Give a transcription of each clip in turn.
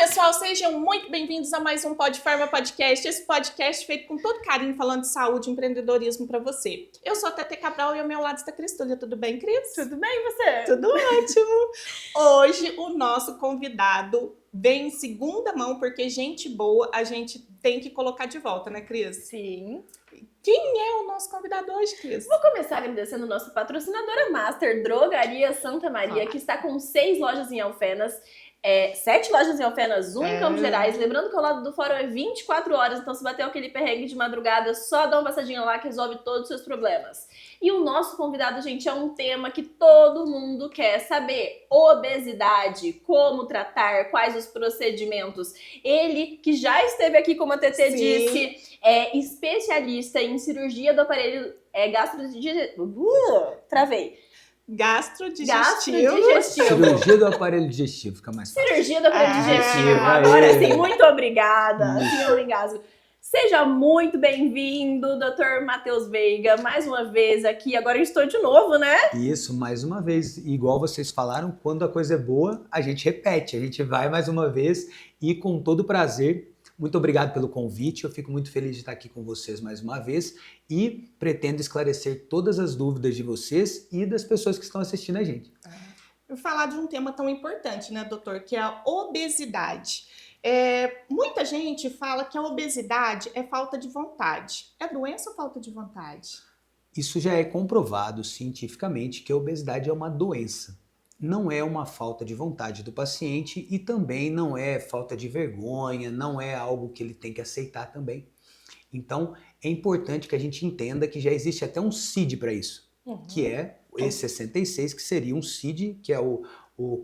pessoal, sejam muito bem-vindos a mais um Podfarma Podcast, esse podcast feito com todo carinho, falando de saúde e empreendedorismo para você. Eu sou a Tete Cabral e ao meu lado está a Cristúlia. Tudo bem, Cris? Tudo bem, e você? Tudo ótimo! Hoje o nosso convidado vem em segunda mão, porque gente boa a gente tem que colocar de volta, né, Cris? Sim. Quem é o nosso convidado hoje, Cris? Vou começar agradecendo nossa patrocinadora Master, Drogaria Santa Maria, que está com 6 lojas em Alfenas. 7 lojas em Alfenas, 1 em Campos Gerais. Lembrando que ao lado do fórum é 24 horas, então se bater aquele perrengue de madrugada, só dá uma passadinha lá que resolve todos os seus problemas. E o nosso convidado, gente, é um tema que todo mundo quer saber. Obesidade, como tratar, quais os procedimentos. Ele, que já esteve aqui, como a TT disse, é especialista em cirurgia do aparelho gastrodigestivo. Gastrodigestivo. Cirurgia do aparelho digestivo, fica mais fácil. Cirurgia do aparelho digestivo. Agora sim, muito obrigada, senhor Engasgo. Seja muito bem-vindo, Dr. Matheus Veiga, mais uma vez aqui. Agora eu estou de novo, né? Isso, mais uma vez. Igual vocês falaram, quando a coisa é boa, a gente repete, a gente vai mais uma vez e com todo prazer. Muito obrigado pelo convite, eu fico muito feliz de estar aqui com vocês mais uma vez e pretendo esclarecer todas as dúvidas de vocês e das pessoas que estão assistindo a gente. Vou falar de um tema tão importante, né, doutor, que é a obesidade. Muita gente fala que a obesidade é falta de vontade. É doença ou falta de vontade? Isso já é comprovado cientificamente que a obesidade é uma doença. Não é uma falta de vontade do paciente e também não é falta de vergonha, não é algo que ele tem que aceitar também. Então, é importante que a gente entenda que já existe até um CID para isso, que é o E66, que seria um CID, que é o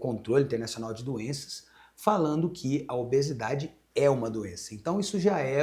Controle Internacional de Doenças, falando que a obesidade é uma doença. Então, isso já é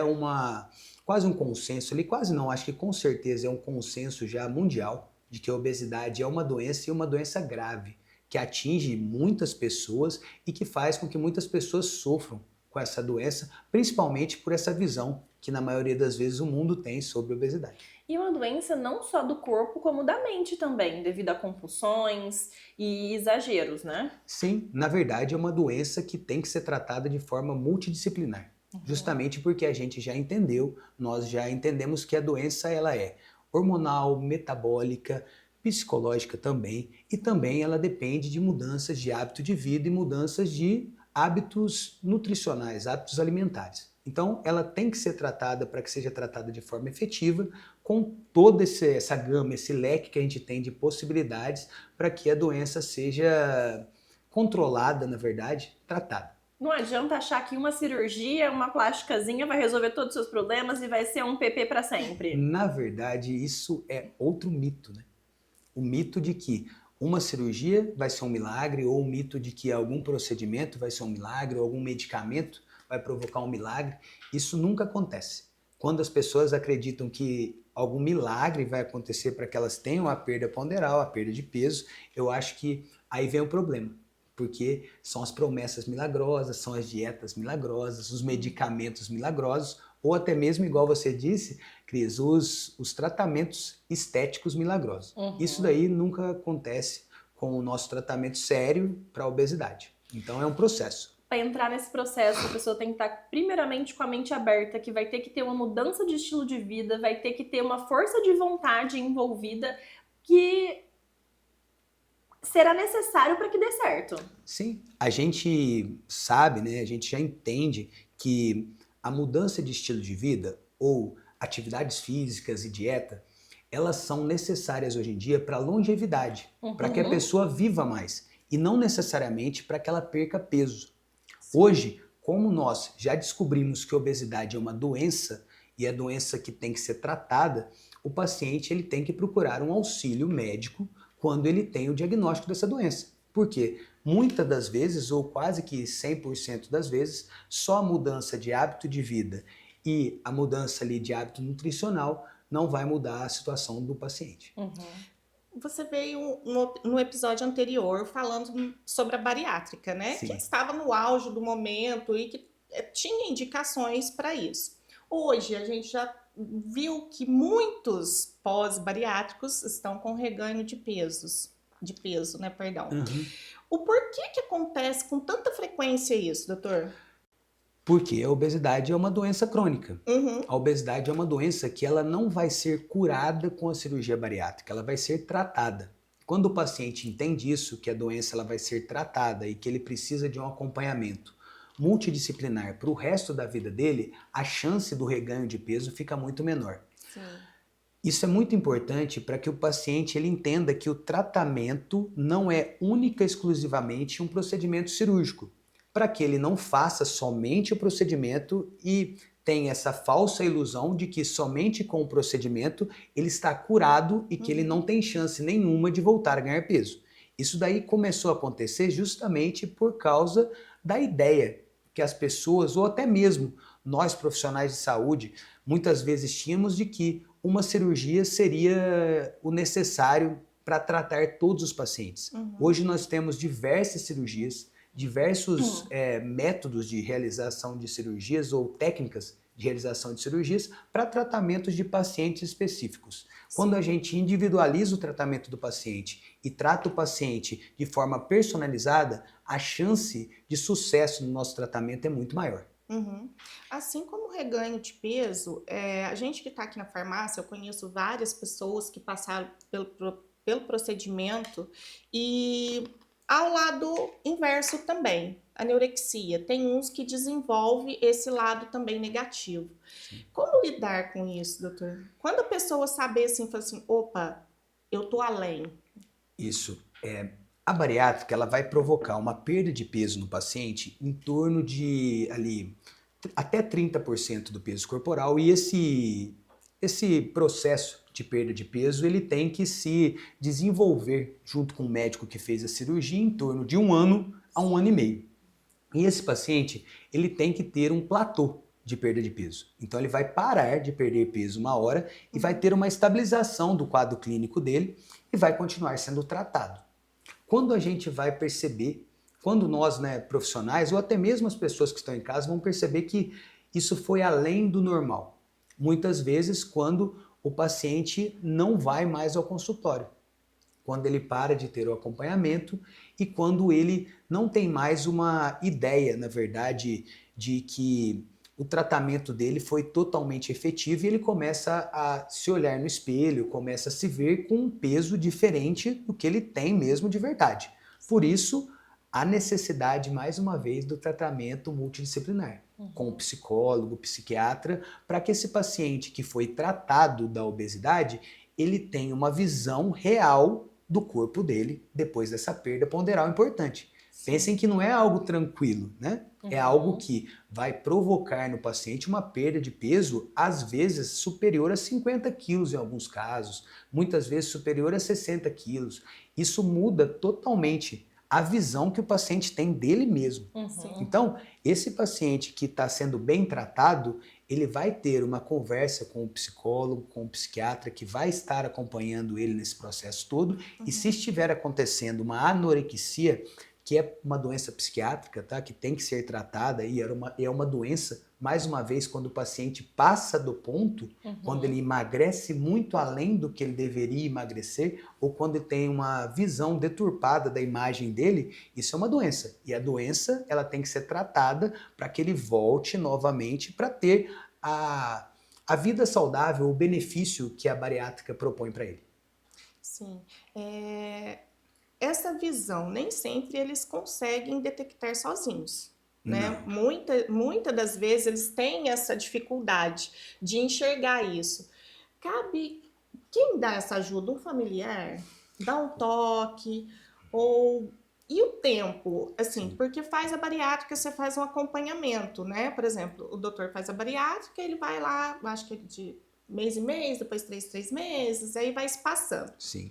quase um consenso ali, quase não, acho que com certeza é um consenso já mundial de que a obesidade é uma doença e uma doença grave, que atinge muitas pessoas e que faz com que muitas pessoas sofram com essa doença, principalmente por essa visão que na maioria das vezes o mundo tem sobre a obesidade. E uma doença não só do corpo, como da mente também, devido a compulsões e exageros, né? Sim, na verdade é uma doença que tem que ser tratada de forma multidisciplinar, justamente porque a gente já entendeu, nós já entendemos que a doença ela é hormonal, metabólica, psicológica também, e também ela depende de mudanças de hábito de vida e mudanças de hábitos nutricionais, hábitos alimentares. Então, ela tem que ser tratada para que seja tratada de forma efetiva, com toda essa gama, esse leque que a gente tem de possibilidades para que a doença seja controlada, na verdade, tratada. Não adianta achar que uma cirurgia, uma plásticazinha vai resolver todos os seus problemas e vai ser um PP para sempre. Na verdade, isso é outro mito, né? O mito de que uma cirurgia vai ser um milagre, ou o mito de que algum procedimento vai ser um milagre, ou algum medicamento vai provocar um milagre. Isso nunca acontece. Quando as pessoas acreditam que algum milagre vai acontecer para que elas tenham a perda ponderal, a perda de peso, eu acho que aí vem o problema. Porque são as promessas milagrosas, são as dietas milagrosas, os medicamentos milagrosos, ou até mesmo, igual você disse, Cris, os tratamentos estéticos milagrosos. Isso daí nunca acontece com o nosso tratamento sério para a obesidade. Então é um processo. Para entrar nesse processo, a pessoa tem que estar primeiramente com a mente aberta, que vai ter que ter uma mudança de estilo de vida, vai ter que ter uma força de vontade envolvida que será necessário para que dê certo. Sim, a gente sabe, né? A gente já entende que a mudança de estilo de vida ou atividades físicas e dieta, elas são necessárias hoje em dia para a longevidade, para que a pessoa viva mais e não necessariamente para que ela perca peso. Sim. Hoje, como nós já descobrimos que a obesidade é uma doença e é doença que tem que ser tratada, o paciente ele tem que procurar um auxílio médico quando ele tem o diagnóstico dessa doença. Por quê? Muitas das vezes, ou quase que 100% das vezes, só a mudança de hábito de vida e a mudança ali de hábito nutricional não vai mudar a situação do paciente. Você veio no episódio anterior falando sobre a bariátrica, né? Sim. Que estava no auge do momento e que tinha indicações para isso. Hoje a gente já viu que muitos pós-bariátricos estão com reganho de peso, né? Perdão. O porquê que acontece com tanta frequência isso, doutor? Porque a obesidade é uma doença crônica. Uhum. A obesidade é uma doença que ela não vai ser curada com a cirurgia bariátrica, ela vai ser tratada. Quando o paciente entende isso, que a doença ela vai ser tratada e que ele precisa de um acompanhamento multidisciplinar para o resto da vida dele, a chance do reganho de peso fica muito menor. Sim. Isso é muito importante para que o paciente ele entenda que o tratamento não é única e exclusivamente um procedimento cirúrgico, para que ele não faça somente o procedimento e tenha essa falsa ilusão de que somente com o procedimento ele está curado e que ele não tem chance nenhuma de voltar a ganhar peso. Isso daí começou a acontecer justamente por causa da ideia que as pessoas, ou até mesmo nós profissionais de saúde, muitas vezes tínhamos de que uma cirurgia seria o necessário para tratar todos os pacientes. Hoje nós temos diversas cirurgias, diversos métodos de realização de cirurgias ou técnicas de realização de cirurgias para tratamentos de pacientes específicos. Quando a gente individualiza o tratamento do paciente e trata o paciente de forma personalizada, a chance de sucesso no nosso tratamento é muito maior. Uhum. Assim como o reganho de peso, a gente que está aqui na farmácia, eu conheço várias pessoas que passaram pelo procedimento e ao lado inverso também, a anorexia. Tem uns que desenvolve esse lado também negativo. Sim. Como lidar com isso, doutor? Quando a pessoa saber assim, fala assim, opa, eu tô além. Isso. A bariátrica ela vai provocar uma perda de peso no paciente em torno de ali, até 30% do peso corporal e esse processo de perda de peso ele tem que se desenvolver junto com o médico que fez a cirurgia em torno de 1 ano a 1 ano e meio. E esse paciente ele tem que ter um platô de perda de peso. Então ele vai parar de perder peso uma hora e vai ter uma estabilização do quadro clínico dele e vai continuar sendo tratado. Quando a gente vai perceber, quando nós, profissionais, ou até mesmo as pessoas que estão em casa, vão perceber que isso foi além do normal. Muitas vezes, quando o paciente não vai mais ao consultório, quando ele para de ter o acompanhamento e quando ele não tem mais uma ideia, na verdade, de que o tratamento dele foi totalmente efetivo e ele começa a se olhar no espelho, começa a se ver com um peso diferente do que ele tem mesmo de verdade. Por isso, a necessidade, mais uma vez, do tratamento multidisciplinar, com o psicólogo, psiquiatra, para que esse paciente que foi tratado da obesidade, ele tenha uma visão real do corpo dele depois dessa perda ponderal importante. Pensem que não é algo tranquilo, né? É algo que vai provocar no paciente uma perda de peso, às vezes superior a 50 quilos em alguns casos, muitas vezes superior a 60 quilos. Isso muda totalmente a visão que o paciente tem dele mesmo. Então, esse paciente que está sendo bem tratado, ele vai ter uma conversa com o psicólogo, com o psiquiatra, que vai estar acompanhando ele nesse processo todo. E se estiver acontecendo uma anorexia, que é uma doença psiquiátrica, tá? Que tem que ser tratada e é uma doença, mais uma vez, quando o paciente passa do ponto, quando ele emagrece muito além do que ele deveria emagrecer, ou quando ele tem uma visão deturpada da imagem dele, isso é uma doença. E a doença ela tem que ser tratada para que ele volte novamente para ter a vida saudável, o benefício que a bariátrica propõe para ele. Sim. Essa visão, nem sempre eles conseguem detectar sozinhos, né? Muita das vezes eles têm essa dificuldade de enxergar isso. Cabe quem dá essa ajuda? Um familiar? Dá um toque? E o tempo? Assim, porque faz a bariátrica, você faz um acompanhamento, né? Por exemplo, o doutor faz a bariátrica, ele vai lá, acho que de mês em mês, depois 3 meses, aí vai se passando. Sim.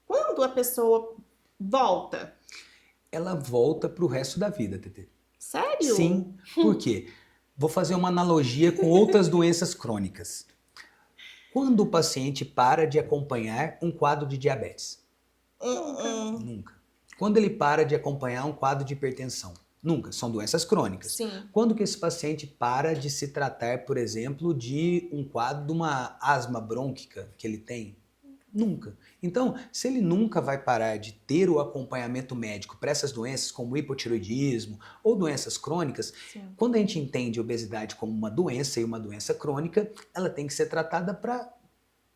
Quando a pessoa volta? Ela volta para o resto da vida, Tetê. Sério? Sim. Por quê? Vou fazer uma analogia com outras doenças crônicas. Quando o paciente para de acompanhar um quadro de diabetes? Nunca. Quando ele para de acompanhar um quadro de hipertensão? Nunca. São doenças crônicas. Sim. Quando que esse paciente para de se tratar, por exemplo, de um quadro de uma asma brônquica que ele tem? Nunca. Então, se ele nunca vai parar de ter o acompanhamento médico para essas doenças, como hipotireoidismo ou doenças crônicas, Sim. quando a gente entende a obesidade como uma doença e uma doença crônica, ela tem que ser tratada para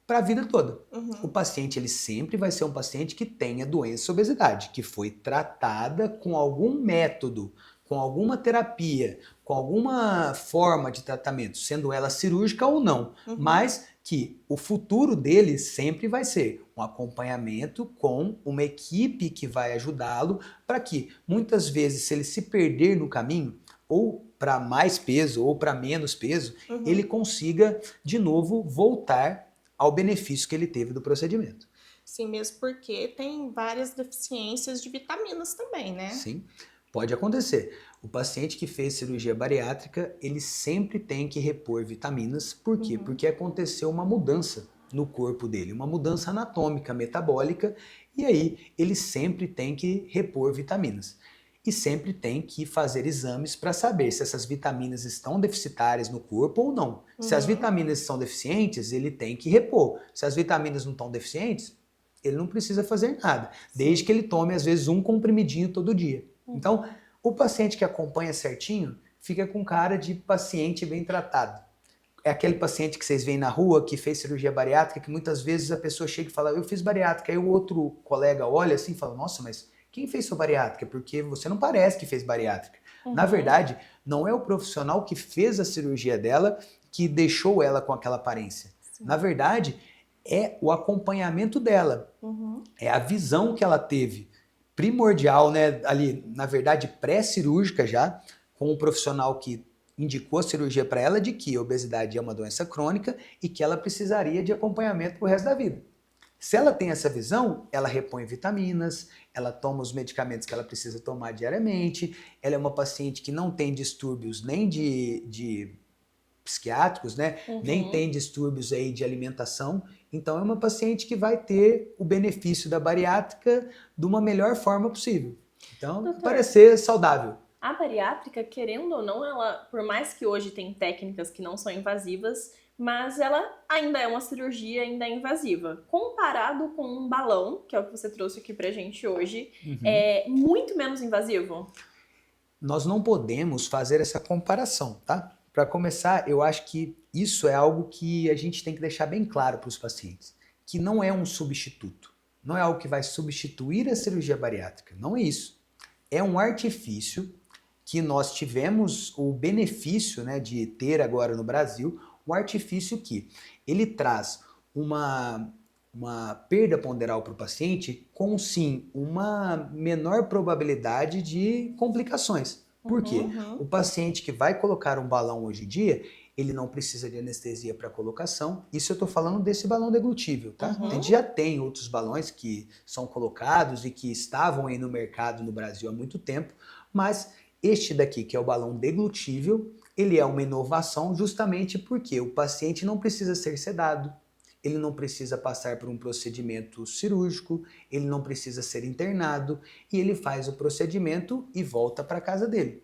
a vida toda. O paciente, ele sempre vai ser um paciente que tenha doença obesidade, que foi tratada com algum método, com alguma terapia, com alguma forma de tratamento, sendo ela cirúrgica ou não, mas que o futuro dele sempre vai ser um acompanhamento com uma equipe que vai ajudá-lo para que, muitas vezes, se ele se perder no caminho, ou para mais peso ou para menos peso, ele consiga, de novo, voltar ao benefício que ele teve do procedimento. Sim, mesmo porque tem várias deficiências de vitaminas também, né? Sim, pode acontecer. O paciente que fez cirurgia bariátrica, ele sempre tem que repor vitaminas. Por quê? Porque aconteceu uma mudança no corpo dele, uma mudança anatômica, metabólica, e aí ele sempre tem que repor vitaminas. E sempre tem que fazer exames para saber se essas vitaminas estão deficitárias no corpo ou não. Se as vitaminas são deficientes, ele tem que repor. Se as vitaminas não estão deficientes, ele não precisa fazer nada, desde que ele tome, às vezes, um comprimidinho todo dia. Então, o paciente que acompanha certinho fica com cara de paciente bem tratado. É aquele paciente que vocês veem na rua, que fez cirurgia bariátrica, que muitas vezes a pessoa chega e fala, eu fiz bariátrica, aí o outro colega olha assim e fala, nossa, mas quem fez sua bariátrica? Porque você não parece que fez bariátrica. Na verdade, não é o profissional que fez a cirurgia dela que deixou ela com aquela aparência. Sim. Na verdade, é o acompanhamento dela, é a visão que ela teve, primordial, né, ali, na verdade, pré-cirúrgica já, com o profissional que indicou a cirurgia para ela de que a obesidade é uma doença crônica e que ela precisaria de acompanhamento pro resto da vida. Se ela tem essa visão, ela repõe vitaminas, ela toma os medicamentos que ela precisa tomar diariamente, ela é uma paciente que não tem distúrbios nem de psiquiátricos, né? Nem tem distúrbios aí de alimentação. Então é uma paciente que vai ter o benefício da bariátrica de uma melhor forma possível. Então, Doutor, parecer saudável. A bariátrica, querendo ou não, ela, por mais que hoje tem técnicas que não são invasivas, mas ela ainda é uma cirurgia, ainda é invasiva. Comparado com um balão, que é o que você trouxe aqui pra gente hoje, é muito menos invasivo? Nós não podemos fazer essa comparação, tá? Para começar, eu acho que isso é algo que a gente tem que deixar bem claro para os pacientes, que não é um substituto, não é algo que vai substituir a cirurgia bariátrica, não é isso. É um artifício que nós tivemos o benefício, né, de ter agora no Brasil, um artifício que ele traz uma perda ponderal para o paciente com, sim, uma menor probabilidade de complicações. Por quê? O paciente que vai colocar um balão hoje em dia, ele não precisa de anestesia para colocação. Isso eu estou falando desse balão deglutível, tá? A gente já tem outros balões que são colocados e que estavam aí no mercado no Brasil há muito tempo, mas este daqui, que é o balão deglutível, ele é uma inovação justamente porque o paciente não precisa ser sedado, ele não precisa passar por um procedimento cirúrgico, ele não precisa ser internado e ele faz o procedimento e volta para casa dele.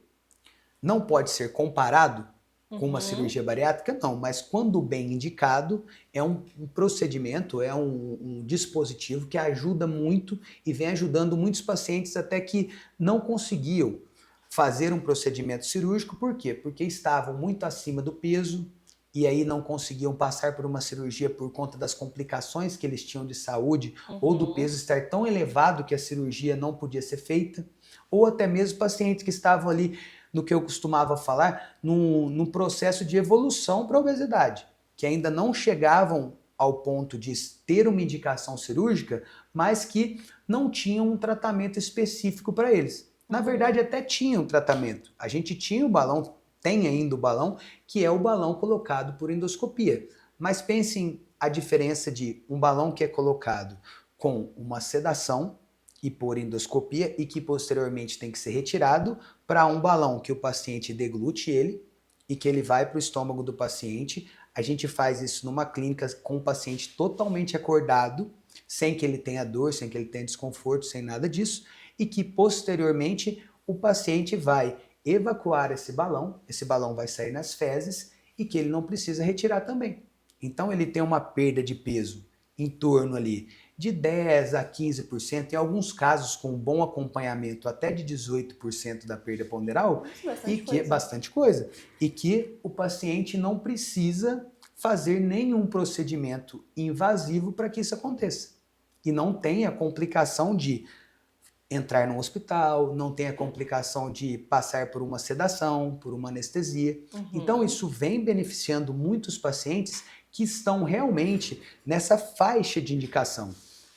Não pode ser comparado com uma cirurgia bariátrica, não, mas quando bem indicado, é um procedimento, é um dispositivo que ajuda muito e vem ajudando muitos pacientes até que não conseguiam fazer um procedimento cirúrgico. Por quê? Porque estavam muito acima do peso e aí não conseguiam passar por uma cirurgia por conta das complicações que eles tinham de saúde ou do peso estar tão elevado que a cirurgia não podia ser feita, ou até mesmo pacientes que estavam ali no que eu costumava falar, num processo de evolução para a obesidade, que ainda não chegavam ao ponto de ter uma indicação cirúrgica, mas que não tinham um tratamento específico para eles. Na verdade, até tinha um tratamento. A gente tinha o balão, tem ainda o balão, que é o balão colocado por endoscopia. Mas pensem a diferença de um balão que é colocado com uma sedação e por endoscopia e que posteriormente tem que ser retirado, para um balão que o paciente deglute ele e que ele vai para o estômago do paciente. A gente faz isso numa clínica com o paciente totalmente acordado, sem que ele tenha dor, sem que ele tenha desconforto, sem nada disso, e que posteriormente o paciente vai evacuar esse balão vai sair nas fezes e que ele não precisa retirar também. Então ele tem uma perda de peso em torno ali de 10 a 15%, em alguns casos com um bom acompanhamento até de 18% da perda ponderal, e que é bastante coisa, e que o paciente não precisa fazer nenhum procedimento invasivo para que isso aconteça. E não tem a complicação de entrar no hospital, não tem a complicação de passar por uma sedação, por uma anestesia. Então isso vem beneficiando muitos pacientes que estão realmente nessa faixa de indicação,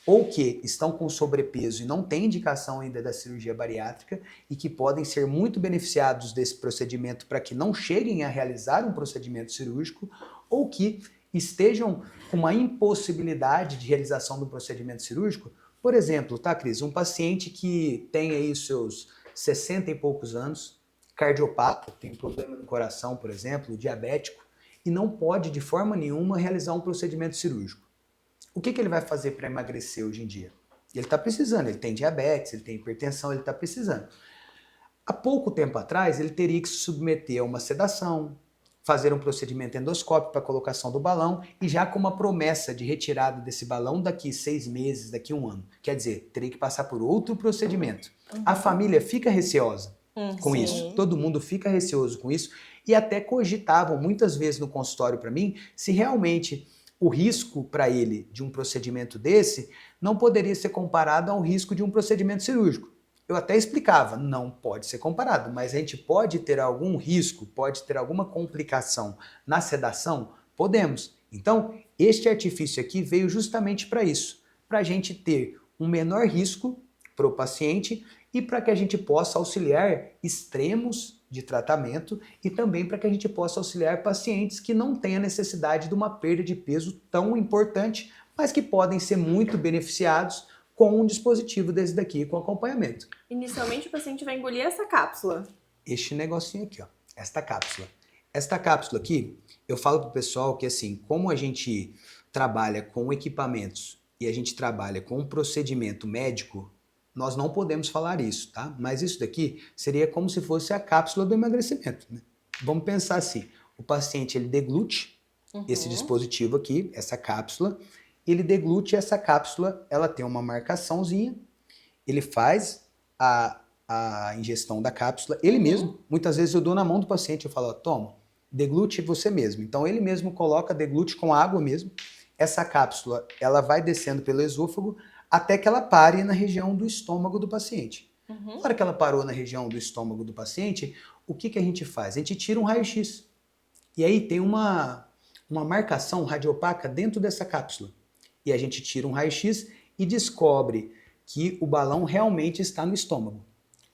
ou que estão com sobrepeso e não têm indicação ainda da cirurgia bariátrica e que podem ser muito beneficiados desse procedimento para que não cheguem a realizar um procedimento cirúrgico, ou que estejam com uma impossibilidade de realização do procedimento cirúrgico. Por exemplo, tá, Cris? Um paciente que tem aí os seus 60 e poucos anos, cardiopata, tem problema no coração, por exemplo, diabético, e não pode de forma nenhuma realizar um procedimento cirúrgico. O que ele vai fazer para emagrecer hoje em dia? Ele está precisando, ele tem diabetes, ele tem hipertensão, ele está precisando. Há pouco tempo atrás, ele teria que se submeter a uma sedação, fazer um procedimento endoscópico para colocação do balão e já com uma promessa de retirada desse balão daqui 6 meses, daqui 1 ano. Quer dizer, teria que passar por outro procedimento. A família fica receosa com isso. Todo mundo fica receoso com isso e até cogitavam muitas vezes no consultório para mim se realmente o risco para ele de um procedimento desse não poderia ser comparado ao risco de um procedimento cirúrgico. Eu até explicava, não pode ser comparado, mas a gente pode ter algum risco, pode ter alguma complicação na sedação? Podemos. Então, este artifício aqui veio justamente para isso, para a gente ter um menor risco para o paciente e para que a gente possa auxiliar extremos de tratamento e também para que a gente possa auxiliar pacientes que não têm a necessidade de uma perda de peso tão importante, mas que podem ser muito beneficiados com um dispositivo desse daqui, com acompanhamento. Inicialmente o paciente vai engolir essa cápsula. Este negocinho aqui, ó, esta cápsula. Esta cápsula aqui, eu falo pro pessoal que assim, como a gente trabalha com equipamentos e a gente trabalha com um procedimento médico, nós não podemos falar isso, tá? Mas isso daqui seria como se fosse a cápsula do emagrecimento, né? Vamos pensar assim, o paciente ele deglute esse dispositivo aqui, essa cápsula, ele deglute essa cápsula, ela tem uma marcaçãozinha, ele faz a ingestão da cápsula, ele mesmo, muitas vezes eu dou na mão do paciente, eu falo, ó, toma, deglute você mesmo. Então ele mesmo coloca, deglute com água mesmo, essa cápsula, ela vai descendo pelo esôfago até que ela pare na região do estômago do paciente. Na hora que ela parou na região do estômago do paciente, o que a gente faz? A gente tira um raio-x. E aí tem uma marcação radiopaca dentro dessa cápsula. E a gente tira um raio-x e descobre que o balão realmente está no estômago.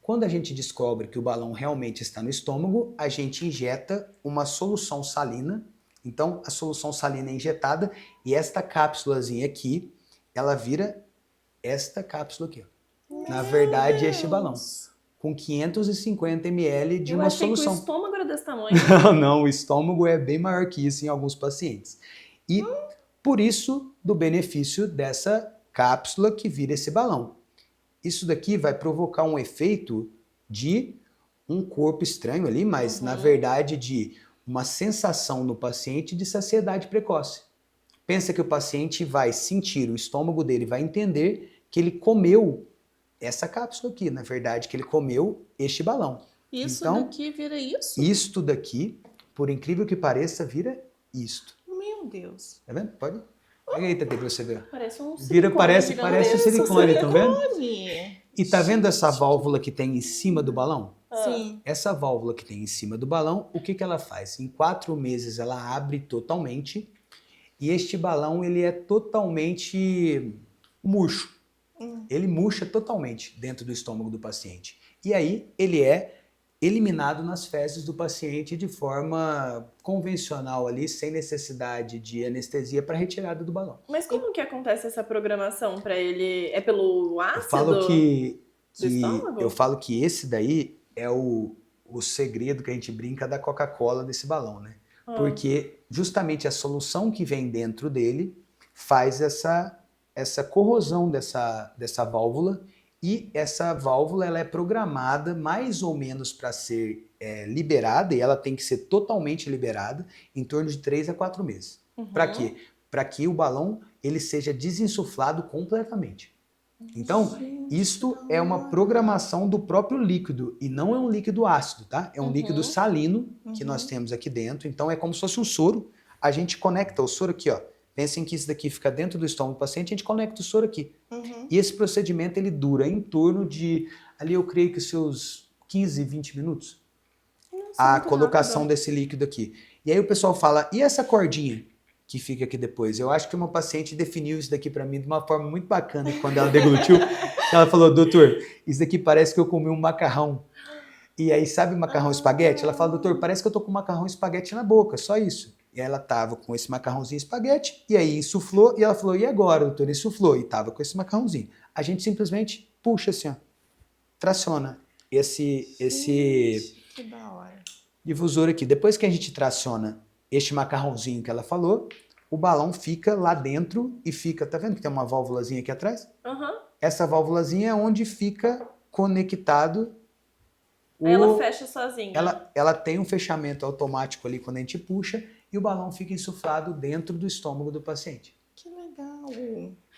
Quando a gente descobre que o balão realmente está no estômago, a gente injeta uma solução salina. Então, a solução salina é injetada e esta cápsulazinha aqui, ela vira esta cápsula aqui. Ó. Na verdade, este balão. Com 550 ml de uma solução. Que o estômago era desse tamanho. Não, o estômago é bem maior que isso em alguns pacientes. E por isso, do benefício dessa cápsula que vira esse balão. Isso daqui vai provocar um efeito de um corpo estranho ali, mas na verdade de uma sensação no paciente de saciedade precoce. Pensa que o paciente vai sentir, o estômago dele vai entender que ele comeu essa cápsula aqui, na verdade, que ele comeu este balão. Isso então, daqui vira isso? Isto daqui, por incrível que pareça, vira isto. Meu Deus. Tá vendo? Pode? Pega aí, Tati, pra você ver. Parece um silicone. Vira, parece silicone, tá vendo? Silicone. E tá vendo essa válvula que tem em cima do balão? Sim. Essa válvula que tem em cima do balão, o que ela faz? Em 4 meses ela abre totalmente e este balão ele é totalmente murcho. Ele murcha totalmente dentro do estômago do paciente. E aí ele é eliminado nas fezes do paciente de forma convencional ali, sem necessidade de anestesia para retirada do balão. Mas como que acontece essa programação para ele? É pelo ácido? Eu falo que esse daí é o segredo que a gente brinca da Coca-Cola desse balão, né? Porque justamente a solução que vem dentro dele faz essa corrosão dessa válvula. E essa válvula ela é programada mais ou menos para ser liberada, e ela tem que ser totalmente liberada em torno de 3 a 4 meses. Para quê? para que o balão ele seja desinsuflado completamente. Então, isto é uma programação do próprio líquido e não é um líquido ácido, tá? É um líquido salino que nós temos aqui dentro. Então, é como se fosse um soro. A gente conecta o soro aqui, ó. Pensem que isso daqui fica dentro do estômago do paciente, a gente conecta o soro aqui. E esse procedimento, ele dura em torno de, ali eu creio que seus 15, 20 minutos. Nossa, A muito colocação rápido. desse líquido aqui. E aí o pessoal fala, e essa cordinha que fica aqui depois? Eu acho que uma paciente definiu isso daqui pra mim de uma forma muito bacana quando ela deglutiu. Ela falou, doutor, isso daqui parece que eu comi um macarrão. E aí, sabe macarrão espaguete? Ela fala, doutor, parece que eu tô com macarrão espaguete na boca, só isso. E ela tava com esse macarrãozinho espaguete, e aí insuflou, e ela falou, e agora, doutor? Insuflou, e tava com esse macarrãozinho. A gente simplesmente puxa assim, ó, traciona esse Que da hora. difusor aqui. Depois que a gente traciona este macarrãozinho que ela falou, o balão fica lá dentro e fica, tá vendo que tem uma válvulazinha aqui atrás? Aham. Essa válvulazinha é onde fica conectado Aí ela fecha sozinha. ela tem um fechamento automático ali quando a gente puxa e o balão fica insuflado dentro do estômago do paciente. Que legal.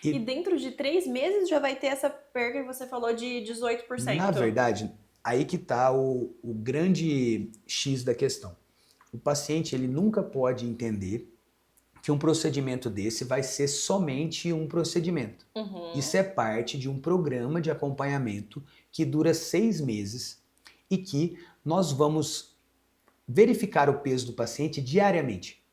E dentro de 3 meses já vai ter essa perda que você falou de 18%. Na verdade, aí que está o grande X da questão. O paciente ele nunca pode entender que um procedimento desse vai ser somente um procedimento. Isso é parte de um programa de acompanhamento que dura 6 meses e que nós vamos verificar o peso do paciente diariamente.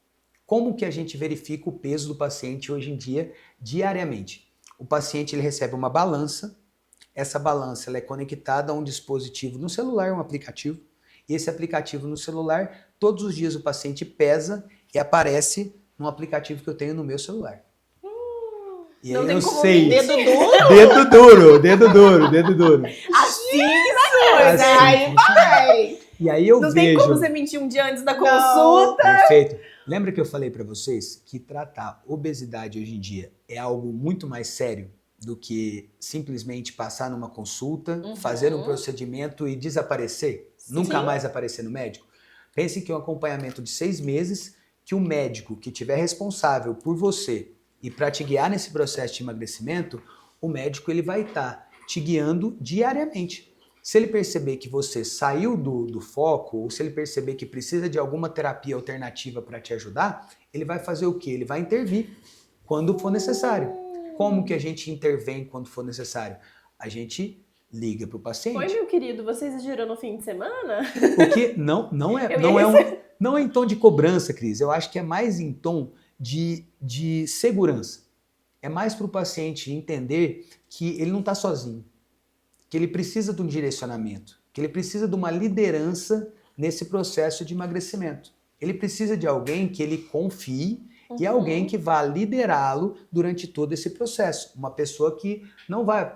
Como que a gente verifica o peso do paciente hoje em dia diariamente? O paciente ele recebe uma balança, essa balança ela é conectada a um dispositivo no celular, um aplicativo, e esse aplicativo no celular, todos os dias o paciente pesa e aparece no aplicativo que eu tenho no meu celular. E não aí tem eu como sei. Dedo duro? Dedo duro, dedo duro, dedo duro. Assim essa coisa. Assim. Aí vai. E aí eu Não tem vejo... como você mentir um dia antes da consulta. Perfeito. Lembra que eu falei para vocês que tratar obesidade hoje em dia é algo muito mais sério do que simplesmente passar numa consulta, fazer um procedimento e desaparecer? Nunca mais aparecer no médico? Pense que é um acompanhamento de 6 meses que o médico que tiver responsável por você e para te guiar nesse processo de emagrecimento, o médico ele vai estar te guiando diariamente. Se ele perceber que você saiu do foco, ou se ele perceber que precisa de alguma terapia alternativa para te ajudar, ele vai fazer o quê? Ele vai intervir quando for necessário. Como que a gente intervém quando for necessário? A gente liga para o paciente. Oi, meu querido, você exagerou no fim de semana? Porque não é em tom de cobrança, Cris. Eu acho que é mais em tom de segurança. É mais para o paciente entender que ele não está sozinho, que ele precisa de um direcionamento, que ele precisa de uma liderança nesse processo de emagrecimento. Ele precisa de alguém que ele confie e alguém que vá liderá-lo durante todo esse processo. Uma pessoa que não vai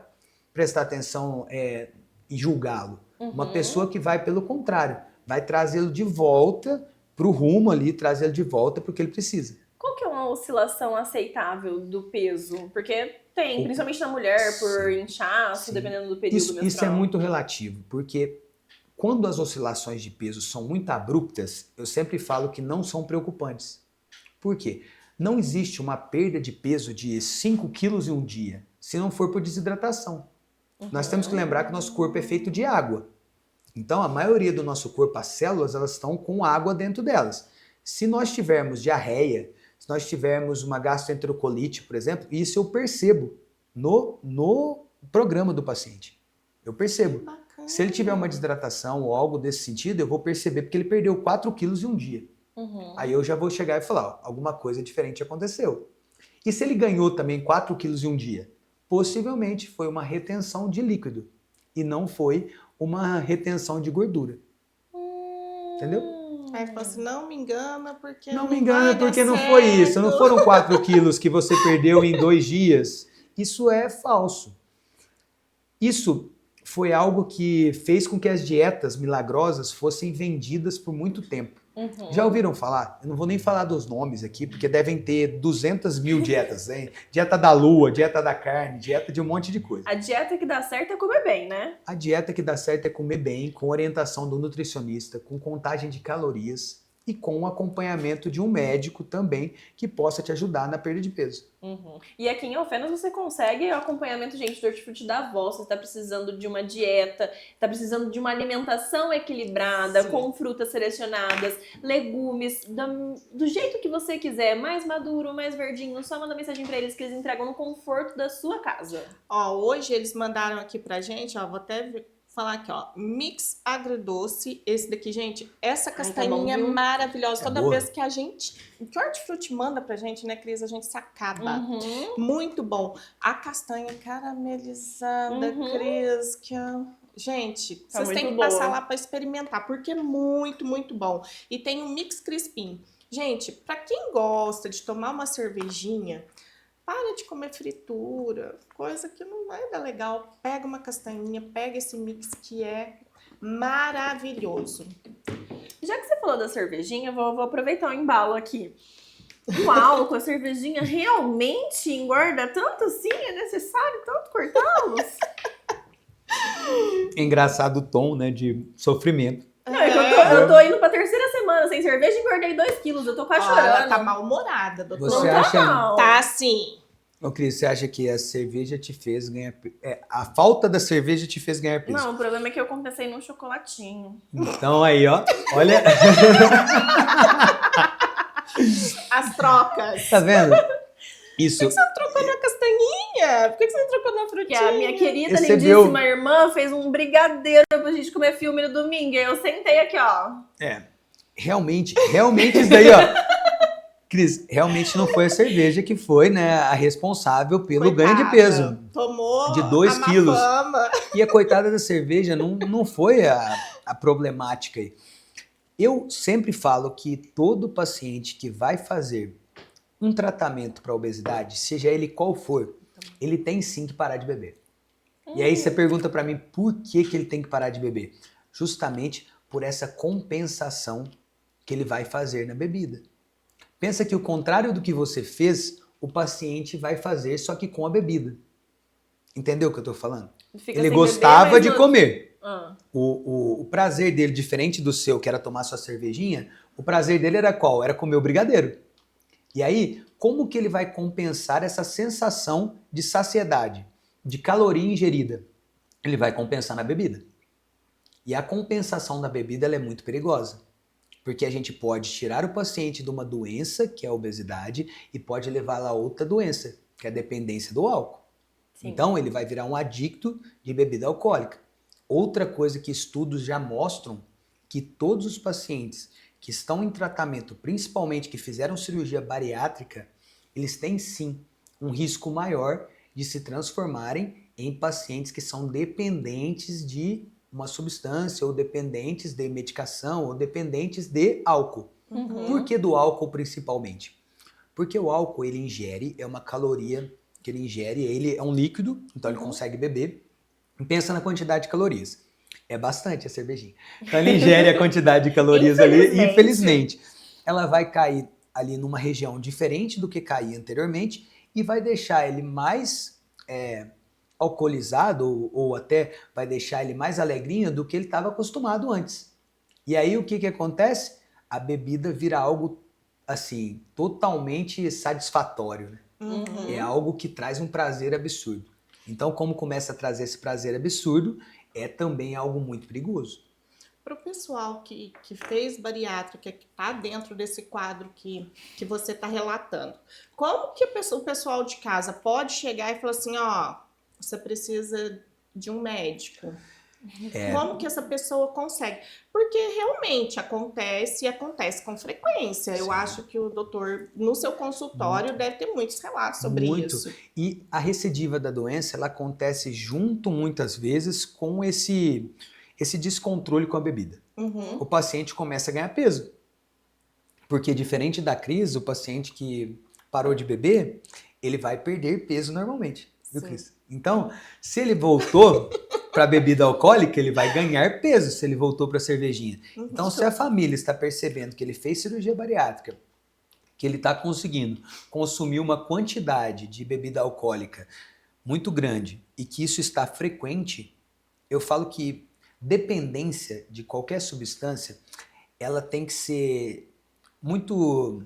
prestar atenção e julgá-lo. Uma pessoa que vai, pelo contrário, vai trazê-lo de volta para o rumo ali, trazê-lo de volta para o que ele precisa. Qual que é uma oscilação aceitável do peso? Porque tem, principalmente na mulher, por inchaço, dependendo do período menstrual. Isso é muito relativo, porque quando as oscilações de peso são muito abruptas, eu sempre falo que não são preocupantes. Por quê? Não existe uma perda de peso de 5 quilos em um dia, se não for por desidratação. Nós temos que lembrar que o nosso corpo é feito de água. Então, a maioria do nosso corpo, as células, elas estão com água dentro delas. Se nós tivermos diarreia, se nós tivermos uma gastroenterocolite, por exemplo, isso eu percebo no programa do paciente. Eu percebo. Bacana. Se ele tiver uma desidratação ou algo desse sentido, eu vou perceber porque ele perdeu 4 quilos em um dia. Aí eu já vou chegar e falar, ó, alguma coisa diferente aconteceu. E se ele ganhou também 4 quilos em um dia? Possivelmente foi uma retenção de líquido e não foi uma retenção de gordura. Entendeu? Aí falou assim, não me engana porque Não me engana vai dar porque não foi certo. isso. Não foram 4 quilos que você perdeu em 2 dias. Isso é falso. Isso foi algo que fez com que as dietas milagrosas fossem vendidas por muito tempo. Já ouviram falar? Eu não vou nem falar dos nomes aqui, porque devem ter 200 mil dietas, hein? Dieta da lua, dieta da carne, dieta de um monte de coisa. A dieta que dá certo é comer bem, né? A dieta que dá certo é comer bem, com orientação do nutricionista, com contagem de calorias. e com o acompanhamento de um médico também que possa te ajudar na perda de peso. E aqui em Alfenas você consegue acompanhamento, gente, do Hortifruti da avó. Você tá precisando de uma dieta, tá precisando de uma alimentação equilibrada, Sim. com frutas selecionadas, legumes, do jeito que você quiser, mais maduro, mais verdinho. Só manda mensagem pra eles que eles entregam no conforto da sua casa. Ó, hoje eles mandaram aqui pra gente, ó, vou até falar aqui, ó, mix agridoce, esse daqui, gente, essa castanhinha tá bom, viu? maravilhosa, É toda boa. vez que a gente, que o Hortifruti manda pra gente, né, Cris, a gente se acaba. Muito bom. A castanha caramelizada, Cris, que gente, Tá vocês muito têm que boa. passar lá pra experimentar, porque é muito, muito bom. E tem um mix crispim. Gente, pra quem gosta de tomar uma cervejinha, para de comer fritura, coisa que não vai dar legal. Pega uma castanhinha, pega esse mix que é maravilhoso. Já que você falou da cervejinha, vou aproveitar o embalo aqui. O álcool, a cervejinha realmente engorda tanto assim? É necessário tanto cortá-los? Engraçado o tom, né, de sofrimento. Não, é que eu tô indo pra 3ª semana sem cerveja e engordei 2 quilos. Eu tô quase Ó, ela chorando. tá mal-humorada, doutora. Você Não tá acha- mal. Tá assim. Ô, Cris, você acha que a cerveja te fez ganhar peso? A falta da cerveja te fez ganhar peso? Não, o problema é que eu compensei num chocolatinho. Então aí, ó, olha, As trocas. tá vendo? Isso, Por que você trocou na castanhinha? Por que você não trocou na Que frutinha? a minha querida, Recebeu. lindíssima irmã fez um brigadeiro pra gente comer filme no domingo. E eu sentei aqui, ó. realmente isso daí, ó. Cris, realmente não foi a cerveja que foi, né, a responsável pelo ganho de Coitada, peso. Tomou De 2 a má quilos. fama. E a coitada da cerveja não foi a problemática aí. Eu sempre falo que todo paciente que vai fazer um tratamento para obesidade, seja ele qual for, ele tem sim que parar de beber. E aí você pergunta para mim por que ele tem que parar de beber? Justamente por essa compensação que ele vai fazer na bebida. Pensa que o contrário do que você fez, o paciente vai fazer, só que com a bebida. Entendeu o que eu tô falando? Fica Ele sem gostava beber, de mas comer. Ah. O prazer dele, diferente do seu, que era tomar sua cervejinha, o prazer dele era qual? Era comer o brigadeiro. E aí, como que ele vai compensar essa sensação de saciedade, de caloria ingerida? Ele vai compensar na bebida. E a compensação da bebida ela é muito perigosa, porque a gente pode tirar o paciente de uma doença, que é a obesidade, e pode levá-la a outra doença, que é a dependência do álcool. Sim. Então, ele vai virar um adicto de bebida alcoólica. Outra coisa que estudos já mostram, que todos os pacientes que estão em tratamento, principalmente que fizeram cirurgia bariátrica, eles têm sim um risco maior de se transformarem em pacientes que são dependentes de uma substância, ou dependentes de medicação, ou dependentes de álcool. Por que do álcool principalmente? Porque o álcool ele ingere, é uma caloria que ele ingere, ele é um líquido, então ele consegue beber. Pensa na quantidade de calorias. É bastante a cervejinha. Então ele ingere a quantidade de calorias ali, infelizmente. Ela vai cair ali numa região diferente do que caía anteriormente e vai deixar ele mais alcoolizado ou até vai deixar ele mais alegrinho do que ele estava acostumado antes. E aí o que acontece? A bebida vira algo assim, totalmente satisfatório, né? É algo que traz um prazer absurdo. Então, como começa a trazer esse prazer absurdo, é também algo muito perigoso. Para o pessoal que fez bariátrica, que está dentro desse quadro que você está relatando, como que o pessoal de casa pode chegar e falar assim, ó, você precisa de um médico? Como que essa pessoa consegue? Porque realmente acontece com frequência. Sim. Eu acho que o doutor, no seu consultório, deve ter muitos relatos sobre isso. E a recidiva da doença, ela acontece junto, muitas vezes, com esse descontrole com a bebida. O paciente começa a ganhar peso. Porque diferente da crise, o paciente que parou de beber, ele vai perder peso normalmente. Viu, Cris? Então, se ele voltou para a bebida alcoólica, ele vai ganhar peso se ele voltou para a cervejinha. Então, se a família está percebendo que ele fez cirurgia bariátrica, que ele está conseguindo consumir uma quantidade de bebida alcoólica muito grande e que isso está frequente, eu falo que dependência de qualquer substância, ela tem que ser muito,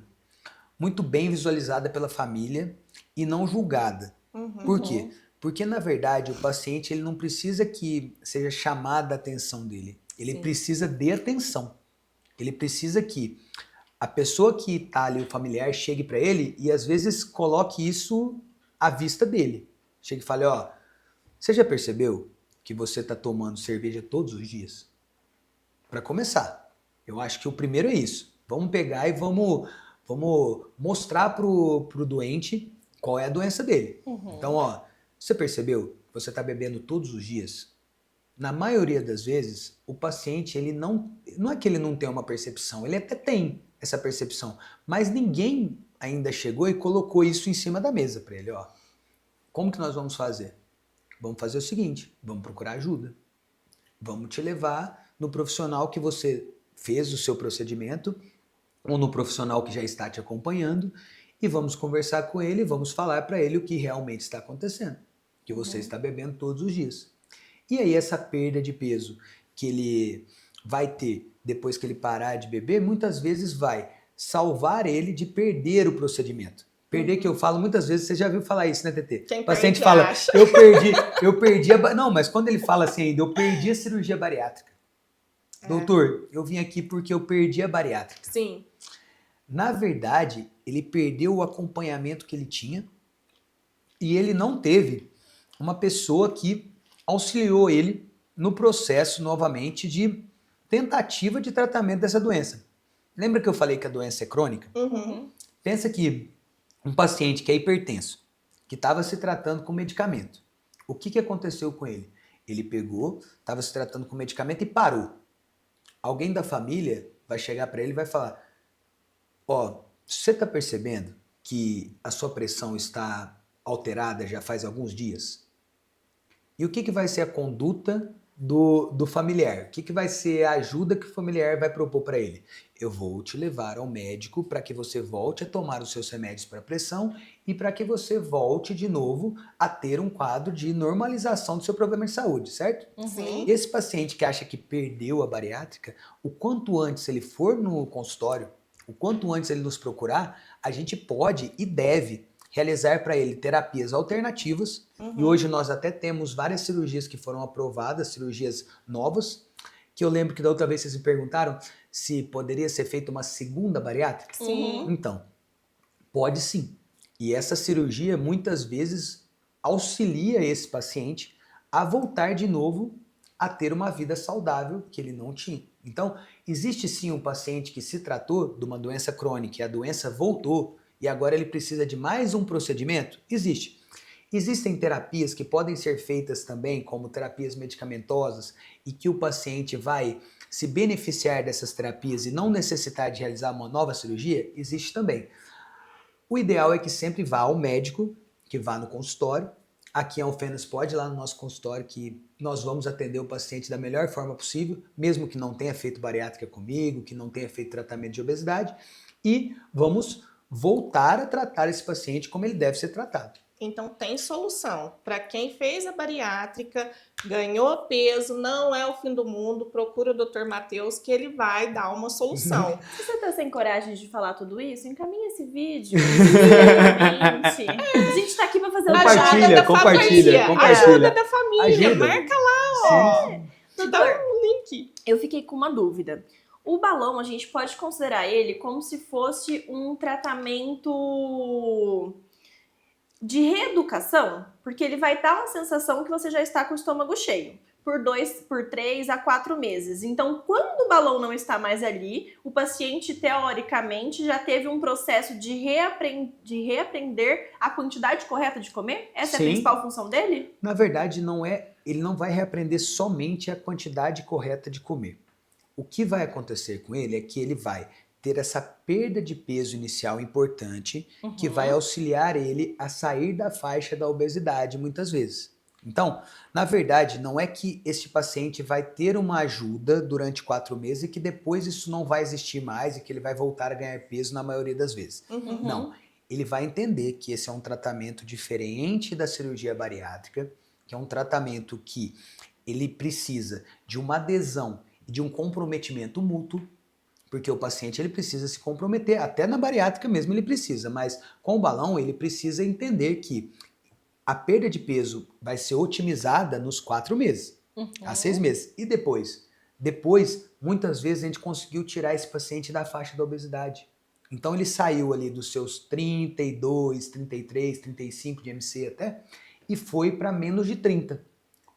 muito bem visualizada pela família e não julgada. Por quê? Porque, na verdade, o paciente ele não precisa que seja chamada a atenção dele. Ele Sim. precisa de atenção. Ele precisa que a pessoa que está ali, o familiar, chegue para ele e, às vezes, coloque isso à vista dele. Chegue e fale, ó, você já percebeu que você está tomando cerveja todos os dias? Para começar, eu acho que o primeiro é isso. Vamos pegar e vamos mostrar pro doente qual é a doença dele. Então, ó, você percebeu que você está bebendo todos os dias? Na maioria das vezes, o paciente, ele não é que ele não tem uma percepção, ele até tem essa percepção, mas ninguém ainda chegou e colocou isso em cima da mesa para ele, ó. Como que nós vamos fazer? Vamos fazer o seguinte, vamos procurar ajuda. Vamos te levar no profissional que você fez o seu procedimento, ou no profissional que já está te acompanhando, e vamos conversar com ele, vamos falar para ele o que realmente está acontecendo, que você está bebendo todos os dias. E aí essa perda de peso que ele vai ter depois que ele parar de beber, muitas vezes vai salvar ele de perder o procedimento. Perder que eu falo muitas vezes, você já viu falar isso, né, TT? Quem o paciente perde fala, acha. eu perdi não, mas quando ele fala assim ainda, eu perdi a cirurgia bariátrica. Doutor, eu vim aqui porque eu perdi a bariátrica. Sim. Na verdade, ele perdeu o acompanhamento que ele tinha e ele não teve uma pessoa que auxiliou ele no processo, novamente, de tentativa de tratamento dessa doença. Lembra que eu falei que a doença é crônica? Pensa que um paciente que é hipertenso, que estava se tratando com medicamento, o que aconteceu com ele? Ele pegou, estava se tratando com medicamento e parou. Alguém da família vai chegar para ele e vai falar, ó, você está percebendo que a sua pressão está alterada já faz alguns dias? E o que vai ser a conduta do familiar? O que vai ser a ajuda que o familiar vai propor para ele? Eu vou te levar ao médico para que você volte a tomar os seus remédios para pressão e para que você volte de novo a ter um quadro de normalização do seu problema de saúde, certo? Sim. Esse paciente que acha que perdeu a bariátrica, o quanto antes ele for no consultório, o quanto antes ele nos procurar, a gente pode e deve realizar para ele terapias alternativas. E hoje nós até temos várias cirurgias que foram aprovadas, cirurgias novas, que eu lembro que da outra vez vocês me perguntaram se poderia ser feita uma segunda bariátrica. Sim. Então, pode sim. E essa cirurgia muitas vezes auxilia esse paciente a voltar de novo a ter uma vida saudável que ele não tinha. Então, existe sim um paciente que se tratou de uma doença crônica e a doença voltou e agora ele precisa de mais um procedimento? Existe. Existem terapias que podem ser feitas também como terapias medicamentosas e que o paciente vai se beneficiar dessas terapias e não necessitar de realizar uma nova cirurgia? Existe também. O ideal é que sempre vá ao médico, que vá no consultório. Aqui em Alfenas pode ir lá no nosso consultório que nós vamos atender o paciente da melhor forma possível, mesmo que não tenha feito bariátrica comigo, que não tenha feito tratamento de obesidade, e vamos voltar a tratar esse paciente como ele deve ser tratado. Então tem solução. Para quem fez a bariátrica, ganhou peso, não é o fim do mundo, procura o Dr. Matheus que ele vai dar uma solução. Se você tá sem coragem de falar tudo isso, encaminha esse vídeo diretamente. A gente tá aqui pra fazer Compartilha, compartilha. Ajuda da família. Ajuda. Marca lá, ó. Doutor, Dá um link. eu fiquei com uma dúvida. O balão, a gente pode considerar ele como se fosse um tratamento de reeducação? Porque ele vai dar uma sensação que você já está com o estômago cheio por 3 a 4 meses. Então, quando o balão não está mais ali, o paciente, teoricamente, já teve um processo de reaprender a quantidade correta de comer? Essa é a principal função dele? Na verdade, ele não vai reaprender somente a quantidade correta de comer. O que vai acontecer com ele é que ele vai ter essa perda de peso inicial importante que vai auxiliar ele a sair da faixa da obesidade muitas vezes. Então, na verdade, não é que este paciente vai ter uma ajuda durante 4 meses e que depois isso não vai existir mais e que ele vai voltar a ganhar peso na maioria das vezes. Não, ele vai entender que esse é um tratamento diferente da cirurgia bariátrica, que é um tratamento que ele precisa de uma adesão e de um comprometimento mútuo, Porque o paciente ele precisa se comprometer, até na bariátrica mesmo ele precisa, mas com o balão ele precisa entender que a perda de peso vai ser otimizada nos 4 meses, a 6 meses. E depois? Depois, muitas vezes a gente conseguiu tirar esse paciente da faixa da obesidade. Então ele saiu ali dos seus 32, 33, 35 de MC até, e foi para menos de 30.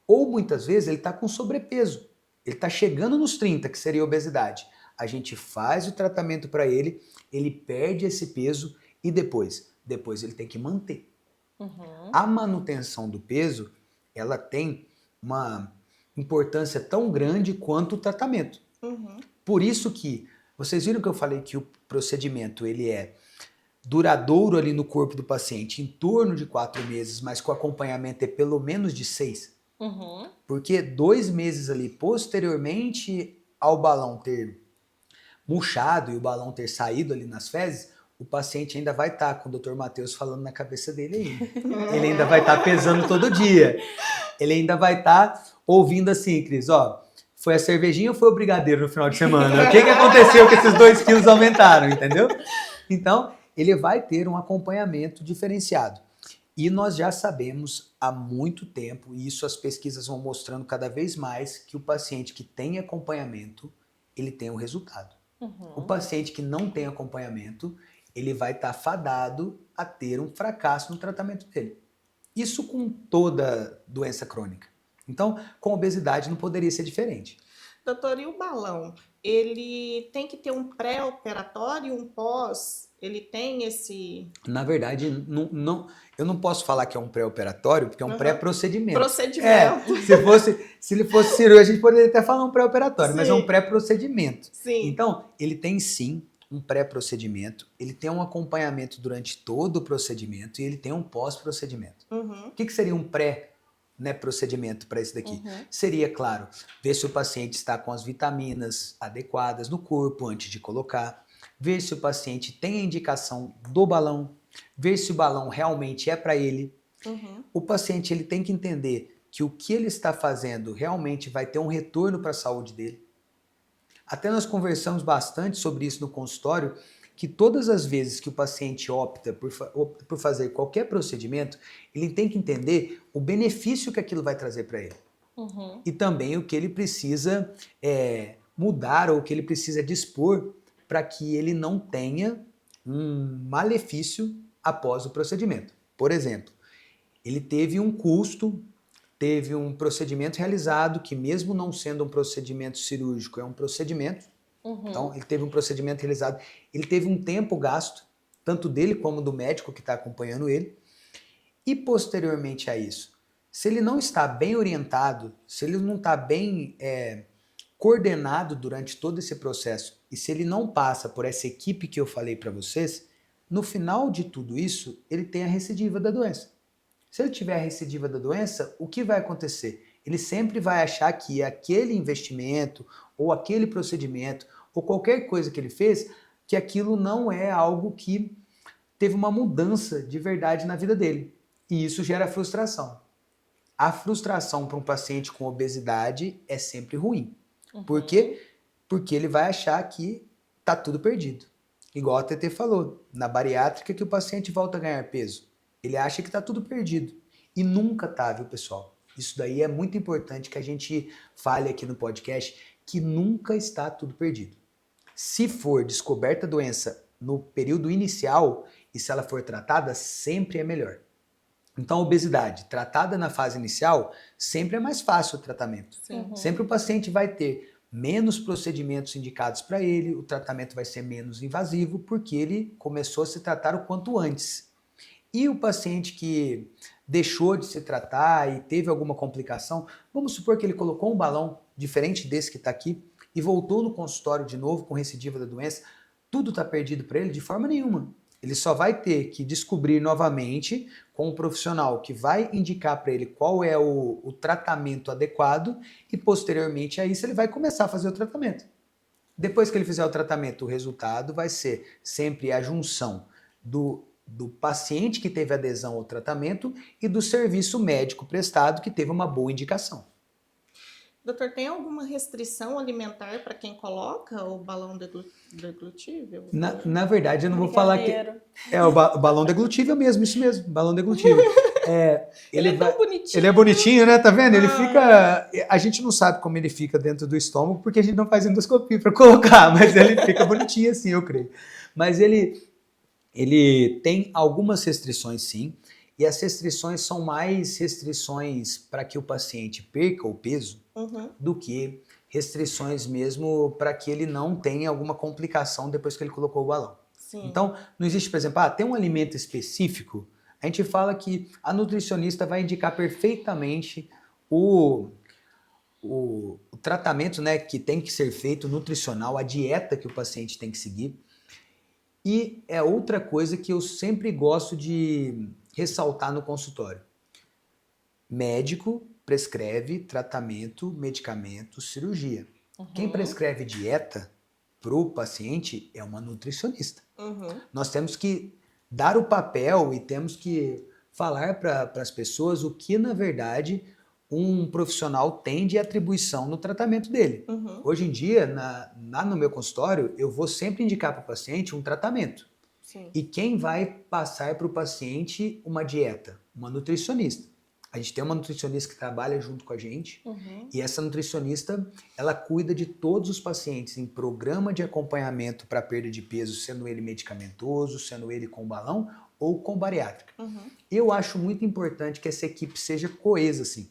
Ou muitas vezes ele está com sobrepeso, ele está chegando nos 30, que seria obesidade. A gente faz o tratamento para ele perde esse peso e depois ele tem que manter. A manutenção do peso, ela tem uma importância tão grande quanto o tratamento. Por isso que, vocês viram que eu falei que o procedimento ele é duradouro ali no corpo do paciente, em torno de 4 meses, mas com acompanhamento é pelo menos de 6. Porque 2 meses ali, posteriormente ao balão ter murchado e o balão ter saído ali nas fezes, o paciente ainda vai estar com o Dr. Matheus falando na cabeça dele ainda. Ele ainda vai estar pesando todo dia. Ele ainda vai estar ouvindo assim, Cris, ó, foi a cervejinha ou foi o brigadeiro no final de semana? O que aconteceu que esses 2 quilos aumentaram, entendeu? Então, ele vai ter um acompanhamento diferenciado. E nós já sabemos há muito tempo, e isso as pesquisas vão mostrando cada vez mais, que o paciente que tem acompanhamento, ele tem um resultado. O paciente que não tem acompanhamento, ele vai estar fadado a ter um fracasso no tratamento dele. Isso com toda doença crônica. Então, com obesidade não poderia ser diferente. Doutor, e o balão? Ele tem que ter um pré-operatório e um pós? Ele tem esse... Na verdade, eu não posso falar que é um pré-operatório, porque é um pré-procedimento. Procedimento. Se ele fosse cirúrgico, a gente poderia até falar um pré-operatório, mas é um pré-procedimento. Sim. Então, ele tem sim um pré-procedimento, ele tem um acompanhamento durante todo o procedimento e ele tem um pós-procedimento. O que seria um pré-procedimento para esse daqui? Seria, claro, ver se o paciente está com as vitaminas adequadas no corpo antes de colocar, ver se o paciente tem a indicação do balão, ver se o balão realmente é para ele. O paciente ele tem que entender que o que ele está fazendo realmente vai ter um retorno para a saúde dele. Até nós conversamos bastante sobre isso no consultório, que todas as vezes que o paciente opta por fazer qualquer procedimento, ele tem que entender o benefício que aquilo vai trazer para ele. E também o que ele precisa mudar ou o que ele precisa dispor para que ele não tenha um malefício após o procedimento. Por exemplo, ele teve um custo, teve um procedimento realizado que mesmo não sendo um procedimento cirúrgico, é um procedimento. Então, ele teve um procedimento realizado, ele teve um tempo gasto, tanto dele como do médico que está acompanhando ele. E posteriormente a isso, se ele não está bem orientado, se ele não está bem coordenado durante todo esse processo, e se ele não passa por essa equipe que eu falei para vocês, no final de tudo isso, ele tem a recidiva da doença. Se ele tiver a recidiva da doença, o que vai acontecer? Ele sempre vai achar que aquele investimento, ou aquele procedimento, ou qualquer coisa que ele fez, que aquilo não é algo que teve uma mudança de verdade na vida dele. E isso gera frustração. A frustração para um paciente com obesidade é sempre ruim. Por quê? Porque ele vai achar que está tudo perdido. Igual a TT falou, na bariátrica que o paciente volta a ganhar peso. Ele acha que está tudo perdido. E nunca está, viu, pessoal? Isso daí é muito importante que a gente fale aqui no podcast, que nunca está tudo perdido. Se for descoberta a doença no período inicial, e se ela for tratada, sempre é melhor. Então, a obesidade, tratada na fase inicial, sempre é mais fácil o tratamento. Sempre o paciente vai ter menos procedimentos indicados para ele, o tratamento vai ser menos invasivo, porque ele começou a se tratar o quanto antes. E o paciente que deixou de se tratar e teve alguma complicação, vamos supor que ele colocou um balão diferente desse que está aqui e voltou no consultório de novo com recidiva da doença, tudo está perdido para ele? De forma nenhuma. Ele só vai ter que descobrir novamente com um profissional que vai indicar para ele qual é o tratamento adequado e posteriormente a isso ele vai começar a fazer o tratamento. Depois que ele fizer o tratamento, o resultado vai ser sempre a junção do paciente que teve adesão ao tratamento e do serviço médico prestado que teve uma boa indicação. Doutor, tem alguma restrição alimentar para quem coloca o balão deglutível? Na verdade, eu não vou falar que... Brigadeiro. É o balão deglutível mesmo, isso mesmo, balão deglutível. Ele é tão bonitinho. Ele é bonitinho, né? Tá vendo? Ele Ah. fica... A gente não sabe como ele fica dentro do estômago, porque a gente não faz endoscopia para colocar, mas ele fica bonitinho assim, eu creio. Mas ele tem algumas restrições, sim, e as restrições são mais restrições para que o paciente perca o peso do que restrições mesmo para que ele não tenha alguma complicação depois que ele colocou o balão. Sim. Então, não existe, por exemplo, tem um alimento específico, a gente fala que a nutricionista vai indicar perfeitamente o tratamento, né, que tem que ser feito nutricional, a dieta que o paciente tem que seguir. E é outra coisa que eu sempre gosto de ressaltar no consultório. Médico prescreve tratamento, medicamento, cirurgia. Quem prescreve dieta para o paciente é uma nutricionista. Nós temos que dar o papel e temos que falar para as pessoas o que, na verdade, um profissional tem de atribuição no tratamento dele. Hoje em dia, no meu consultório, eu vou sempre indicar para o paciente um tratamento. Sim. E quem vai passar para o paciente uma dieta? Uma nutricionista. A gente tem uma nutricionista que trabalha junto com a gente e essa nutricionista, ela cuida de todos os pacientes em programa de acompanhamento para perda de peso, sendo ele medicamentoso, sendo ele com balão ou com bariátrica. Eu acho muito importante que essa equipe seja coesa, assim.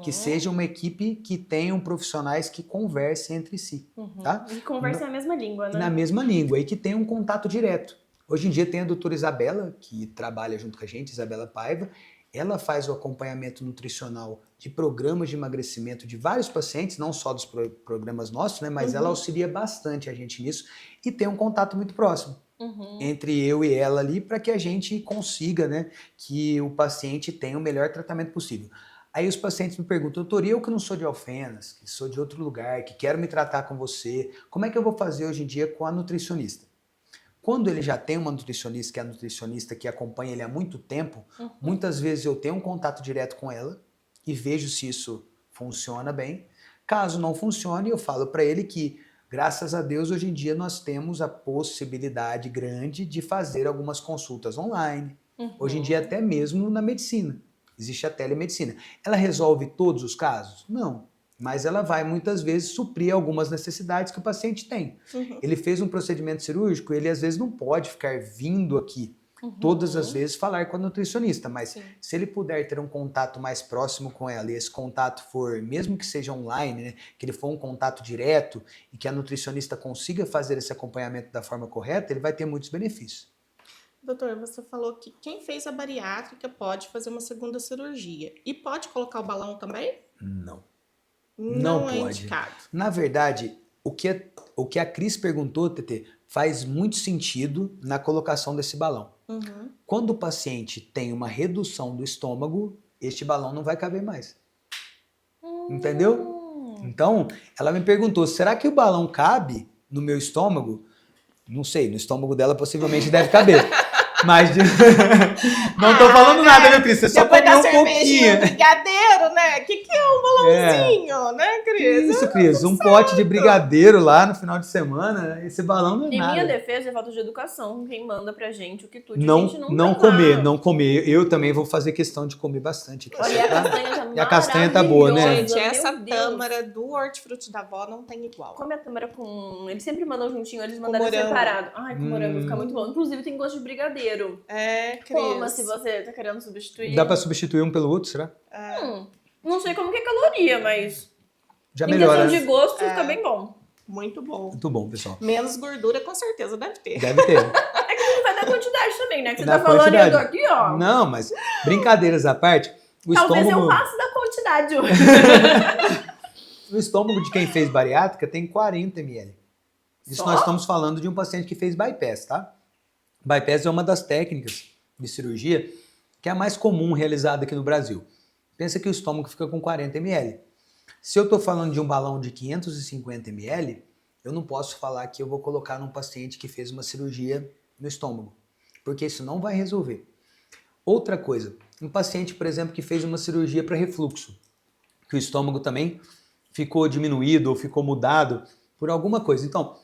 Que seja uma equipe que tenham profissionais que conversem entre si, tá? E conversem a mesma língua, né? Na mesma língua e que tenham um contato direto. Hoje em dia tem a doutora Isabela, que trabalha junto com a gente, Isabela Paiva. Ela faz o acompanhamento nutricional de programas de emagrecimento de vários pacientes, não só dos programas nossos, né? Mas ela auxilia bastante a gente nisso e tem um contato muito próximo entre eu e ela ali para que a gente consiga, né, que o paciente tenha o melhor tratamento possível. Aí os pacientes me perguntam, doutor, eu que não sou de Alfenas, que sou de outro lugar, que quero me tratar com você, como é que eu vou fazer hoje em dia com a nutricionista? Quando ele já tem uma nutricionista, que é a nutricionista que acompanha ele há muito tempo, muitas vezes eu tenho um contato direto com ela e vejo se isso funciona bem. Caso não funcione, eu falo para ele que, graças a Deus, hoje em dia nós temos a possibilidade grande de fazer algumas consultas online. Hoje em dia até mesmo na medicina. Existe a telemedicina. Ela resolve todos os casos? Não. Mas ela vai muitas vezes suprir algumas necessidades que o paciente tem. Ele fez um procedimento cirúrgico, ele às vezes não pode ficar vindo aqui todas as vezes falar com a nutricionista, mas se ele puder ter um contato mais próximo com ela e esse contato for, mesmo que seja online, né, que ele for um contato direto e que a nutricionista consiga fazer esse acompanhamento da forma correta, ele vai ter muitos benefícios. Doutor, você falou que quem fez a bariátrica pode fazer uma segunda cirurgia. E pode colocar o balão também? Não. Não é pode. indicado. Na verdade, o que a Cris perguntou, Tetê, faz muito sentido na colocação desse balão. Quando o paciente tem uma redução do estômago, este balão não vai caber mais. Entendeu? Então, ela me perguntou, será que o balão cabe no meu estômago? Não sei, no estômago dela possivelmente deve caber. Mas não tô falando nada, viu, Cris? Você só comeu um pouquinho. Brigadeiro, né? O que é um balãozinho, né, Cris? Isso, Cris. Um pote de brigadeiro lá no final de semana, esse balão não é Em nada. minha defesa é falta de educação. Quem manda pra gente o quitute, a Não, gente não dá. comer, não comer. Eu também vou fazer questão de comer bastante. Olha, e a castanha tá E a castanha tá boa, né? Gente, Meu essa Deus. tâmara do hortifruti da avó não tem igual. Come a tâmara com... Eles sempre mandam juntinho, eles mandaram morango. separado. Ai, com morango fica muito bom. Inclusive tem gosto de brigadeiro. É, Cris. Coma se você tá querendo substituir. Dá pra substituir um pelo outro, será? Não sei como que é caloria, mas Já em melhora. questão de gosto fica bem bom. Muito bom. Muito bom, pessoal. Menos gordura, com certeza deve ter. Deve ter. É que não vai dar quantidade também, né? Que você Da tá falando e eu quantidade. tô aqui, ó. Não, mas brincadeiras à parte, o Talvez estômago... eu passe da quantidade hoje. O estômago de quem fez bariátrica tem 40 ml. Isso Só? nós estamos falando de um paciente que fez bypass, tá? Bypass é uma das técnicas de cirurgia que é a mais comum realizada aqui no Brasil. Pensa que o estômago fica com 40 ml. Se eu estou falando de um balão de 550 ml, eu não posso falar que eu vou colocar num paciente que fez uma cirurgia no estômago, porque isso não vai resolver. Outra coisa, um paciente, por exemplo, que fez uma cirurgia para refluxo, que o estômago também ficou diminuído ou ficou mudado por alguma coisa. Então,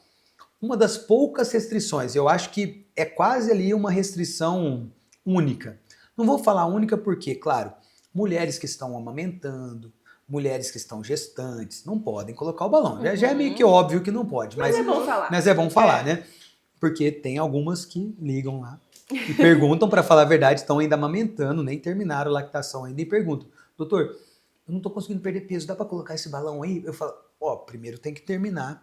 uma das poucas restrições, eu acho que é quase ali uma restrição única. Não vou falar única porque, claro, mulheres que estão amamentando, mulheres que estão gestantes, não podem colocar o balão. Já é meio que óbvio que não pode. Mas é bom falar. Mas é bom falar, né? Porque tem algumas que ligam lá e perguntam, para falar a verdade, estão ainda amamentando, nem terminaram a lactação ainda, e perguntam, doutor, eu não estou conseguindo perder peso, dá para colocar esse balão aí? Eu falo, primeiro tem que terminar.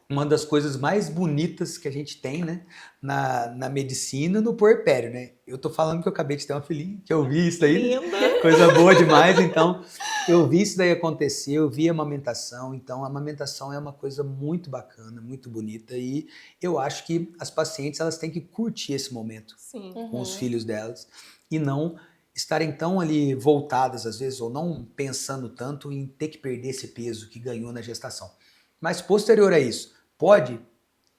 Uma das coisas mais bonitas que a gente tem, né, na medicina, no puerpério, né? Eu tô falando que eu acabei de ter uma filhinha, que eu vi isso daí, né? Coisa boa demais, então eu vi isso daí acontecer, eu vi a amamentação, então a amamentação é uma coisa muito bacana, muito bonita, e eu acho que as pacientes, elas têm que curtir esse momento Sim. com os filhos delas, e não estarem tão ali voltadas, às vezes, ou não pensando tanto em ter que perder esse peso que ganhou na gestação. Mas posterior a isso,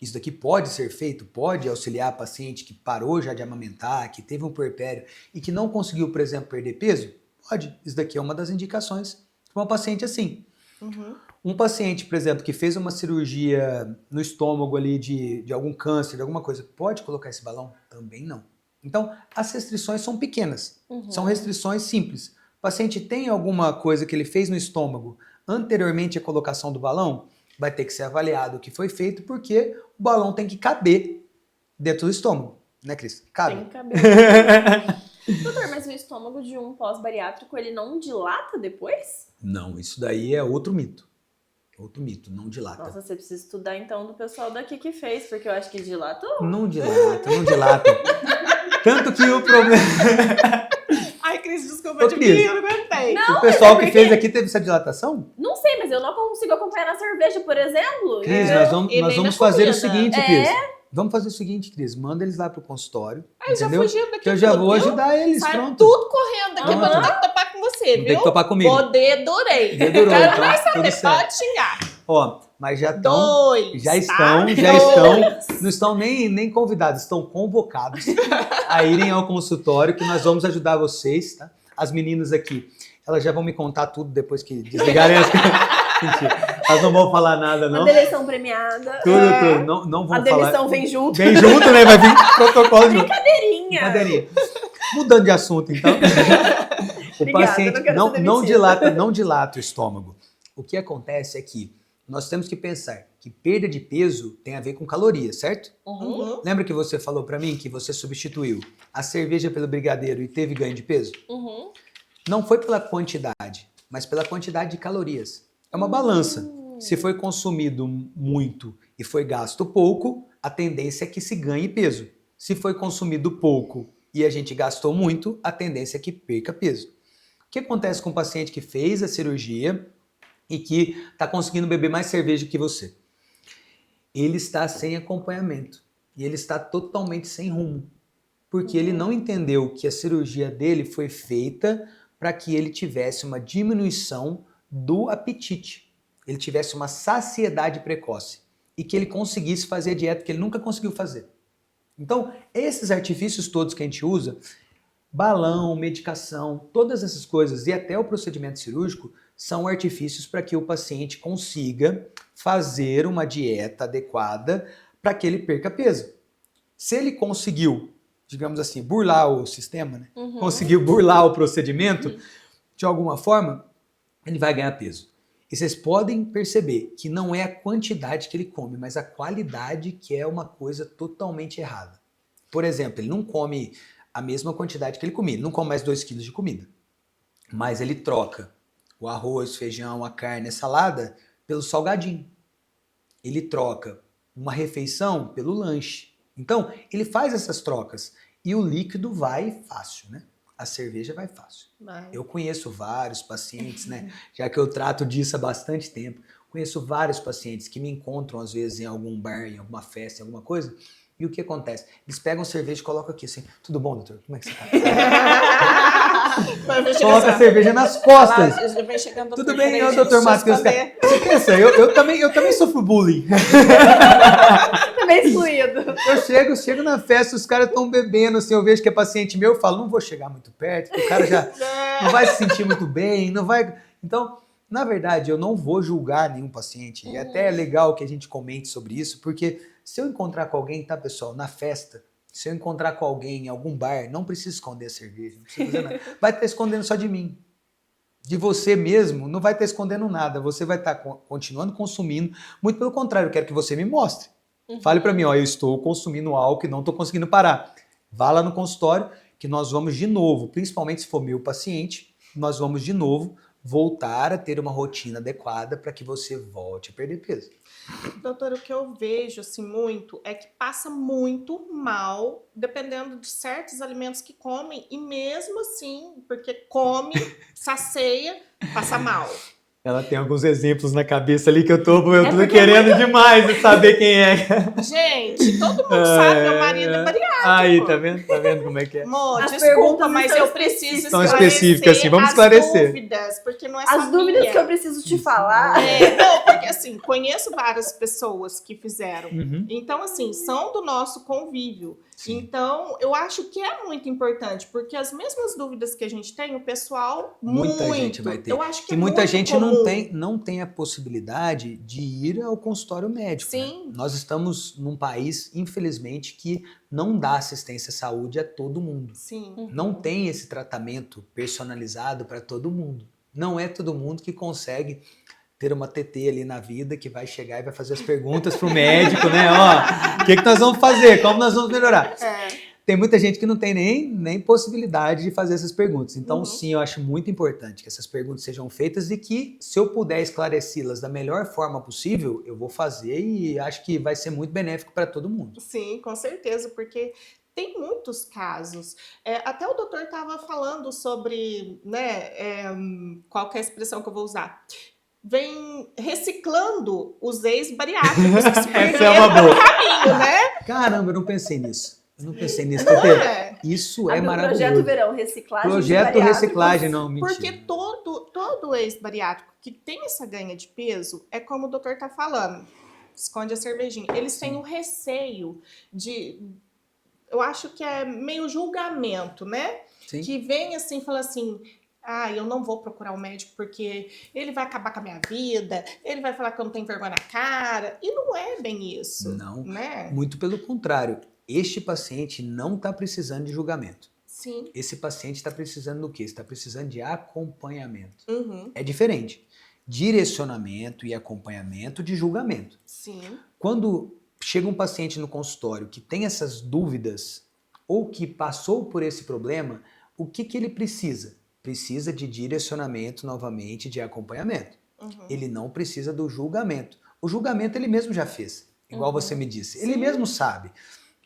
isso daqui pode ser feito, pode auxiliar a paciente que parou já de amamentar, que teve um puerpério e que não conseguiu, por exemplo, perder peso? Pode. Isso daqui é uma das indicações para uma paciente assim. Uhum. Um paciente, por exemplo, que fez uma cirurgia no estômago ali de algum câncer, de alguma coisa, pode colocar esse balão? Também não. Então, as restrições são pequenas, são restrições simples. O paciente tem alguma coisa que ele fez no estômago anteriormente à colocação do balão, vai ter que ser avaliado o que foi feito, porque o balão tem que caber dentro do estômago, né, Cris? Cabe. Tem que caber. Doutor, mas o estômago de um pós-bariátrico, ele não dilata depois? Não, isso daí é outro mito. Outro mito, não dilata. Nossa, você precisa estudar então do pessoal daqui que fez, porque eu acho que dilatou. Não dilata, não dilata. Tanto que o problema... Ai, Cris, desculpa, Ô, Cris, eu não aguentei. Não, o pessoal mas é que porque- fez aqui teve essa dilatação? Não sei, mas eu não consigo acompanhar na cerveja, por exemplo. Cris, E nós nem vamos na fazer comida. o seguinte, É? Cris. Vamos fazer o seguinte, Cris. Manda eles lá pro consultório. Ai, já entendeu? fugiu daqui Que eu já tudo, vou viu? ajudar eles, Sai pronto. tudo correndo aqui Pronto. pra não ter que topar com você, Não viu? tem que topar comigo. Vou dedurei. Dedurou, Quero então, mais tudo saber, certo. pode xingar. Ó, mas já estão... Dois, Já tá? estão, Dois. não estão nem convidados, estão convocados a irem ao consultório, que nós vamos ajudar vocês, tá? As meninas aqui, elas já vão me contar tudo depois que desligarem as... Mentira, elas não vão falar nada, não. A deleção premiada. Tudo, não vão A falar. demissão vem junto. Vem junto, né? Vai vir protocolo junto. Brincadeirinha. Brincadeirinha. Mudando de assunto, então. O Obrigada, paciente não quero não, ser não, demitida. não dilata o estômago. O que acontece é que nós temos que pensar que perda de peso tem a ver com calorias, certo? Uhum. Lembra que você falou pra mim que você substituiu a cerveja pelo brigadeiro e teve ganho de peso? Uhum. Não foi pela quantidade, mas pela quantidade de calorias. É uma balança. Se foi consumido muito e foi gasto pouco, a tendência é que se ganhe peso. Se foi consumido pouco e a gente gastou muito, a tendência é que perca peso. O que acontece com o paciente que fez a cirurgia e que está conseguindo beber mais cerveja que você? Ele está sem acompanhamento e ele está totalmente sem rumo, porque ele não entendeu que a cirurgia dele foi feita para que ele tivesse uma diminuição do apetite, ele tivesse uma saciedade precoce e que ele conseguisse fazer a dieta que ele nunca conseguiu fazer. Então, esses artifícios todos que a gente usa, balão, medicação, todas essas coisas e até o procedimento cirúrgico são artifícios para que o paciente consiga fazer uma dieta adequada para que ele perca peso. Se ele conseguiu, digamos assim, burlar o sistema, né? Conseguiu burlar o procedimento, de alguma forma, ele vai ganhar peso. E vocês podem perceber que não é a quantidade que ele come, mas a qualidade que é uma coisa totalmente errada. Por exemplo, ele não come a mesma quantidade que ele comia, ele não come mais 2 quilos de comida, mas ele troca o arroz, feijão, a carne, a salada pelo salgadinho. Ele troca uma refeição pelo lanche. Então, ele faz essas trocas e o líquido vai fácil, né? A cerveja vai fácil. Vai. Eu conheço vários pacientes, né? Já que eu trato disso há bastante tempo, conheço vários pacientes que me encontram às vezes em algum bar, em alguma festa, em alguma coisa. E o que acontece? Eles pegam cerveja e colocam aqui assim, tudo bom, doutor? Como é que você tá? Coloca a cerveja nas costas. Tudo bem, doutor Márcio? Você pensa, eu também sofro bullying. Também excluído. Eu chego na festa, os caras estão bebendo, assim, eu vejo que é paciente meu, eu falo, não vou chegar muito perto, porque o cara já não vai se sentir muito bem, não vai... Então, Na verdade, eu não vou julgar nenhum paciente. E até é legal que a gente comente sobre isso, porque se eu encontrar com alguém, tá, pessoal, na festa, se eu encontrar com alguém em algum bar, não precisa esconder a cerveja, não precisa fazer nada. Vai estar escondendo só de mim. De você mesmo, não vai estar escondendo nada. Você vai estar continuando consumindo. Muito pelo contrário, eu quero que você me mostre. Fale para mim, ó, eu estou consumindo álcool e não estou conseguindo parar. Vá lá no consultório que nós vamos de novo, principalmente se for meu paciente, nós vamos de novo voltar a ter uma rotina adequada para que você volte a perder peso. Doutor, o que eu vejo assim muito é que passa muito mal, dependendo de certos alimentos que comem, e mesmo assim, porque come, sacia, passa mal. Ela tem alguns exemplos na cabeça ali que eu tô porque querendo demais saber quem é. Gente, todo mundo sabe, meu marido é bariátrico. Aí, tá vendo? Tá vendo como é que é? Amor, As desculpa, perguntas mas são eu preciso São esclarecer específicas, sim. Vamos as esclarecer. dúvidas, porque não é As só dúvidas minha. que eu preciso te falar. Não, porque assim, conheço várias pessoas que fizeram. Uhum. Então, assim, são do nosso convívio. Sim. Então, eu acho que é muito importante, porque as mesmas dúvidas que a gente tem, o pessoal Muita gente vai ter. Eu acho que E é muita muito gente comum. não tem a possibilidade de ir ao consultório médico. Sim. Né? Nós estamos num país, infelizmente, que não dá assistência à saúde a todo mundo. Sim. Não tem esse tratamento personalizado para todo mundo. Não é todo mundo que consegue ter uma TT ali na vida que vai chegar e vai fazer as perguntas pro médico, né? Ó, o que nós vamos fazer? Como nós vamos melhorar? Tem muita gente que não tem nem possibilidade de fazer essas perguntas. Então, sim, eu acho muito importante que essas perguntas sejam feitas e que, se eu puder esclarecê-las da melhor forma possível, eu vou fazer e acho que vai ser muito benéfico para todo mundo. Sim, com certeza, porque tem muitos casos. Até o doutor estava falando sobre, né, qual que é a expressão que eu vou usar? Vem reciclando os ex-bariátricos que se Essa é uma perderam boa. no caminho, né? Caramba, eu não pensei nisso. Não porque é? isso é Abre o maravilhoso. projeto verão, reciclagem Projeto de bariátricos. reciclagem, não, mentira. Porque todo ex-bariátrico que tem essa ganha de peso, é como o doutor tá falando, esconde a cervejinha. Eles têm o receio de... Eu acho que é meio julgamento, né? Sim. Que vem assim, fala assim... eu não vou procurar um médico porque ele vai acabar com a minha vida, ele vai falar que eu não tenho vergonha na cara. E não é bem isso. Não, né? Muito pelo contrário. Este paciente não está precisando de julgamento. Sim. Esse paciente está precisando do quê? Está precisando de acompanhamento. Uhum. É diferente. Direcionamento e acompanhamento de julgamento. Sim. Quando chega um paciente no consultório que tem essas dúvidas ou que passou por esse problema, o que ele precisa? Precisa de direcionamento novamente, de acompanhamento. Uhum. Ele não precisa do julgamento. O julgamento ele mesmo já fez, igual você me disse. Ele Sim. mesmo sabe.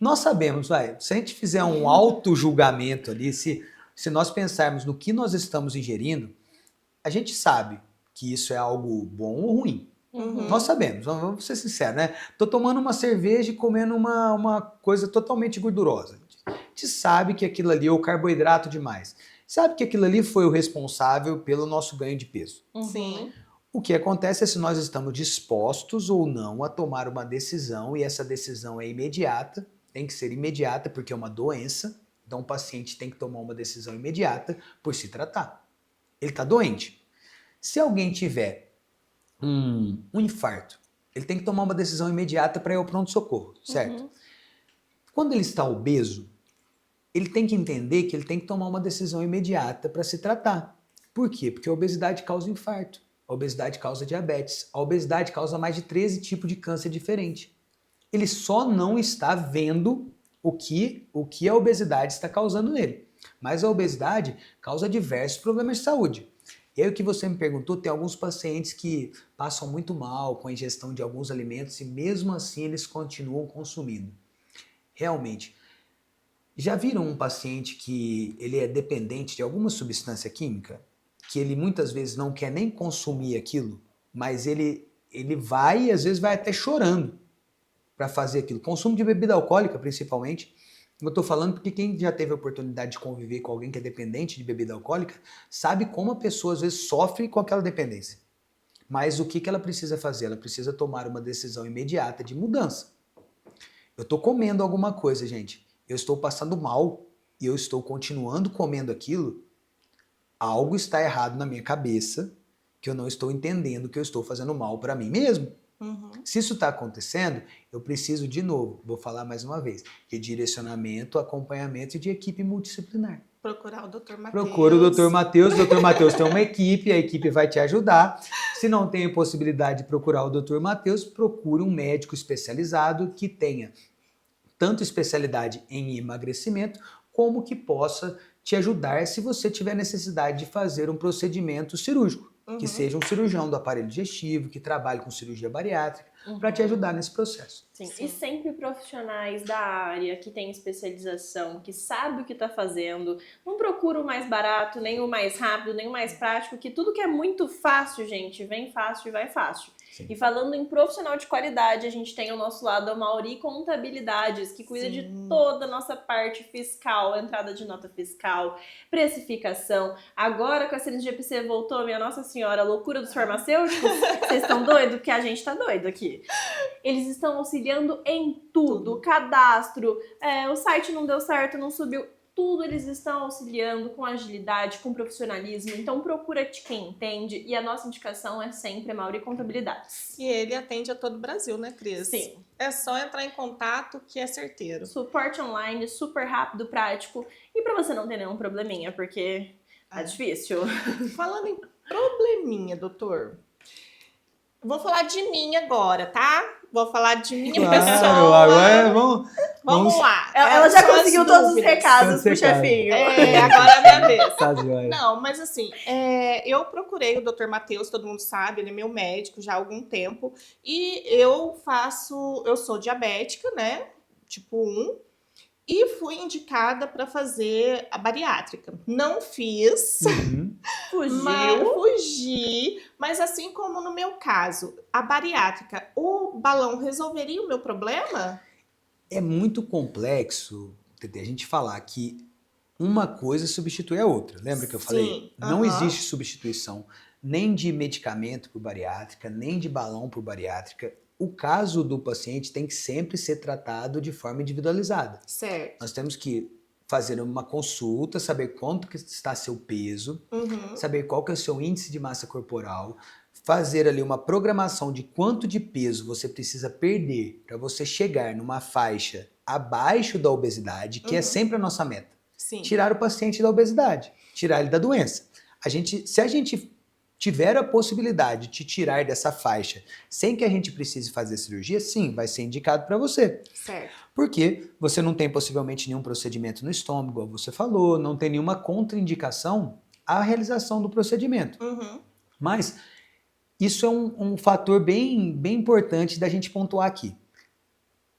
Nós sabemos, se a gente fizer um auto-julgamento ali, se nós pensarmos no que nós estamos ingerindo, a gente sabe que isso é algo bom ou ruim. Uhum. Nós sabemos, vamos ser sinceros, né? Tô tomando uma cerveja e comendo uma coisa totalmente gordurosa. A gente sabe que aquilo ali é o carboidrato demais. Sabe que aquilo ali foi o responsável pelo nosso ganho de peso. Sim. O que acontece é se nós estamos dispostos ou não a tomar uma decisão, e essa decisão é imediata, tem que ser imediata porque é uma doença, então o paciente tem que tomar uma decisão imediata por se tratar. Ele está doente. Se alguém tiver um infarto, ele tem que tomar uma decisão imediata para ir ao pronto-socorro, certo? Uhum. Quando ele está obeso, ele tem que entender que ele tem que tomar uma decisão imediata para se tratar. Por quê? Porque a obesidade causa infarto, a obesidade causa diabetes, a obesidade causa mais de 13 tipos de câncer diferentes. Ele só não está vendo o que a obesidade está causando nele. Mas a obesidade causa diversos problemas de saúde. E aí o que você me perguntou, tem alguns pacientes que passam muito mal com a ingestão de alguns alimentos e mesmo assim eles continuam consumindo. Realmente. Já viram um paciente que ele é dependente de alguma substância química? Que ele muitas vezes não quer nem consumir aquilo, mas ele vai e às vezes vai até chorando para fazer aquilo. Consumo de bebida alcoólica, principalmente. Eu estou falando porque quem já teve a oportunidade de conviver com alguém que é dependente de bebida alcoólica sabe como a pessoa às vezes sofre com aquela dependência. Mas o que ela precisa fazer? Ela precisa tomar uma decisão imediata de mudança. Eu estou comendo alguma coisa, gente. Eu estou passando mal e eu estou continuando comendo aquilo. Algo está errado na minha cabeça que eu não estou entendendo que eu estou fazendo mal para mim mesmo. Se isso está acontecendo, eu preciso, de novo, vou falar mais uma vez, de direcionamento, acompanhamento e de equipe multidisciplinar. Procurar o Dr. Matheus. Procura o Dr. Matheus. O Dr. Matheus tem uma equipe, a equipe vai te ajudar. Se não tem possibilidade de procurar o Dr. Matheus, procure um médico especializado que tenha tanto especialidade em emagrecimento, como que possa te ajudar se você tiver necessidade de fazer um procedimento cirúrgico. Que seja um cirurgião do aparelho digestivo, que trabalhe com cirurgia bariátrica, para te ajudar nesse processo. Sim. E sempre profissionais da área, que tem especialização, que sabe o que está fazendo. Não procura o mais barato, nem o mais rápido, nem o mais prático, que tudo que é muito fácil, gente, vem fácil e vai fácil. Sim. E falando em profissional de qualidade, a gente tem ao nosso lado a Mauri Contabilidades, que cuida de toda a nossa parte fiscal, entrada de nota fiscal, precificação. Agora com a cirurgia PC voltou, minha Nossa Senhora, a loucura dos farmacêuticos, vocês estão doidos? Porque a gente tá doido aqui. Eles estão auxiliando em tudo. Cadastro, o site não deu certo, não subiu. Tudo eles estão auxiliando com agilidade, com profissionalismo. Então procura-te quem entende. E a nossa indicação é sempre a Mauri Contabilidades. E ele atende a todo o Brasil, né, Cris? Sim. É só entrar em contato que é certeiro. Suporte online, super rápido, prático. E pra você não ter nenhum probleminha, porque tá difícil. Falando em probleminha, doutor, vou falar de mim agora, tá? Vou falar de minha pessoa. Agora vamos lá. Ela já conseguiu todos os recados pro chefinho. Agora é a minha vez. Tá, não, mas assim, eu procurei o Dr. Matheus, todo mundo sabe, ele é meu médico já há algum tempo. E eu sou diabética, né? Tipo 1. E fui indicada para fazer a bariátrica. Não fiz. Fugi. Mas assim como no meu caso, a bariátrica, o balão resolveria o meu problema? É muito complexo, Tetê, a gente falar que uma coisa substitui a outra. Lembra que eu falei? Não existe substituição nem de medicamento por bariátrica, nem de balão por bariátrica. O caso do paciente tem que sempre ser tratado de forma individualizada. Certo. Nós temos que fazer uma consulta, saber quanto que está seu peso, saber qual que é o seu índice de massa corporal, fazer ali uma programação de quanto de peso você precisa perder para você chegar numa faixa abaixo da obesidade, que é sempre a nossa meta. Sim. Tirar o paciente da obesidade, tirar ele da doença. Se a gente tiver a possibilidade de tirar dessa faixa sem que a gente precise fazer cirurgia, sim, vai ser indicado para você. Certo. Porque você não tem possivelmente nenhum procedimento no estômago, como você falou, não tem nenhuma contraindicação à realização do procedimento. Mas isso é um fator bem importante da gente pontuar aqui.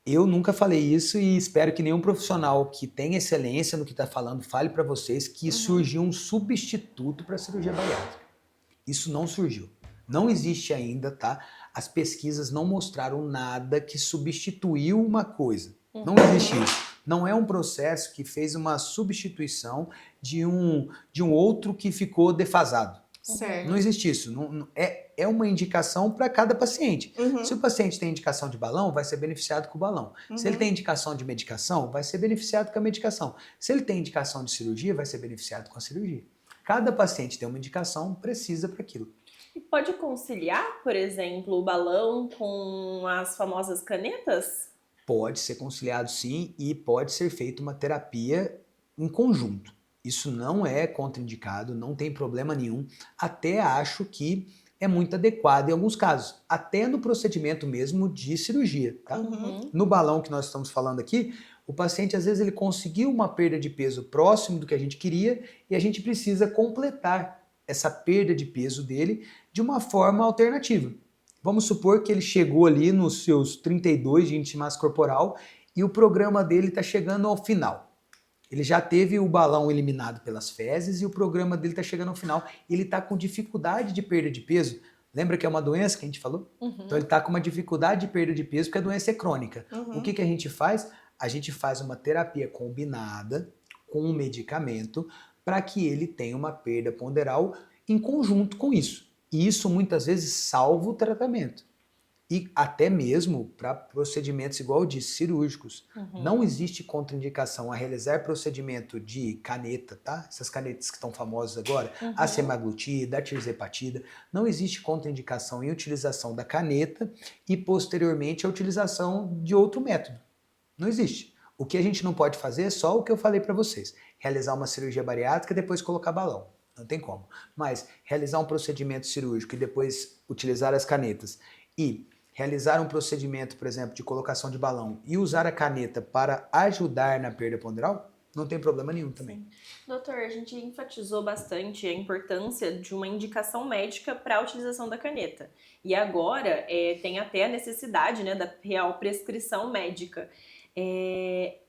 Eu nunca falei isso e espero que nenhum profissional que tem excelência no que está falando fale para vocês que surgiu um substituto para a cirurgia bariátrica. Isso não surgiu. Não existe ainda, tá? As pesquisas não mostraram nada que substituiu uma coisa. Não existe isso. Não é um processo que fez uma substituição de um outro que ficou defasado. Certo. Não existe isso. É uma indicação para cada paciente. Se o paciente tem indicação de balão, vai ser beneficiado com o balão. Se ele tem indicação de medicação, vai ser beneficiado com a medicação. Se ele tem indicação de cirurgia, vai ser beneficiado com a cirurgia. Cada paciente tem uma indicação, precisa para aquilo. E pode conciliar, por exemplo, o balão com as famosas canetas? Pode ser conciliado sim e pode ser feita uma terapia em conjunto. Isso não é contraindicado, não tem problema nenhum. Até acho que é muito adequado em alguns casos. Até no procedimento mesmo de cirurgia, tá? No balão que nós estamos falando aqui, o paciente às vezes ele conseguiu uma perda de peso próximo do que a gente queria e a gente precisa completar essa perda de peso dele de uma forma alternativa. Vamos supor que ele chegou ali nos seus 32 de índice de massa corporal e o programa dele está chegando ao final. Ele já teve o balão eliminado pelas fezes e o programa dele está chegando ao final. Ele está com dificuldade de perda de peso. Lembra que é uma doença que a gente falou? Então ele está com uma dificuldade de perda de peso porque a doença é crônica. O que a gente faz? A gente faz uma terapia combinada com um medicamento para que ele tenha uma perda ponderal em conjunto com isso. E isso muitas vezes salva o tratamento. E até mesmo para procedimentos, igual eu disse, cirúrgicos. Não existe contraindicação a realizar procedimento de caneta, tá? Essas canetas que estão famosas agora, a semaglutida, a tirzepatida. Não existe contraindicação em utilização da caneta e, posteriormente, a utilização de outro método. Não existe. O que a gente não pode fazer é só o que eu falei para vocês. Realizar uma cirurgia bariátrica e depois colocar balão. Não tem como. Mas realizar um procedimento cirúrgico e depois utilizar as canetas e realizar um procedimento, por exemplo, de colocação de balão e usar a caneta para ajudar na perda ponderal, não tem problema nenhum também. Sim. Doutor, a gente enfatizou bastante a importância de uma indicação médica para a utilização da caneta. E agora tem até a necessidade, né, da real prescrição médica.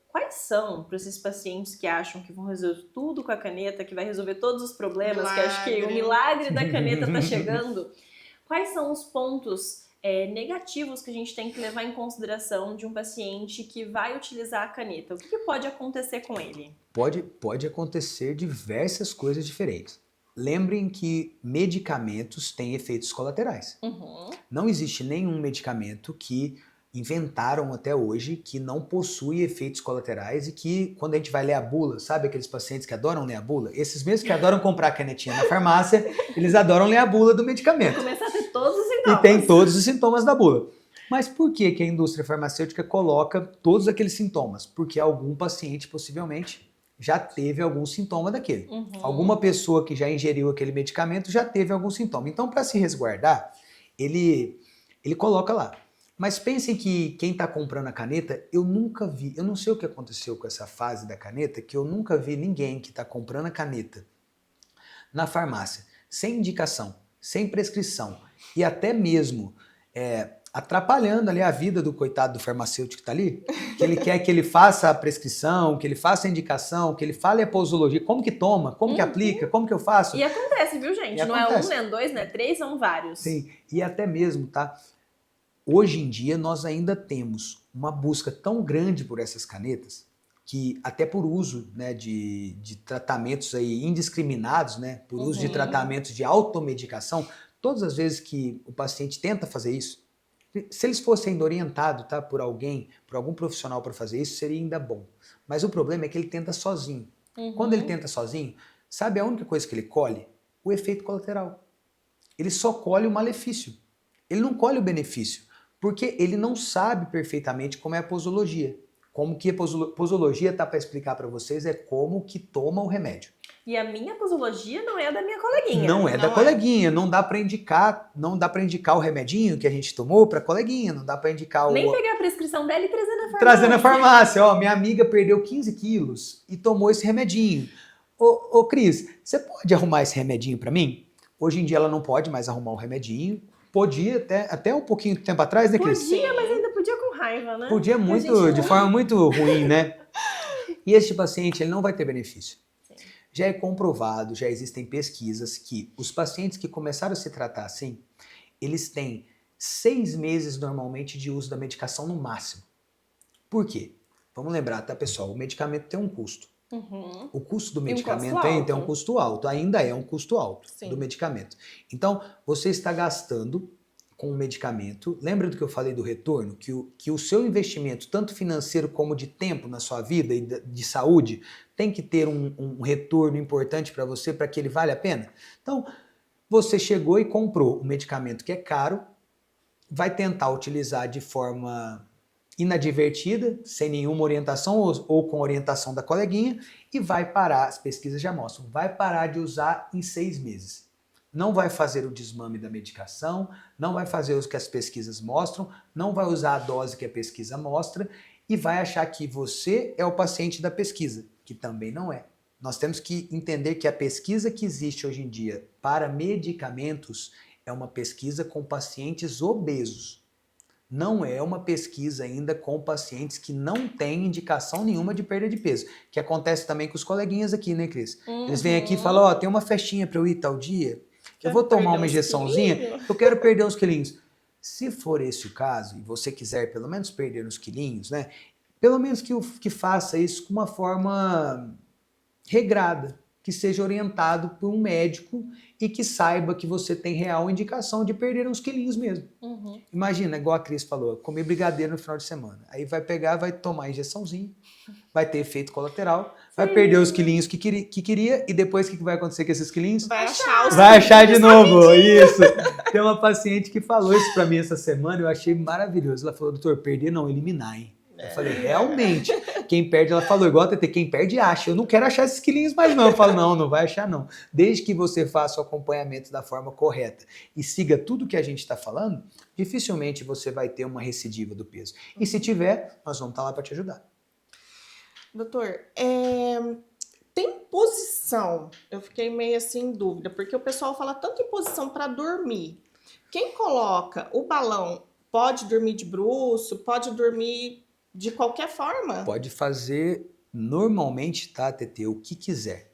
Quais são, para esses pacientes que acham que vão resolver tudo com a caneta, que vai resolver todos os problemas, que acho que o milagre da caneta está chegando, quais são os pontos negativos que a gente tem que levar em consideração de um paciente que vai utilizar a caneta? O que pode acontecer com ele? Pode acontecer diversas coisas diferentes. Lembrem que medicamentos têm efeitos colaterais. Não existe nenhum medicamento que inventaram até hoje que não possui efeitos colaterais e que, quando a gente vai ler a bula, sabe aqueles pacientes que adoram ler a bula? Esses mesmos que adoram comprar canetinha na farmácia, eles adoram ler a bula do medicamento. Começar a ter todos os sintomas. E tem todos os sintomas da bula. Mas por que a indústria farmacêutica coloca todos aqueles sintomas? Porque algum paciente, possivelmente, já teve algum sintoma daquele. Alguma pessoa que já ingeriu aquele medicamento já teve algum sintoma. Então, para se resguardar, ele coloca lá. Mas pensem que quem está comprando a caneta, eu nunca vi, eu não sei o que aconteceu com essa fase da caneta, que eu nunca vi ninguém que está comprando a caneta na farmácia, sem indicação, sem prescrição e até mesmo atrapalhando ali a vida do coitado do farmacêutico que está ali, que ele quer que ele faça a prescrição, que ele faça a indicação, que ele fale a posologia, como que toma, como que aplica, como que eu faço. E acontece, viu, gente? E não acontece. é um, nem dois, nem três, são vários. Sim, e até mesmo, tá? Hoje em dia nós ainda temos uma busca tão grande por essas canetas que até por uso, né, de tratamentos aí indiscriminados, né, por uso de tratamentos de automedicação, todas as vezes que o paciente tenta fazer isso, se eles fossem ainda orientados, tá, por alguém, por algum profissional para fazer isso, seria ainda bom. Mas o problema é que ele tenta sozinho. Quando ele tenta sozinho, sabe a única coisa que ele colhe? O efeito colateral. Ele só colhe o malefício. Ele não colhe o benefício. Porque ele não sabe perfeitamente como é a posologia. Como que a posologia tá para explicar para vocês é como que toma o remédio. E a minha posologia não é a da minha coleguinha. Não é da coleguinha, não dá para indicar o remedinho que a gente tomou para coleguinha, não dá para indicar Nem pegar a prescrição dela e trazer na farmácia. Trazer na farmácia, ó, minha amiga perdeu 15 quilos e tomou esse remedinho. Ô Cris, você pode arrumar esse remedinho para mim? Hoje em dia ela não pode mais arrumar o remedinho. Podia até um pouquinho de tempo atrás, né, Cris? Podia, mas ainda podia com raiva, né? Podia muito, de forma muito ruim, né? E esse paciente, ele não vai ter benefício. Sim. Já é comprovado, já existem pesquisas que os pacientes que começaram a se tratar assim, eles têm 6 meses normalmente de uso da medicação no máximo. Por quê? Vamos lembrar, tá, pessoal? O medicamento tem um custo. O custo do medicamento tem um custo alto, ainda é um custo alto do medicamento. Então, você está gastando com o medicamento, lembra do que eu falei do retorno? Que o seu investimento, tanto financeiro como de tempo na sua vida e de saúde, tem que ter um retorno importante para você, para que ele vale a pena? Então, você chegou e comprou um medicamento que é caro, vai tentar utilizar de forma inadvertida, sem nenhuma orientação ou com orientação da coleguinha, e vai parar, as pesquisas já mostram, vai parar de usar em 6 meses. Não vai fazer o desmame da medicação, não vai fazer o que as pesquisas mostram, não vai usar a dose que a pesquisa mostra e vai achar que você é o paciente da pesquisa, que também não é. Nós temos que entender que a pesquisa que existe hoje em dia para medicamentos é uma pesquisa com pacientes obesos. Não é uma pesquisa ainda com pacientes que não têm indicação nenhuma de perda de peso. Que acontece também com os coleguinhas aqui, né, Cris? Eles vêm aqui e falam, ó, tem uma festinha para eu ir tal dia, eu vou tomar uma injeçãozinha, eu quero perder uns quilinhos. Se for esse o caso, e você quiser pelo menos perder uns quilinhos, né, pelo menos que faça isso com uma forma regrada. que seja orientado por um médico e que saiba que você tem real indicação de perder uns quilinhos mesmo. Imagina, igual a Cris falou, comer brigadeiro no final de semana. Aí vai pegar, vai tomar injeçãozinha, vai ter efeito colateral, vai perder os quilinhos que queria e depois o que vai acontecer com esses quilinhos? Vai achar de novo, isso. Tem uma paciente que falou isso pra mim essa semana, eu achei maravilhoso. Ela falou, doutor, perder não, eliminar, hein? Eu falei, realmente, quem perde, ela falou, igual a TT, quem perde acha. Eu não quero achar esses quilinhos mais não. Eu falo, não vai achar não. Desde que você faça o acompanhamento da forma correta e siga tudo que a gente está falando, dificilmente você vai ter uma recidiva do peso. E se tiver, nós vamos estar lá para te ajudar. Doutor, tem posição? Eu fiquei meio assim em dúvida, porque o pessoal fala tanto em posição para dormir. Quem coloca o balão pode dormir de bruço, pode dormir de qualquer forma? Pode fazer normalmente, tá, TT, o que quiser.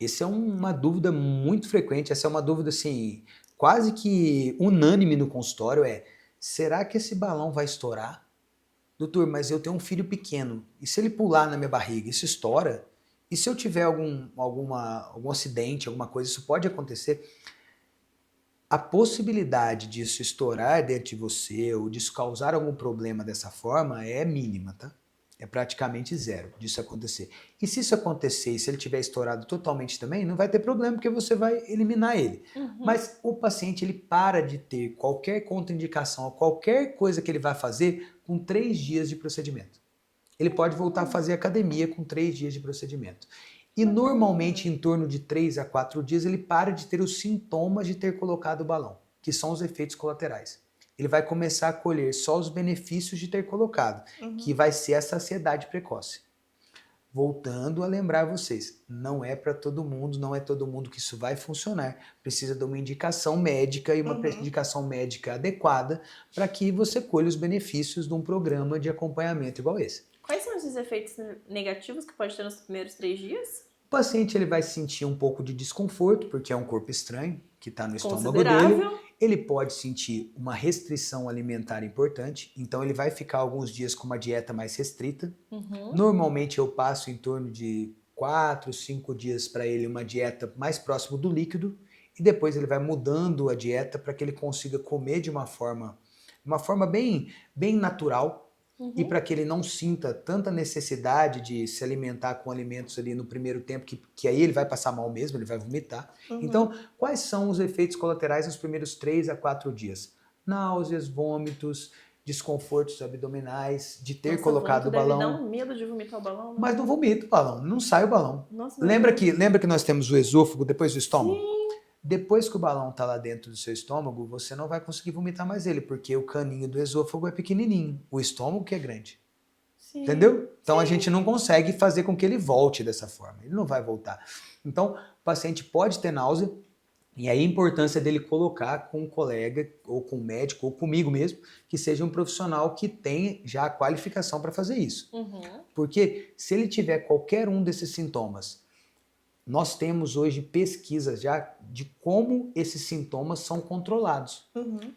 Essa é uma dúvida muito frequente, essa é uma dúvida assim, quase que unânime no consultório, será que esse balão vai estourar? Doutor, mas eu tenho um filho pequeno, e se ele pular na minha barriga, isso estoura? E se eu tiver algum acidente, alguma coisa, isso pode acontecer? A possibilidade disso estourar dentro de você ou disso causar algum problema dessa forma é mínima, tá? É praticamente zero disso acontecer. E se isso acontecer e se ele tiver estourado totalmente também, não vai ter problema porque você vai eliminar ele. Mas o paciente ele para de ter qualquer contraindicação, qualquer coisa que ele vai fazer com 3 dias de procedimento. Ele pode voltar a fazer academia com 3 dias de procedimento. E normalmente em torno de 3 a 4 dias ele para de ter os sintomas de ter colocado o balão, que são os efeitos colaterais. Ele vai começar a colher só os benefícios de ter colocado, que vai ser a saciedade precoce. Voltando a lembrar vocês, não é para todo mundo, não é todo mundo que isso vai funcionar. Precisa de uma indicação médica e uma indicação médica adequada para que você colhe os benefícios de um programa de acompanhamento igual esse. Quais são esses efeitos negativos que pode ter nos primeiros 3 dias? O paciente ele vai sentir um pouco de desconforto, porque é um corpo estranho que está no estômago dele. Ele pode sentir uma restrição alimentar importante, então ele vai ficar alguns dias com uma dieta mais restrita. Normalmente eu passo em torno de 4, 5 dias para ele uma dieta mais próxima do líquido e depois ele vai mudando a dieta para que ele consiga comer de uma forma bem natural. E para que ele não sinta tanta necessidade de se alimentar com alimentos ali no primeiro tempo, que aí ele vai passar mal mesmo, ele vai vomitar. Então, quais são os efeitos colaterais nos primeiros 3 a 4 dias? Náuseas, vômitos, desconfortos abdominais, de ter colocado o balão. Deve dar um medo de vomitar o balão, né? Mas não vomita o balão, não sai o balão. Nossa, lembra que nós temos o esôfago depois do estômago? Sim. Depois que o balão está lá dentro do seu estômago, você não vai conseguir vomitar mais ele, porque o caninho do esôfago é pequenininho, o estômago que é grande. Sim. Entendeu? Então a gente não consegue fazer com que ele volte dessa forma, ele não vai voltar. Então o paciente pode ter náusea, e aí a importância dele colocar com um colega, ou com um médico, ou comigo mesmo, que seja um profissional que tenha já a qualificação para fazer isso. Porque se ele tiver qualquer um desses sintomas, nós temos hoje pesquisas já de como esses sintomas são controlados.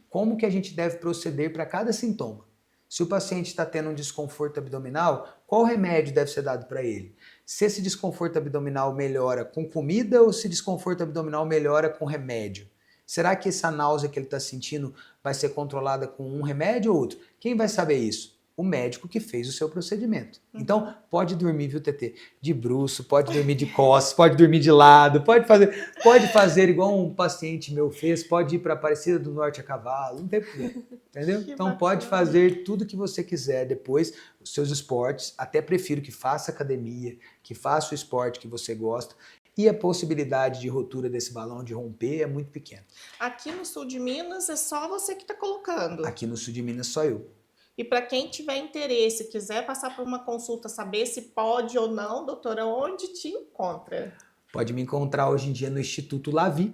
Como que a gente deve proceder para cada sintoma. Se o paciente está tendo um desconforto abdominal, qual remédio deve ser dado para ele? Se esse desconforto abdominal melhora com comida ou se desconforto abdominal melhora com remédio? Será que essa náusea que ele está sentindo vai ser controlada com um remédio ou outro? Quem vai saber isso? O médico que fez o seu procedimento. Então, pode dormir, viu, TT? De bruço, pode dormir de costas, pode dormir de lado, pode fazer igual um paciente meu fez, pode ir para Aparecida do Norte a cavalo, não tem problema, entendeu? Então, pode fazer tudo que você quiser depois, os seus esportes, até prefiro que faça academia, que faça o esporte que você gosta, e a possibilidade de rotura desse balão, de romper, é muito pequena. Aqui no sul de Minas é só você que está colocando? Aqui no sul de Minas só eu. E para quem tiver interesse, quiser passar por uma consulta, saber se pode ou não, doutora, onde te encontra? Pode me encontrar hoje em dia no Instituto Lavi,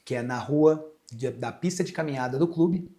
que é na rua da pista de caminhada do clube.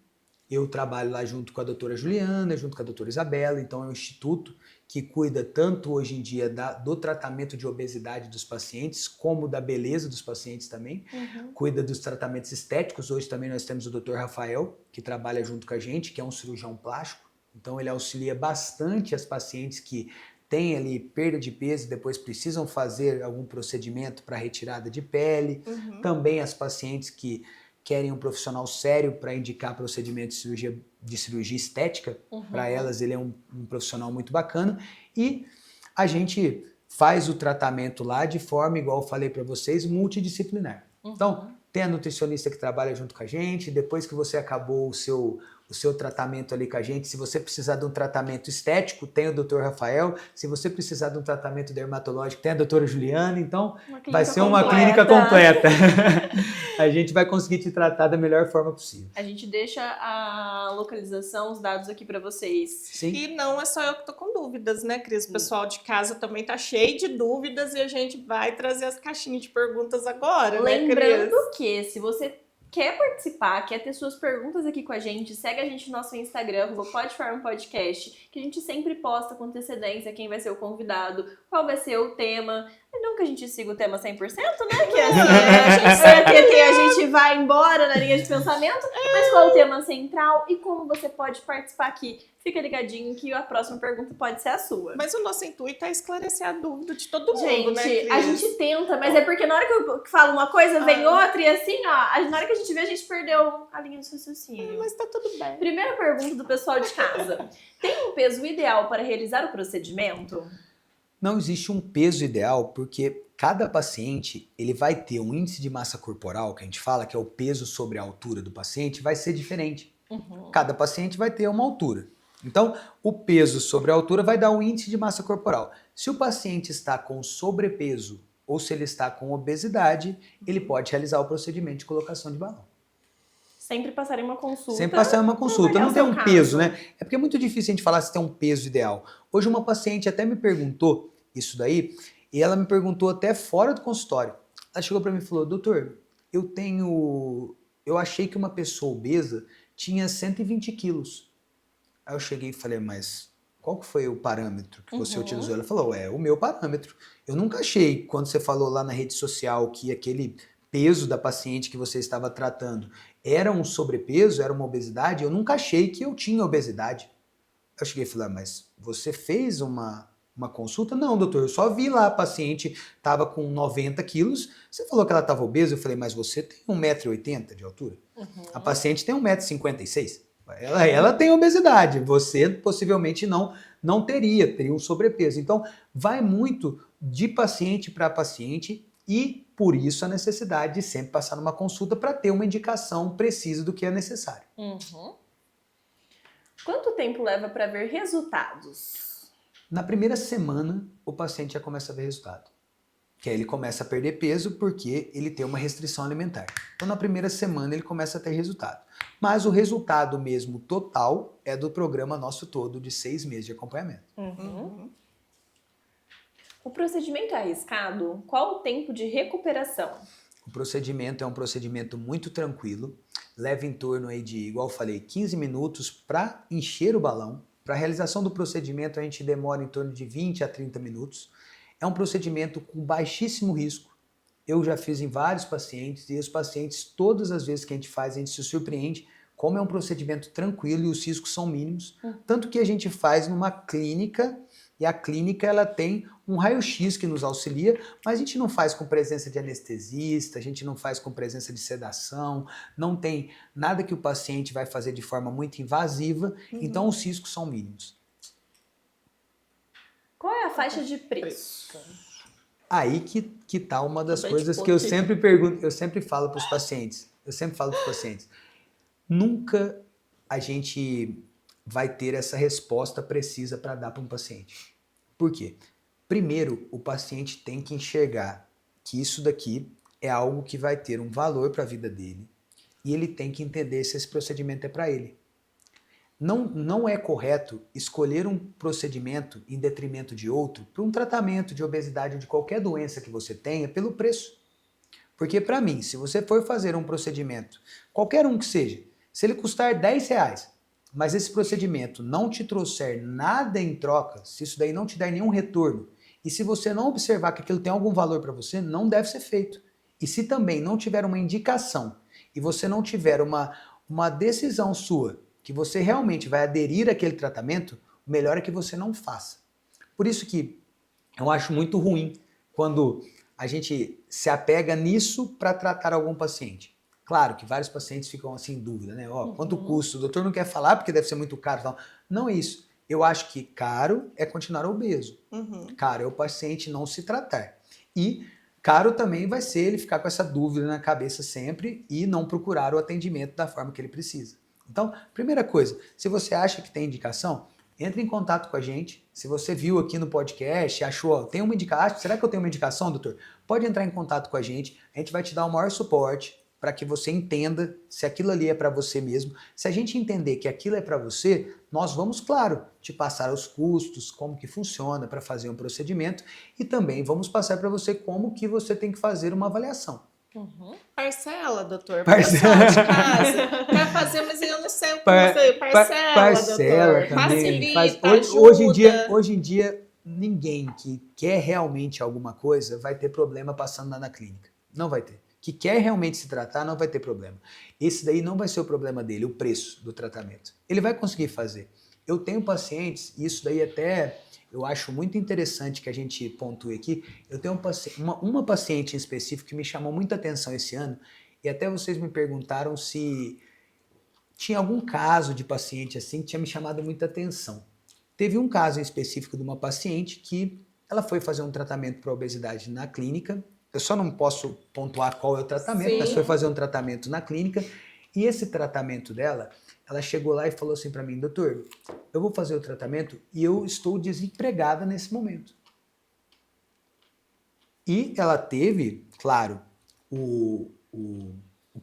Eu trabalho lá junto com a doutora Juliana, junto com a doutora Isabela, então é um instituto que cuida tanto hoje em dia do tratamento de obesidade dos pacientes, como da beleza dos pacientes também. Cuida dos tratamentos estéticos. Hoje também nós temos o doutor Rafael, que trabalha junto com a gente, que é um cirurgião plástico. Então ele auxilia bastante as pacientes que têm ali perda de peso e depois precisam fazer algum procedimento para retirada de pele. Também as pacientes que querem um profissional sério para indicar procedimento de cirurgia estética. Para elas ele é um profissional muito bacana. E a gente faz o tratamento lá de forma, igual eu falei para vocês, multidisciplinar. Então, tem a nutricionista que trabalha junto com a gente, depois que você acabou o seu tratamento ali com a gente, se você precisar de um tratamento estético, tem o Dr. Rafael, se você precisar de um tratamento dermatológico, tem a doutora Juliana, então vai ser uma clínica completa. A gente vai conseguir te tratar da melhor forma possível. A gente deixa a localização, os dados aqui para vocês. Sim. E não é só eu que tô com dúvidas, né, Cris? O pessoal de casa também tá cheio de dúvidas e a gente vai trazer as caixinhas de perguntas agora, Lembrando né, Cris? que se você quer participar, quer ter suas perguntas aqui com a gente, segue a gente no nosso Instagram, @PodFarmPodcast, que a gente sempre posta com antecedência quem vai ser o convidado, qual vai ser o tema. Não que a gente siga o tema 100%, né? Que assim, a gente sabe que a gente vai embora na linha de pensamento, mas qual é o tema central e como você pode participar aqui. Fica ligadinho que a próxima pergunta pode ser a sua. Mas o nosso intuito é esclarecer a dúvida de todo mundo, Gente, né, Cris? a gente tenta, mas é porque na hora que eu falo uma coisa, vem outra, e assim, ó, na hora que a gente vê, a gente perdeu a linha de raciocínio. Mas tá tudo bem. Primeira pergunta do pessoal de casa. Tem um peso ideal para realizar o procedimento? Não existe um peso ideal, porque cada paciente ele vai ter um índice de massa corporal, que a gente fala que é o peso sobre a altura do paciente, vai ser diferente. Cada paciente vai ter uma altura. Então, o peso sobre a altura vai dar um índice de massa corporal. Se o paciente está com sobrepeso ou se ele está com obesidade, ele pode realizar o procedimento de colocação de balão. Sempre passar em uma consulta. Sempre passar em uma consulta. avaliar Não o tem seu um caso. peso, né? É porque é muito difícil a gente falar se tem um peso ideal. Hoje uma paciente até me perguntou isso daí, e ela me perguntou até fora do consultório. Ela chegou para mim e falou: doutor, eu achei que uma pessoa obesa tinha 120 quilos. Aí eu cheguei e falei: mas qual que foi o parâmetro que você utilizou? Ela falou: é o meu parâmetro. Eu nunca achei, quando você falou lá na rede social que aquele peso da paciente que você estava tratando era um sobrepeso, era uma obesidade, eu nunca achei que eu tinha obesidade. Eu cheguei e falei: mas você fez uma consulta? Não, doutor, eu só vi lá a paciente estava com 90 quilos, você falou que ela estava obesa, eu falei: mas você tem 1,80 m de altura? A paciente tem 1,56 m. Ela tem obesidade, você possivelmente não teria um sobrepeso. Então, vai muito de paciente para paciente e, por isso, a necessidade de sempre passar numa consulta para ter uma indicação precisa do que é necessário. Quanto tempo leva para ver resultados? Na primeira semana, o paciente já começa a ver resultado. Que aí ele começa a perder peso porque ele tem uma restrição alimentar. Então, na primeira semana, ele começa a ter resultado. Mas o resultado mesmo total é do programa nosso todo de 6 meses de acompanhamento. O procedimento é arriscado? Qual o tempo de recuperação? O procedimento é um procedimento muito tranquilo. Leva em torno aí de, igual eu falei, 15 minutos para encher o balão. Para a realização do procedimento, a gente demora em torno de 20 a 30 minutos. É um procedimento com baixíssimo risco. Eu já fiz em vários pacientes e os pacientes, todas as vezes que a gente faz, a gente se surpreende como é um procedimento tranquilo e os riscos são mínimos. Tanto que a gente faz numa clínica e a clínica ela tem um raio-x que nos auxilia, mas a gente não faz com presença de anestesista, a gente não faz com presença de sedação, não tem nada que o paciente vai fazer de forma muito invasiva, então os riscos são mínimos. Qual é a faixa de preço? Aí que tá uma das coisas que eu sempre pergunto, eu sempre falo para os pacientes, nunca a gente vai ter essa resposta precisa para dar para um paciente. Por quê? Primeiro, o paciente tem que enxergar que isso daqui é algo que vai ter um valor para a vida dele e ele tem que entender se esse procedimento é para ele. Não é correto escolher um procedimento em detrimento de outro para um tratamento de obesidade ou de qualquer doença que você tenha pelo preço. Porque para mim, se você for fazer um procedimento, qualquer um que seja, se ele custar R$10, mas esse procedimento não te trouxer nada em troca, se isso daí não te der nenhum retorno, e se você não observar que aquilo tem algum valor para você, não deve ser feito. E se também não tiver uma indicação e você não tiver uma decisão sua que você realmente vai aderir àquele tratamento, o melhor é que você não faça. Por isso que eu acho muito ruim quando a gente se apega nisso para tratar algum paciente. Claro que vários pacientes ficam assim em dúvida, né? Ó, quanto custa? O doutor não quer falar porque deve ser muito caro e tal. Não é isso. Eu acho que caro é continuar obeso. Caro é o paciente não se tratar. E caro também vai ser ele ficar com essa dúvida na cabeça sempre e não procurar o atendimento da forma que ele precisa. Então, primeira coisa, se você acha que tem indicação, entre em contato com a gente. Se você viu aqui no podcast, achou, tem uma indicação, será que eu tenho uma indicação, doutor? Pode entrar em contato com a gente gente vai te dar o maior suporte para que você entenda se aquilo ali é para você mesmo. Se a gente entender que aquilo é para você, nós vamos, claro, te passar os custos, como que funciona para fazer um procedimento e também vamos passar para você como que você tem que fazer uma avaliação. Parcela, doutor. Parcela de casa. Quer fazer, mas eu não sei o que você... Parcela doutor. também. Facilita, Hoje em dia, ninguém que quer realmente alguma coisa vai ter problema passando lá na clínica. Não vai ter. Que quer realmente se tratar, não vai ter problema. Esse daí não vai ser o problema dele, o preço do tratamento. Ele vai conseguir fazer. Eu tenho pacientes, e isso daí até eu acho muito interessante que a gente pontue aqui, eu tenho uma paciente em específico que me chamou muita atenção esse ano, e até vocês me perguntaram se tinha algum caso de paciente assim que tinha me chamado muita atenção. Teve um caso em específico de uma paciente que ela foi fazer um tratamento para obesidade na clínica. Eu só não posso pontuar qual é o tratamento, mas foi fazer um tratamento na clínica. E esse tratamento dela, ela chegou lá e falou assim para mim, doutor, eu vou fazer o tratamento e eu estou desempregada nesse momento. E ela teve, claro, o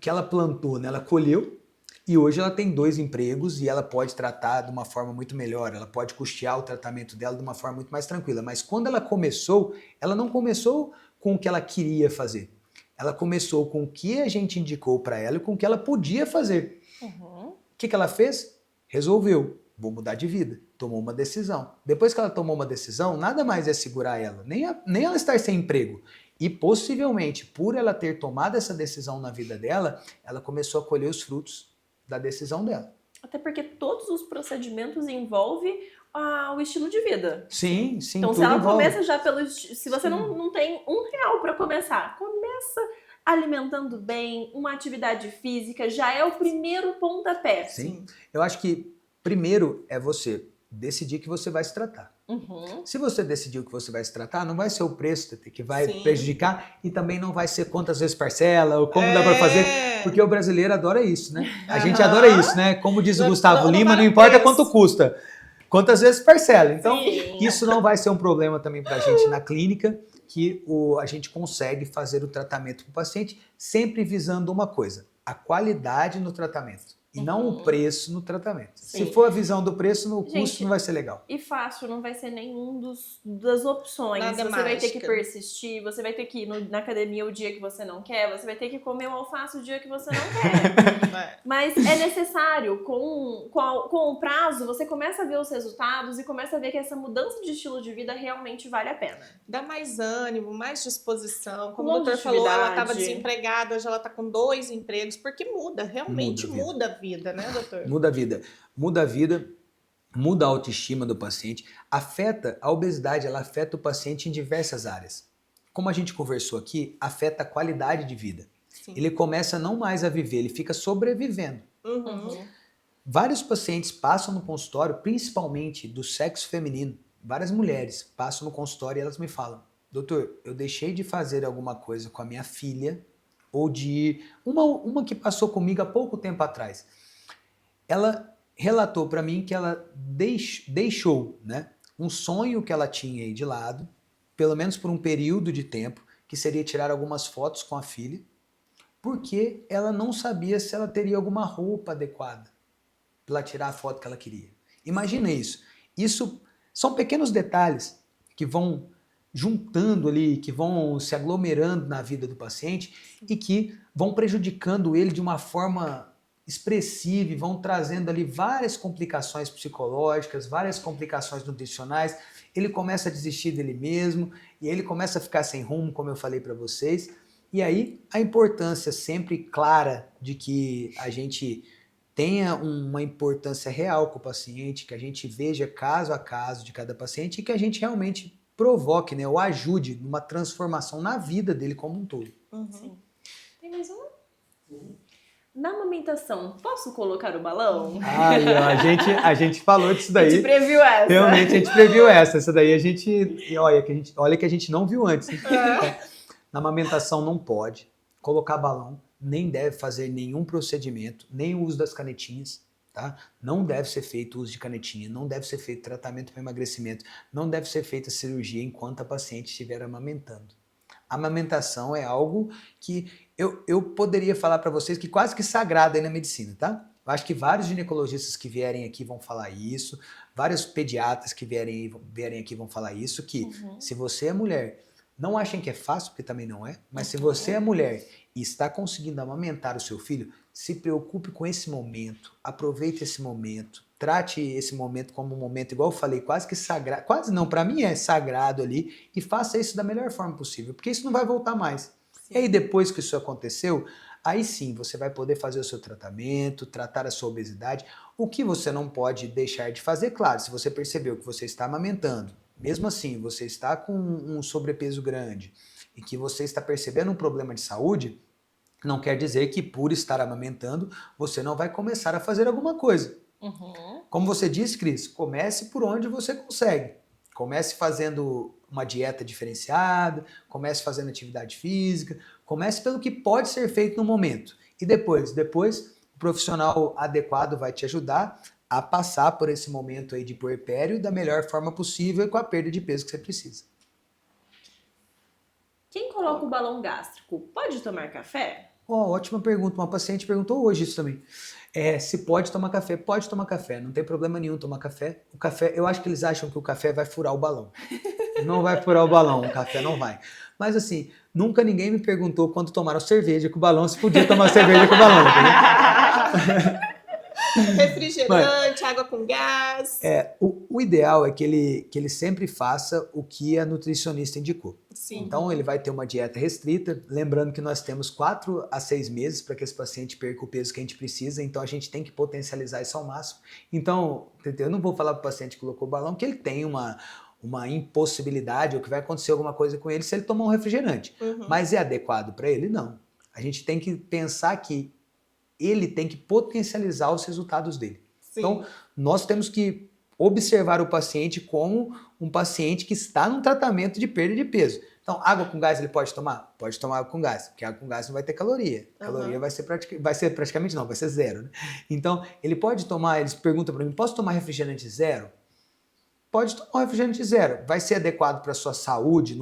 que ela plantou, né? Ela colheu. E hoje ela tem 2 empregos e ela pode tratar de uma forma muito melhor, ela pode custear o tratamento dela de uma forma muito mais tranquila. Mas quando ela começou, ela não começou com o que ela queria fazer. Ela começou com o que a gente indicou para ela e com o que ela podia fazer. O que ela fez? Resolveu. Vou mudar de vida. Tomou uma decisão. Depois que ela tomou uma decisão, nada mais é segurar ela, nem ela estar sem emprego. E possivelmente, por ela ter tomado essa decisão na vida dela, ela começou a colher os frutos da decisão dela. Até porque todos os procedimentos envolvem o estilo de vida. Sim. Então, se ela começa já pelo... Se você não tem R$1 para começar, começa alimentando bem, uma atividade física, já é o primeiro pontapé. Sim. Eu acho que primeiro é você decidir que você vai se tratar. Se você decidiu que você vai se tratar, não vai ser o preço que vai prejudicar e também não vai ser quantas vezes parcela ou como dá para fazer, porque o brasileiro adora isso, né? A gente adora isso, né? Como diz o Gustavo Lima, não importa quanto custa, quantas vezes parcela. Então, isso não vai ser um problema também para a gente na clínica, que a gente consegue fazer o tratamento para o paciente sempre visando uma coisa, a qualidade no tratamento. E não o preço no tratamento. Sim. Se for a visão do preço, no custo não vai ser legal. E fácil não vai ser nenhum das opções. Nada você mágica. Vai ter que persistir, você vai ter que ir na academia o dia que você não quer, você vai ter que comer um alface o dia que você não quer. Mas é necessário, com o prazo, você começa a ver os resultados e começa a ver que essa mudança de estilo de vida realmente vale a pena. Dá mais ânimo, mais disposição. Como o doutor falou, ela estava desempregada, hoje ela está com 2 empregos, porque muda, realmente muda a vida, né, doutor? Muda a vida. Muda a vida, muda a autoestima do paciente. A obesidade, ela afeta o paciente em diversas áreas. Como a gente conversou aqui, afeta a qualidade de vida. Sim. Ele começa não mais a viver, ele fica sobrevivendo. Vários pacientes passam no consultório, principalmente do sexo feminino. Várias mulheres passam no consultório e elas me falam, doutor, eu deixei de fazer alguma coisa com a minha filha, ou de uma que passou comigo há pouco tempo atrás. Ela relatou para mim que ela deixou, né, um sonho que ela tinha aí de lado, pelo menos por um período de tempo, que seria tirar algumas fotos com a filha, porque ela não sabia se ela teria alguma roupa adequada para tirar a foto que ela queria. Imagina isso. Isso são pequenos detalhes que vão juntando ali, que vão se aglomerando na vida do paciente e que vão prejudicando ele de uma forma expressiva e vão trazendo ali várias complicações psicológicas, várias complicações nutricionais. Ele começa a desistir dele mesmo e ele começa a ficar sem rumo, como eu falei para vocês. E aí a importância sempre clara de que a gente tenha uma importância real com o paciente, que a gente veja caso a caso de cada paciente e que a gente realmente provoque, né, ou ajude numa transformação na vida dele como um todo. Sim. Tem mais uma? Na amamentação, posso colocar o balão? Ai, ó, a gente falou disso daí. A gente previu essa. Realmente a gente previu essa. Essa daí a gente. Olha que a gente não viu antes. Na amamentação não pode colocar balão, nem deve fazer nenhum procedimento, nem o uso das canetinhas. Tá? Não deve ser feito uso de canetinha, não deve ser feito tratamento para emagrecimento, não deve ser feita cirurgia enquanto a paciente estiver amamentando. A amamentação é algo que eu poderia falar para vocês que quase que sagrado aí na medicina, tá? Eu acho que vários ginecologistas que vierem aqui vão falar isso, vários pediatras que vierem aqui vão falar isso, que se você é mulher, não achem que é fácil, porque também não é, mas se você é mulher e está conseguindo amamentar o seu filho, se preocupe com esse momento, aproveite esse momento, trate esse momento como um momento, igual eu falei, quase que sagrado, quase não, para mim é sagrado ali, e faça isso da melhor forma possível, porque isso não vai voltar mais. Sim. E aí depois que isso aconteceu, aí sim você vai poder fazer o seu tratamento, tratar a sua obesidade. O que você não pode deixar de fazer, claro, se você percebeu que você está amamentando, mesmo assim você está com um sobrepeso grande e que você está percebendo um problema de saúde, não quer dizer que por estar amamentando você não vai começar a fazer alguma coisa. Como você disse, Cris, comece por onde você consegue. Comece fazendo uma dieta diferenciada, comece fazendo atividade física, comece pelo que pode ser feito no momento. E depois o profissional adequado vai te ajudar a passar por esse momento aí de puerpério da melhor forma possível e com a perda de peso que você precisa. Quem coloca o balão gástrico pode tomar café? Ótima pergunta. Uma paciente perguntou hoje isso também. Se pode tomar café. Pode tomar café. Não tem problema nenhum tomar café. O café, eu acho que eles acham que o café vai furar o balão. Não vai furar o balão, o café não vai. Mas assim, nunca ninguém me perguntou quando tomaram cerveja com o balão se podia tomar cerveja com o balão. Entendeu? Refrigerante, água com gás. O ideal é que ele sempre faça o que a nutricionista indicou. Sim. Então ele vai ter uma dieta restrita, lembrando que nós temos 4 a 6 meses para que esse paciente perca o peso que a gente precisa, então a gente tem que potencializar isso ao máximo. Então, eu não vou falar para o paciente que colocou o balão que ele tem uma impossibilidade ou que vai acontecer alguma coisa com ele se ele tomar um refrigerante. Mas é adequado para ele? Não. A gente tem que pensar que ele tem que potencializar os resultados dele. Sim. Então, nós temos que observar o paciente como um paciente que está num tratamento de perda de peso. Então, água com gás ele pode tomar? Pode tomar água com gás, porque água com gás não vai ter caloria. Caloria vai ser praticamente não, vai ser zero. Né? Então, ele pode tomar, eles perguntam para mim, posso tomar refrigerante zero? Pode tomar um refrigerante zero. Vai ser adequado para a sua saúde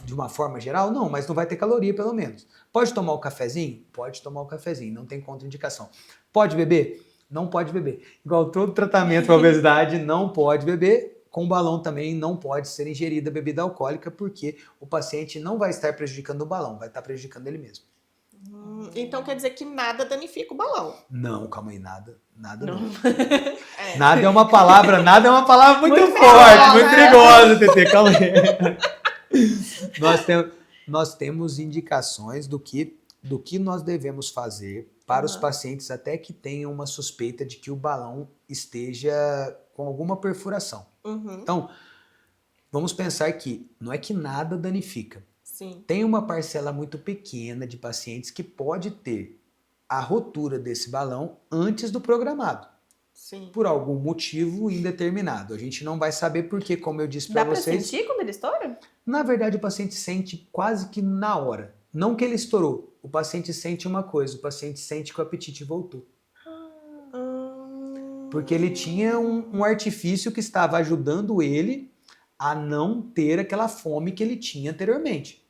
de uma forma geral? Não, mas não vai ter caloria pelo menos. Pode tomar o cafezinho? Pode tomar o cafezinho, não tem contraindicação. Pode beber? Não pode beber. Igual todo tratamento para obesidade, não pode beber. Com balão também não pode ser ingerida bebida alcoólica, porque o paciente não vai estar prejudicando o balão, vai estar prejudicando ele mesmo. Então quer dizer que nada danifica o balão. Não, calma aí, nada não. Nada é uma palavra muito forte, muito perigosa, TT, calma aí. Nós temos indicações do que nós devemos fazer para os pacientes até que tenham uma suspeita de que o balão esteja com alguma perfuração. Então, vamos pensar que não é que nada danifica. Sim. Tem uma parcela muito pequena de pacientes que pode ter a rotura desse balão antes do programado. Sim. Por algum motivo indeterminado. A gente não vai saber porque, como eu disse para vocês... Dá pra sentir quando ele estoura? Na verdade, o paciente sente quase que na hora. Não que ele estourou. O paciente sente uma coisa, o paciente sente que o apetite voltou. Porque ele tinha um artifício que estava ajudando ele a não ter aquela fome que ele tinha anteriormente.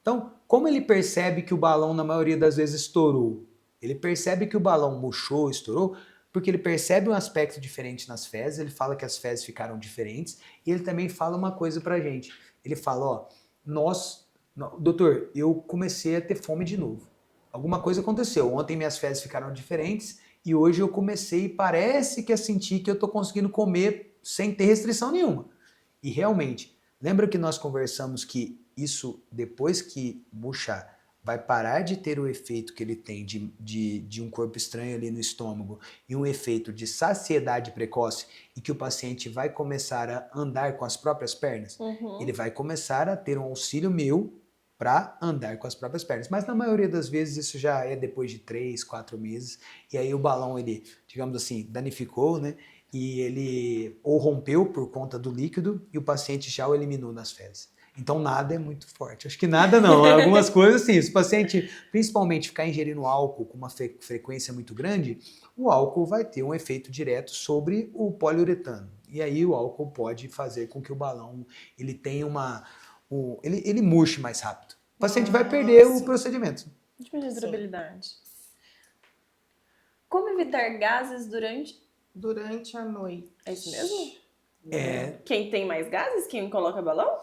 Então, como ele percebe que o balão, na maioria das vezes, estourou? Ele percebe que o balão murchou, estourou, porque ele percebe um aspecto diferente nas fezes, ele fala que as fezes ficaram diferentes, e ele também fala uma coisa pra gente. Ele fala, doutor, eu comecei a ter fome de novo. Alguma coisa aconteceu. Ontem minhas fezes ficaram diferentes, e hoje eu comecei, parece que a sentir que eu tô conseguindo comer sem ter restrição nenhuma. E realmente, lembra que nós conversamos que isso, depois que murchar, vai parar de ter o efeito que ele tem de um corpo estranho ali no estômago e um efeito de saciedade precoce e que o paciente vai começar a andar com as próprias pernas, ele vai começar a ter um auxílio meu para andar com as próprias pernas. Mas na maioria das vezes isso já é depois de 3, 4 meses e aí o balão, ele, digamos assim, danificou, né? E ele ou rompeu por conta do líquido e o paciente já o eliminou nas fezes. Então nada é muito forte. Acho que nada não. Algumas coisas sim. Se o paciente principalmente ficar ingerindo álcool com uma frequência muito grande, o álcool vai ter um efeito direto sobre o poliuretano. E aí o álcool pode fazer com que o balão ele tenha ele murche mais rápido. O paciente vai perder o procedimento. Diminui a durabilidade. Como evitar gases Durante a noite. É isso mesmo? É. Quem tem mais gases? Quem coloca balão?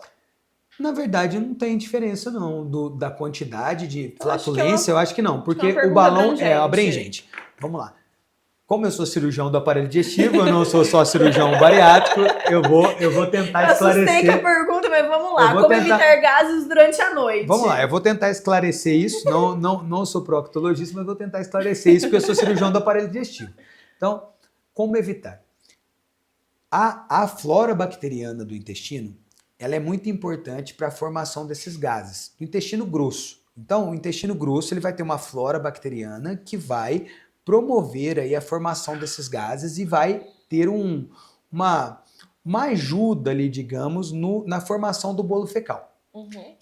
Na verdade, não tem diferença não da quantidade de Eu acho que flatulência, eu acho que não, porque uma o pergunta balão é abrangente. abrangente. Vamos lá. Como eu sou cirurgião do aparelho digestivo, eu não sou só cirurgião bariátrico, eu vou tentar Assustei com a esclarecer. pergunta, mas vamos lá. Eu vou Como tentar- evitar gases durante a noite? Vamos lá, eu vou tentar esclarecer isso. Não sou proctologista, mas vou tentar esclarecer isso, porque eu sou cirurgião do aparelho digestivo. Então, como evitar? A flora bacteriana do intestino, ela é muito importante para a formação desses gases. Do intestino grosso. Então, o intestino grosso ele vai ter uma flora bacteriana que vai promover aí a formação desses gases e vai ter uma ajuda ali, digamos, na formação do bolo fecal.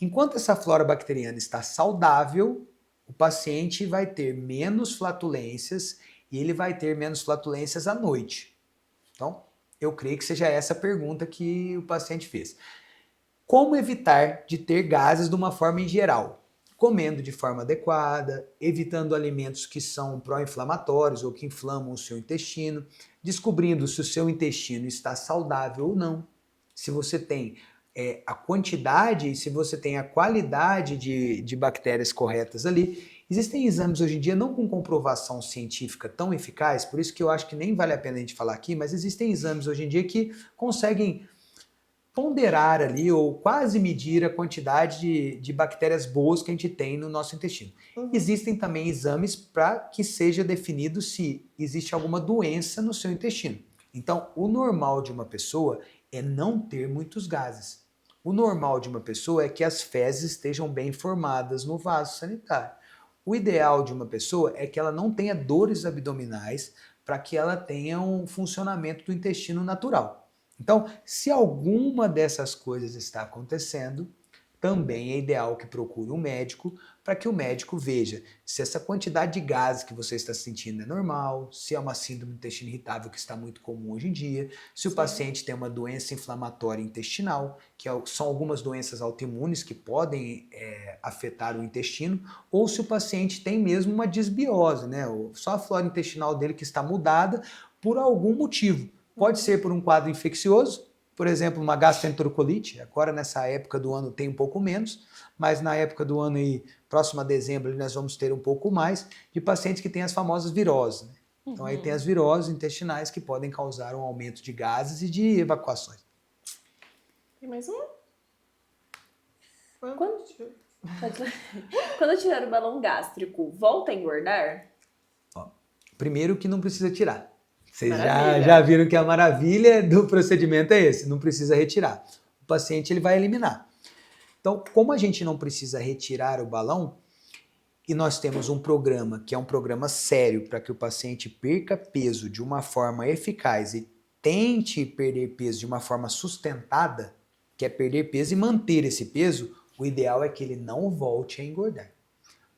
Enquanto essa flora bacteriana está saudável, o paciente vai ter menos flatulências e ele vai ter menos flatulências à noite. Então, eu creio que seja essa a pergunta que o paciente fez. Como evitar de ter gases de uma forma em geral? Comendo de forma adequada, evitando alimentos que são pró-inflamatórios ou que inflamam o seu intestino, descobrindo se o seu intestino está saudável ou não, se você tem a quantidade e se você tem a qualidade de bactérias corretas ali. Existem exames hoje em dia não com comprovação científica tão eficaz, por isso que eu acho que nem vale a pena a gente falar aqui, mas existem exames hoje em dia que conseguem ponderar ali ou quase medir a quantidade de bactérias boas que a gente tem no nosso intestino. Existem também exames para que seja definido se existe alguma doença no seu intestino. Então, o normal de uma pessoa é não ter muitos gases. O normal de uma pessoa é que as fezes estejam bem formadas no vaso sanitário. O ideal de uma pessoa é que ela não tenha dores abdominais para que ela tenha um funcionamento do intestino natural. Então, se alguma dessas coisas está acontecendo, também é ideal que procure um médico para que o médico veja se essa quantidade de gases que você está sentindo é normal, se é uma síndrome do intestino irritável que está muito comum hoje em dia, se o paciente tem uma doença inflamatória intestinal, que são algumas doenças autoimunes que podem afetar o intestino, ou se o paciente tem mesmo uma disbiose, né? Só a flora intestinal dele que está mudada por algum motivo. Pode ser por um quadro infeccioso, por exemplo, uma gastroenterolite. Agora, nessa época do ano, tem um pouco menos, mas na época do ano, aí, próximo a dezembro, nós vamos ter um pouco mais de pacientes que têm as famosas viroses. Né? Então, aí tem as viroses intestinais que podem causar um aumento de gases e de evacuações. Tem mais um? Quando? Quando eu tirar o balão gástrico, volta a engordar? Primeiro que não precisa tirar. Vocês Maravilha. já viram que a maravilha do procedimento é esse, não precisa retirar. O paciente ele vai eliminar. Então, como a gente não precisa retirar o balão, e nós temos um programa que é um programa sério para que o paciente perca peso de uma forma eficaz e tente perder peso de uma forma sustentada, que é perder peso e manter esse peso, o ideal é que ele não volte a engordar.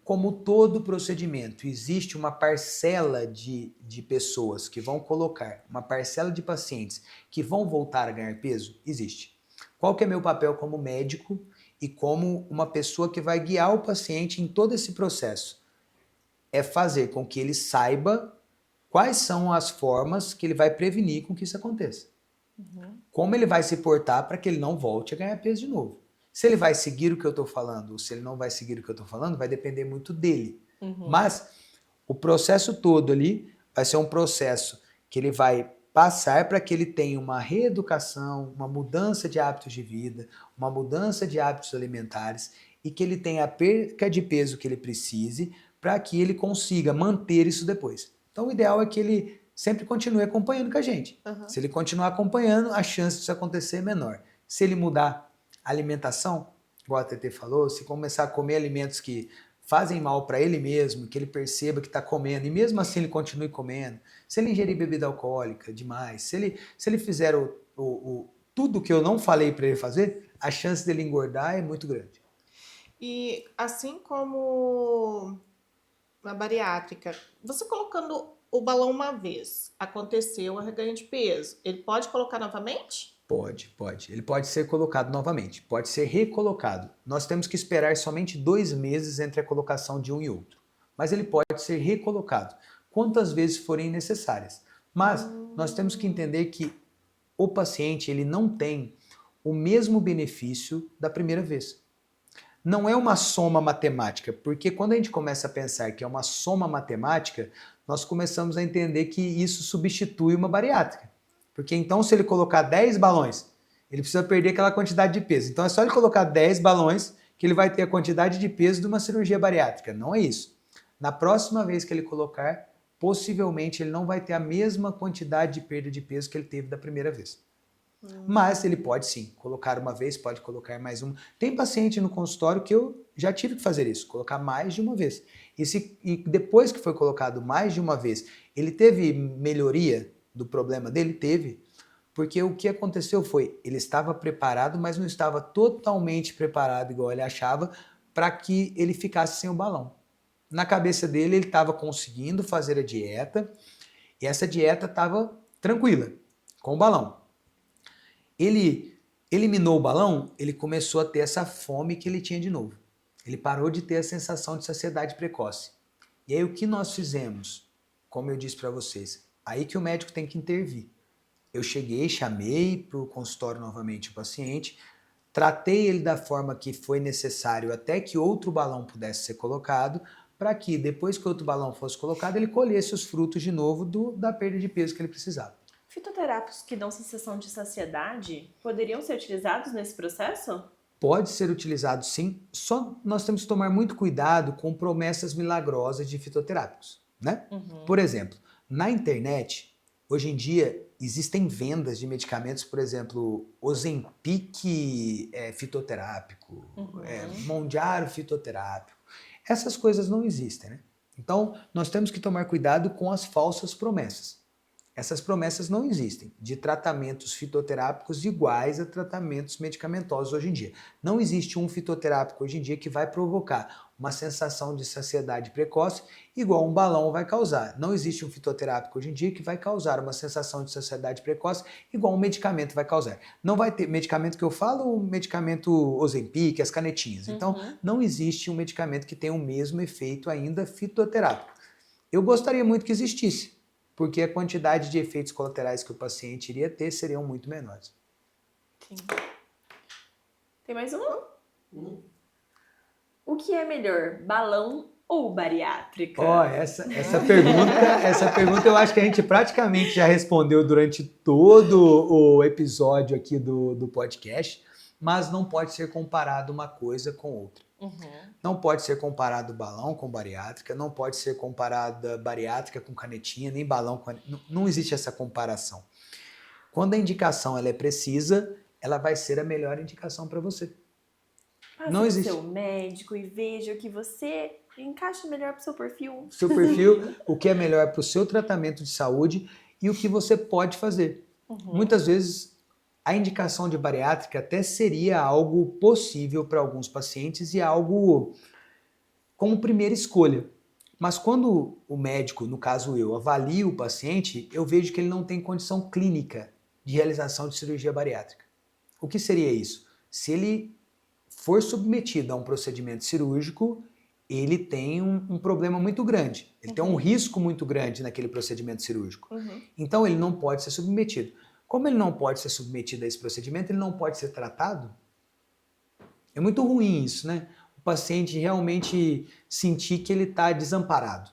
Como todo procedimento, existe uma parcela de pessoas que vão colocar, uma parcela de pacientes que vão voltar a ganhar peso? Existe. Qual que é meu papel como médico e como uma pessoa que vai guiar o paciente em todo esse processo? É fazer com que ele saiba quais são as formas que ele vai prevenir com que isso aconteça. Como ele vai se portar para que ele não volte a ganhar peso de novo. Se ele vai seguir o que eu estou falando ou se ele não vai seguir o que eu estou falando, vai depender muito dele. Mas o processo todo ali vai ser um processo que ele vai passar para que ele tenha uma reeducação, uma mudança de hábitos de vida, uma mudança de hábitos alimentares e que ele tenha a perca de peso que ele precise para que ele consiga manter isso depois. Então o ideal é que ele sempre continue acompanhando com a gente. Uhum. Se ele continuar acompanhando, a chance disso acontecer é menor. Se ele mudar a alimentação, igual a TT falou, se começar a comer alimentos que fazem mal para ele mesmo, que ele perceba que está comendo, e mesmo assim ele continue comendo, se ele ingerir bebida alcoólica demais, se ele fizer tudo que eu não falei para ele fazer, a chance dele engordar é muito grande. E assim como na bariátrica, você colocando o balão uma vez, aconteceu a reganho de peso, ele pode colocar novamente? Pode. Ele pode ser colocado novamente, pode ser recolocado. Nós temos que esperar somente 2 meses entre a colocação de um e outro. Mas ele pode ser recolocado, quantas vezes forem necessárias. Mas nós temos que entender que o paciente ele não tem o mesmo benefício da primeira vez. Não é uma soma matemática, porque quando a gente começa a pensar que é uma soma matemática, nós começamos a entender que isso substitui uma bariátrica. Porque então se ele colocar 10 balões, ele precisa perder aquela quantidade de peso. Então é só ele colocar 10 balões que ele vai ter a quantidade de peso de uma cirurgia bariátrica. Não é isso. Na próxima vez que ele colocar, possivelmente ele não vai ter a mesma quantidade de perda de peso que ele teve da primeira vez. Mas ele pode sim, colocar uma vez, pode colocar mais uma. Tem paciente no consultório que eu já tive que fazer isso, colocar mais de uma vez. E depois que foi colocado mais de uma vez, ele teve melhoria do problema dele? Teve. Porque o que aconteceu foi, ele estava preparado, mas não estava totalmente preparado, igual ele achava, para que ele ficasse sem o balão. Na cabeça dele, ele estava conseguindo fazer a dieta, e essa dieta estava tranquila, com o balão. Ele eliminou o balão, ele começou a ter essa fome que ele tinha de novo. Ele parou de ter a sensação de saciedade precoce. E aí o que nós fizemos? Como eu disse para vocês, aí que o médico tem que intervir. Eu cheguei, chamei para o consultório novamente o paciente, tratei ele da forma que foi necessário até que outro balão pudesse ser colocado, para que depois que outro balão fosse colocado, ele colhesse os frutos de novo da perda de peso que ele precisava. Fitoterápicos que dão sensação de saciedade poderiam ser utilizados nesse processo? Pode ser utilizado sim, só nós temos que tomar muito cuidado com promessas milagrosas de fitoterápicos, né? Por exemplo, na internet, hoje em dia, existem vendas de medicamentos, por exemplo, Ozempic fitoterápico, Mondiaro fitoterápico. Essas coisas não existem, né? Então, nós temos que tomar cuidado com as falsas promessas. Essas promessas não existem, de tratamentos fitoterápicos iguais a tratamentos medicamentosos hoje em dia. Não existe um fitoterápico hoje em dia que vai provocar uma sensação de saciedade precoce igual um balão vai causar. Não existe um fitoterápico hoje em dia que vai causar uma sensação de saciedade precoce igual um medicamento vai causar. Não vai ter medicamento que eu falo, o medicamento Ozempic, as canetinhas. Então, não existe um medicamento que tenha o mesmo efeito ainda fitoterápico. Eu gostaria muito que existisse, porque a quantidade de efeitos colaterais que o paciente iria ter seriam muito menores. Sim. Tem mais um? O que é melhor, balão ou bariátrica? Essa pergunta eu acho que a gente praticamente já respondeu durante todo o episódio aqui do podcast, mas não pode ser comparado uma coisa com outra. Não pode ser comparado balão com bariátrica, não pode ser comparada bariátrica com canetinha, nem balão com canetinha. Não existe essa comparação. Quando a indicação ela é precisa, ela vai ser a melhor indicação para você. Não existe. Seu médico e veja o que você encaixa melhor para o seu perfil. Seu perfil, o que é melhor para o seu tratamento de saúde e o que você pode fazer. Muitas vezes a indicação de bariátrica até seria algo possível para alguns pacientes e algo como primeira escolha. Mas quando o médico, no caso eu, avalio o paciente, eu vejo que ele não tem condição clínica de realização de cirurgia bariátrica. O que seria isso? Se ele for submetido a um procedimento cirúrgico, ele tem um problema muito grande. Ele tem um risco muito grande naquele procedimento cirúrgico. Então ele não pode ser submetido. Como ele não pode ser submetido a esse procedimento, ele não pode ser tratado. É muito ruim isso, né? O paciente realmente sentir que ele está desamparado.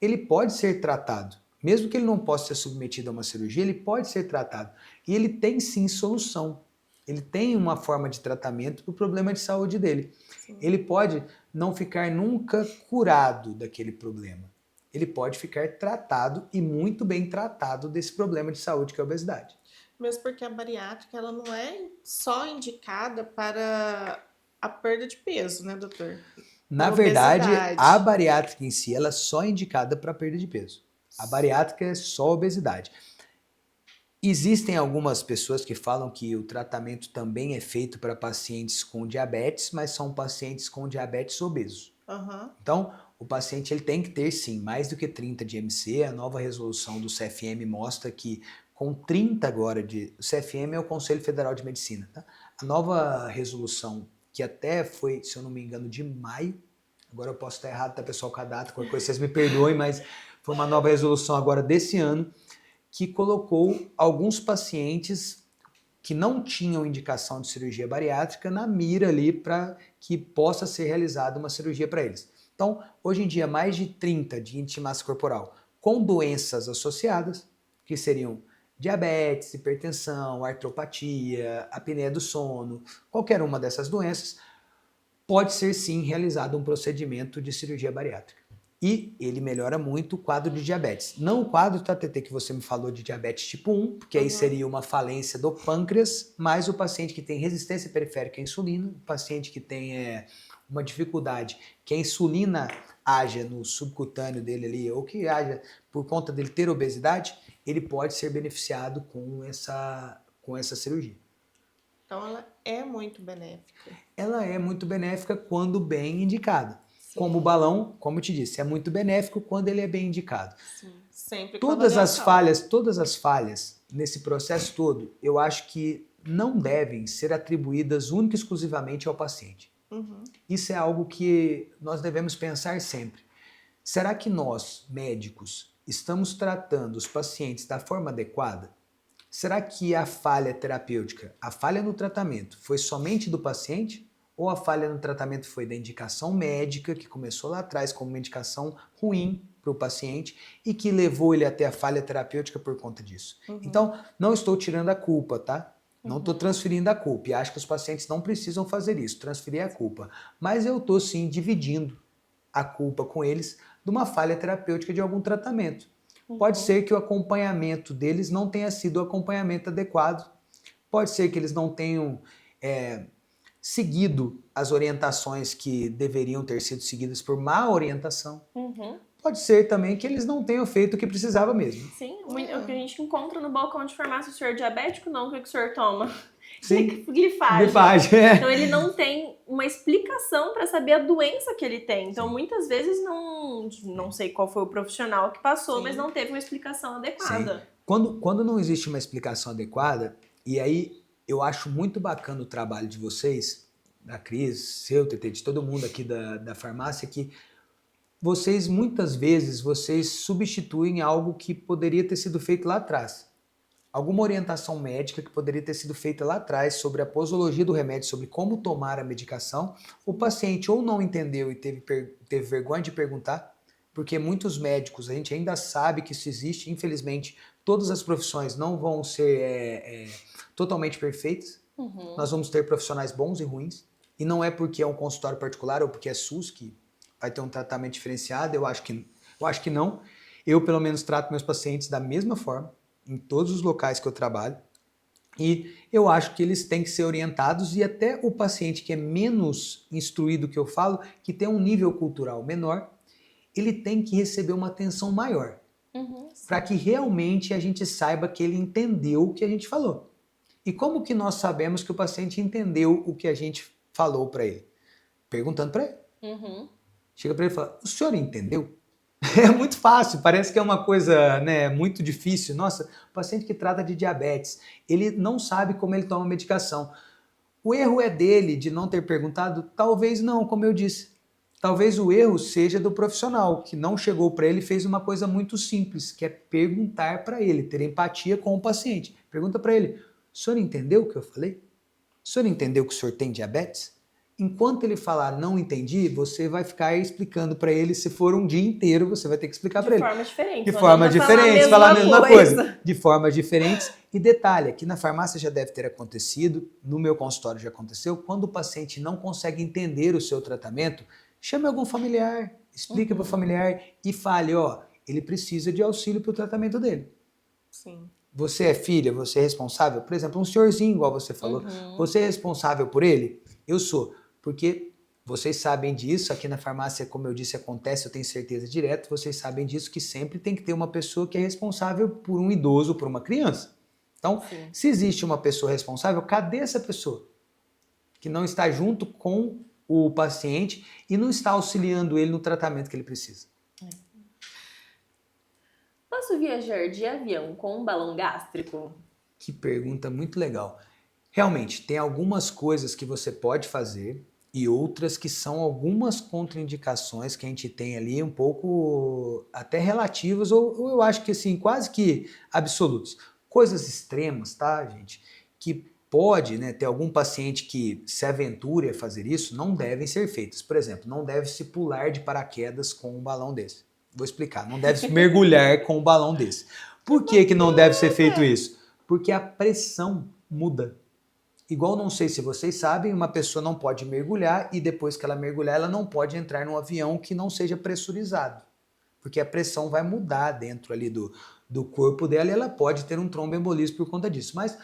Ele pode ser tratado. Mesmo que ele não possa ser submetido a uma cirurgia, ele pode ser tratado. E ele tem sim solução. Ele tem uma forma de tratamento para o problema de saúde dele. Sim. Ele pode não ficar nunca curado daquele problema. Ele pode ficar tratado e muito bem tratado desse problema de saúde que é a obesidade. Mesmo porque a bariátrica ela não é só indicada para a perda de peso, né, doutor? Na Para verdade, obesidade. a bariátrica em si ela é só indicada para perda de peso. A bariátrica é só obesidade. Existem algumas pessoas que falam que o tratamento também é feito para pacientes com diabetes, mas são pacientes com diabetes obesos. Aham. Então, o paciente ele tem que ter sim mais do que 30 de IMC. A nova resolução do CFM mostra que com 30 agora de... O CFM é o Conselho Federal de Medicina, tá? A nova resolução, que até foi, se eu não me engano, de maio, agora eu posso estar errado, tá, pessoal, com a data, qualquer coisa, vocês me perdoem, mas foi uma nova resolução agora desse ano, que colocou alguns pacientes que não tinham indicação de cirurgia bariátrica na mira ali para que possa ser realizada uma cirurgia para eles. Então, hoje em dia, mais de 30 de índice de massa corporal com doenças associadas, que seriam diabetes, hipertensão, artropatia, apneia do sono, qualquer uma dessas doenças, pode ser sim realizado um procedimento de cirurgia bariátrica. E ele melhora muito o quadro de diabetes. Não o quadro, tá, TT, que você me falou de diabetes tipo 1, porque aí seria uma falência do pâncreas, mas o paciente que tem resistência periférica à insulina, o paciente que tem uma dificuldade que a insulina haja no subcutâneo dele ali, ou que haja por conta dele ter obesidade, ele pode ser beneficiado com essa cirurgia. Então ela é muito benéfica. Ela é muito benéfica quando bem indicada. Sim. Como o balão, como eu te disse, é muito benéfico quando ele é bem indicado. Sim. Sempre com Todas as avaliação. falhas nesse processo todo, eu acho que não devem ser atribuídas única e exclusivamente ao paciente. Uhum. Isso é algo que nós devemos pensar sempre. Será que nós, médicos, estamos tratando os pacientes da forma adequada? Será que a falha terapêutica, a falha no tratamento, foi somente do paciente? Ou a falha no tratamento foi da indicação médica, que começou lá atrás como uma indicação ruim para o paciente e que levou ele até a falha terapêutica por conta disso? Uhum. Então, não estou tirando a culpa, tá? Não estou transferindo a culpa e acho que os pacientes não precisam fazer isso, transferir a culpa. Mas eu estou sim dividindo a culpa com eles de uma falha terapêutica de algum tratamento. Pode ser que o acompanhamento deles não tenha sido o acompanhamento adequado. Pode ser que eles não tenham seguido as orientações que deveriam ter sido seguidas por má orientação. Uhum. Pode ser também que eles não tenham feito o que precisava mesmo. Sim, o que a gente encontra no balcão de farmácia, o senhor é diabético? Não, o que o senhor toma? Sim. Glifagem. Glifagem, é. Então ele não tem uma explicação para saber a doença que ele tem. Então muitas vezes não sei qual foi o profissional que passou, Sim. mas não teve uma explicação adequada. Sim. Quando não existe uma explicação adequada, e aí eu acho muito bacana o trabalho de vocês, da Cris, seu, TT, de todo mundo aqui da farmácia, que vocês, muitas vezes, vocês substituem algo que poderia ter sido feito lá atrás. Alguma orientação médica que poderia ter sido feita lá atrás sobre a posologia do remédio, sobre como tomar a medicação, o paciente ou não entendeu e teve vergonha de perguntar, porque muitos médicos, a gente ainda sabe que isso existe, infelizmente, todas as profissões não vão ser totalmente perfeitas, nós vamos ter profissionais bons e ruins, e não é porque é um consultório particular ou porque é SUS que vai ter um tratamento diferenciado, eu acho que não. Eu, pelo menos, trato meus pacientes da mesma forma, em todos os locais que eu trabalho, e eu acho que eles têm que ser orientados, e até o paciente que é menos instruído que eu falo, que tem um nível cultural menor, ele tem que receber uma atenção maior, para que realmente a gente saiba que ele entendeu o que a gente falou. E como que nós sabemos que o paciente entendeu o que a gente falou para ele? Perguntando para ele. Chega para ele e fala, o senhor entendeu? É muito fácil, parece que é uma coisa, né, muito difícil. Nossa, o paciente que trata de diabetes, ele não sabe como ele toma medicação. O erro é dele de não ter perguntado? Talvez não, como eu disse. Talvez o erro seja do profissional, que não chegou para ele e fez uma coisa muito simples, que é perguntar para ele, ter empatia com o paciente. Pergunta para ele, o senhor entendeu o que eu falei? O senhor entendeu que o senhor tem diabetes? Enquanto ele falar não entendi, você vai ficar explicando para ele. Se for um dia inteiro, você vai ter que explicar para ele. De forma diferente. De forma diferente, falar a mesma coisa. De formas diferentes. E detalhe, aqui na farmácia já deve ter acontecido, no meu consultório já aconteceu, quando o paciente não consegue entender o seu tratamento, chame algum familiar, explique para o familiar e fale, ó, ele precisa de auxílio para o tratamento dele. Sim. Você é filha, você é responsável? Por exemplo, um senhorzinho, igual você falou, você é responsável por ele? Eu sou. Porque vocês sabem disso, aqui na farmácia, como eu disse, acontece, eu tenho certeza direto, vocês sabem disso, que sempre tem que ter uma pessoa que é responsável por um idoso, por uma criança. Então, Sim. se existe uma pessoa responsável, cadê essa pessoa? Que não está junto com o paciente e não está auxiliando ele no tratamento que ele precisa. Posso viajar de avião com um balão gástrico? Que pergunta muito legal. Realmente, tem algumas coisas que você pode fazer e outras que são algumas contraindicações que a gente tem ali um pouco até relativas ou eu acho que assim, quase que absolutas. Coisas extremas, tá, gente? Que pode, né, ter algum paciente que se aventure a fazer isso, não devem ser feitas. Por exemplo, não deve se pular de paraquedas com um balão desse. Vou explicar, não deve se mergulhar com um balão desse. Por que que não deve ser feito isso? Porque a pressão muda. Igual, não sei se vocês sabem, uma pessoa não pode mergulhar e depois que ela mergulhar, ela não pode entrar num avião que não seja pressurizado. Porque a pressão vai mudar dentro ali do corpo dela e ela pode ter um tromboembolismo por conta disso. Mas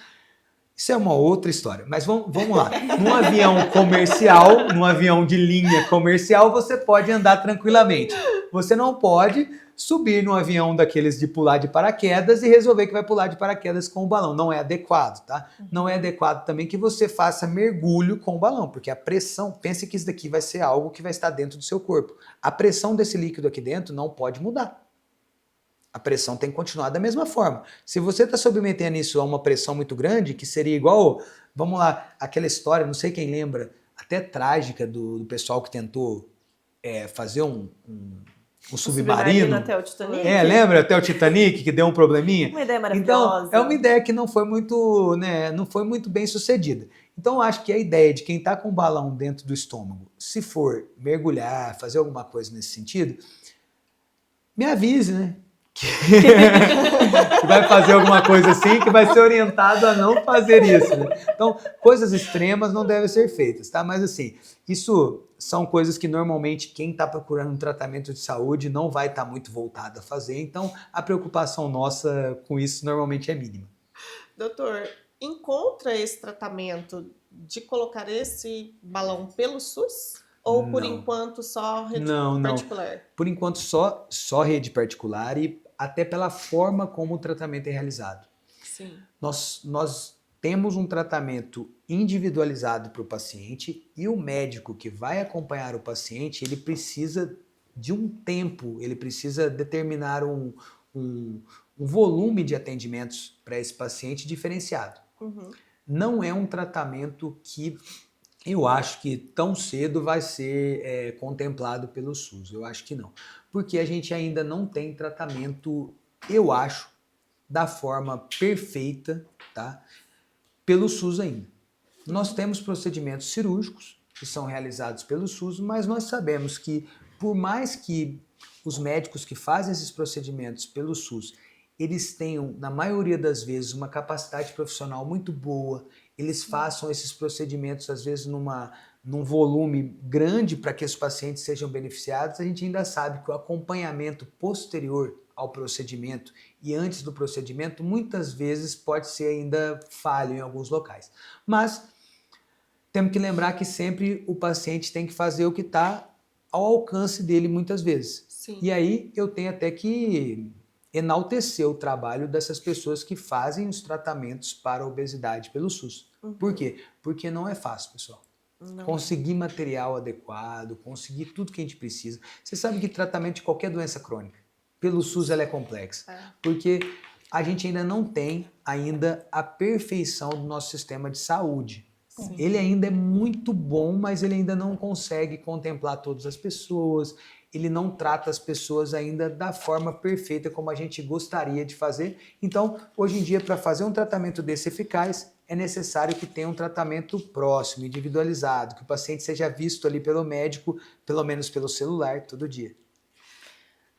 isso é uma outra história. Mas vamos lá. Num avião comercial, num avião de linha comercial, você pode andar tranquilamente. Você não pode subir num avião daqueles de pular de paraquedas e resolver que vai pular de paraquedas com o balão. Não é adequado, tá? Não é adequado também que você faça mergulho com o balão, porque a pressão, pense que isso daqui vai ser algo que vai estar dentro do seu corpo. A pressão desse líquido aqui dentro não pode mudar. A pressão tem que continuar da mesma forma. Se você está submetendo isso a uma pressão muito grande, que seria igual, vamos lá, aquela história, não sei quem lembra, até trágica do pessoal que tentou fazer um submarino até o Titanic. Lembra até o Titanic que deu um probleminha? Uma ideia maravilhosa. Então, é uma ideia que não foi muito, né, não foi muito bem sucedida. Então, eu acho que a ideia de quem está com um balão dentro do estômago, se for mergulhar, fazer alguma coisa nesse sentido, me avise, né? Que vai fazer alguma coisa assim, que vai ser orientado a não fazer isso, né? Então, coisas extremas não devem ser feitas, tá? Mas assim, isso são coisas que normalmente quem está procurando um tratamento de saúde não vai estar muito voltado a fazer, então a preocupação nossa com isso normalmente é mínima. Doutor, encontra esse tratamento de colocar esse balão pelo SUS? Ou por enquanto só rede particular? Não. Por enquanto só rede particular e até pela forma como o tratamento é realizado. Sim. Nós temos um tratamento individualizado para o paciente e o médico que vai acompanhar o paciente, ele precisa de um tempo, ele precisa determinar um volume de atendimentos para esse paciente diferenciado. Não é um tratamento que eu acho que tão cedo vai ser contemplado pelo SUS. Eu acho que não. Porque a gente ainda não tem tratamento, eu acho, da forma perfeita, tá? Pelo SUS ainda. Nós temos procedimentos cirúrgicos que são realizados pelo SUS, mas nós sabemos que, por mais que os médicos que fazem esses procedimentos pelo SUS, eles tenham, na maioria das vezes, uma capacidade profissional muito boa, eles façam esses procedimentos, às vezes, num volume grande para que os pacientes sejam beneficiados, a gente ainda sabe que o acompanhamento posterior ao procedimento e antes do procedimento, muitas vezes pode ser ainda falho em alguns locais. Mas temos que lembrar que sempre o paciente tem que fazer o que está ao alcance dele muitas vezes. Sim. E aí eu tenho até que enaltecer o trabalho dessas pessoas que fazem os tratamentos para a obesidade pelo SUS. Por quê? Porque não é fácil, pessoal. Conseguir material adequado, conseguir tudo que a gente precisa. Você sabe que tratamento de qualquer doença crônica, pelo SUS ela é complexa. Porque a gente ainda não tem a perfeição do nosso sistema de saúde. Sim. Ele ainda é muito bom, mas ele ainda não consegue contemplar todas as pessoas, ele não trata as pessoas ainda da forma perfeita como a gente gostaria de fazer. Então, hoje em dia, para fazer um tratamento desse eficaz, é necessário que tenha um tratamento próximo, individualizado, que o paciente seja visto ali pelo médico, pelo menos pelo celular, todo dia.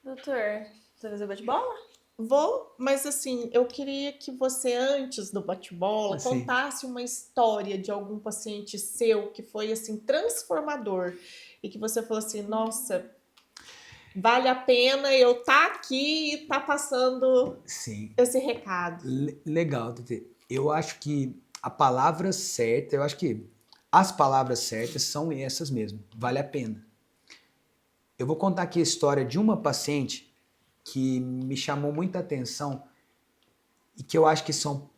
Doutor, você vai fazer bate-bola? Vou, mas assim, eu queria que você, antes do bate-bola, Assim. contasse uma história de algum paciente seu que foi, assim, transformador e que você falou assim, nossa, vale a pena eu estar aqui e estar passando Sim. esse recado. Legal, Tete. Eu acho que a palavra certa, eu acho que as palavras certas são essas mesmo, vale a pena. Eu vou contar aqui a história de uma paciente que me chamou muita atenção e que eu acho que são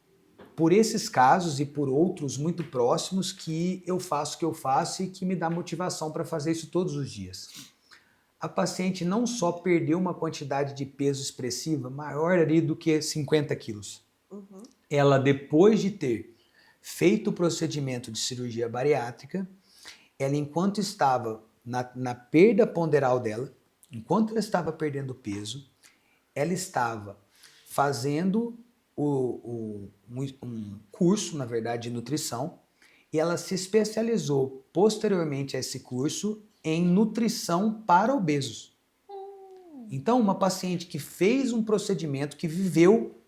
por esses casos e por outros muito próximos que eu faço o que eu faço e que me dá motivação para fazer isso todos os dias. A paciente não só perdeu uma quantidade de peso expressiva, maior ali do que 50 quilos. Uhum. Ela, depois de ter feito o procedimento de cirurgia bariátrica, ela, enquanto estava na perda ponderal dela, enquanto ela estava perdendo peso, ela estava fazendo um curso, na verdade, de nutrição, e ela se especializou posteriormente a esse curso em nutrição para obesos. Então, uma paciente que fez um procedimento, que viveu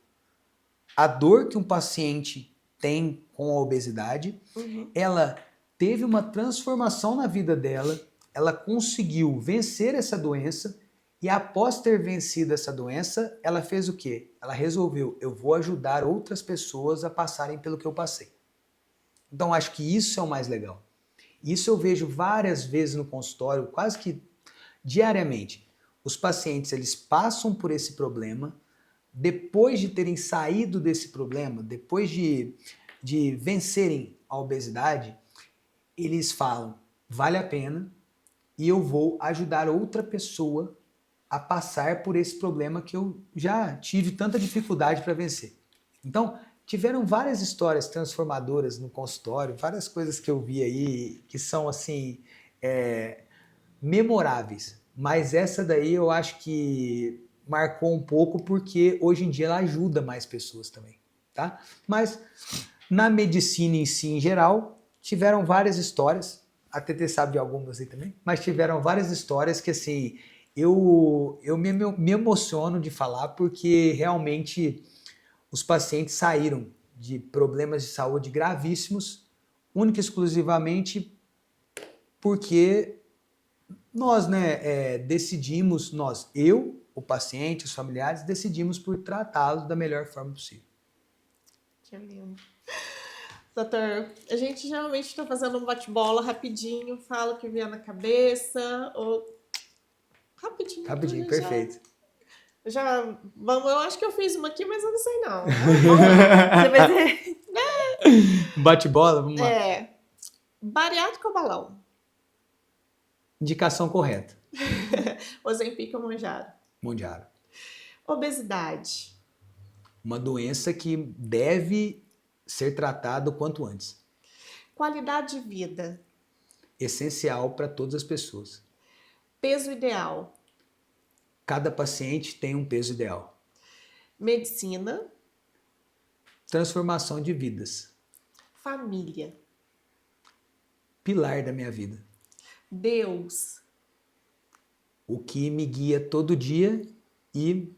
a dor que um paciente tem com a obesidade, Uhum. ela teve uma transformação na vida dela, ela conseguiu vencer essa doença e após ter vencido essa doença, ela fez o quê? Ela resolveu, eu vou ajudar outras pessoas a passarem pelo que eu passei. Então, acho que isso é o mais legal. Isso eu vejo várias vezes no consultório, quase que diariamente. Os pacientes, eles passam por esse problema, depois de terem saído desse problema, depois de vencerem a obesidade, eles falam, vale a pena e eu vou ajudar outra pessoa a passar por esse problema que eu já tive tanta dificuldade para vencer. Então, tiveram várias histórias transformadoras no consultório, várias coisas que eu vi aí que são assim memoráveis. Mas essa daí eu acho que marcou um pouco porque hoje em dia ela ajuda mais pessoas também, tá? Mas na medicina em si, em geral, tiveram várias histórias, a TT sabe de algumas aí também, mas tiveram várias histórias que assim, eu me emociono de falar porque realmente os pacientes saíram de problemas de saúde gravíssimos, única e exclusivamente porque nós, decidimos, eu, o paciente, os familiares, decidimos por tratá-los da melhor forma possível. Que lindo. Doutor, a gente geralmente está fazendo um bate-bola rapidinho, fala o que vier na cabeça, ou rapidinho. Rapidinho, perfeito. Já vamos, eu acho que eu fiz uma aqui, mas eu não sei não. Você vai ter... Bate-bola, vamos lá. Bariátrico ou balão? Indicação correta. Ozempic ou Mounjaro? Mounjaro. Obesidade. Uma doença que deve ser tratada o quanto antes. Qualidade de vida. Essencial para todas as pessoas. Peso ideal. Cada paciente tem um peso ideal. Medicina. Transformação de vidas. Família. Pilar da minha vida. Deus. O que me guia todo dia e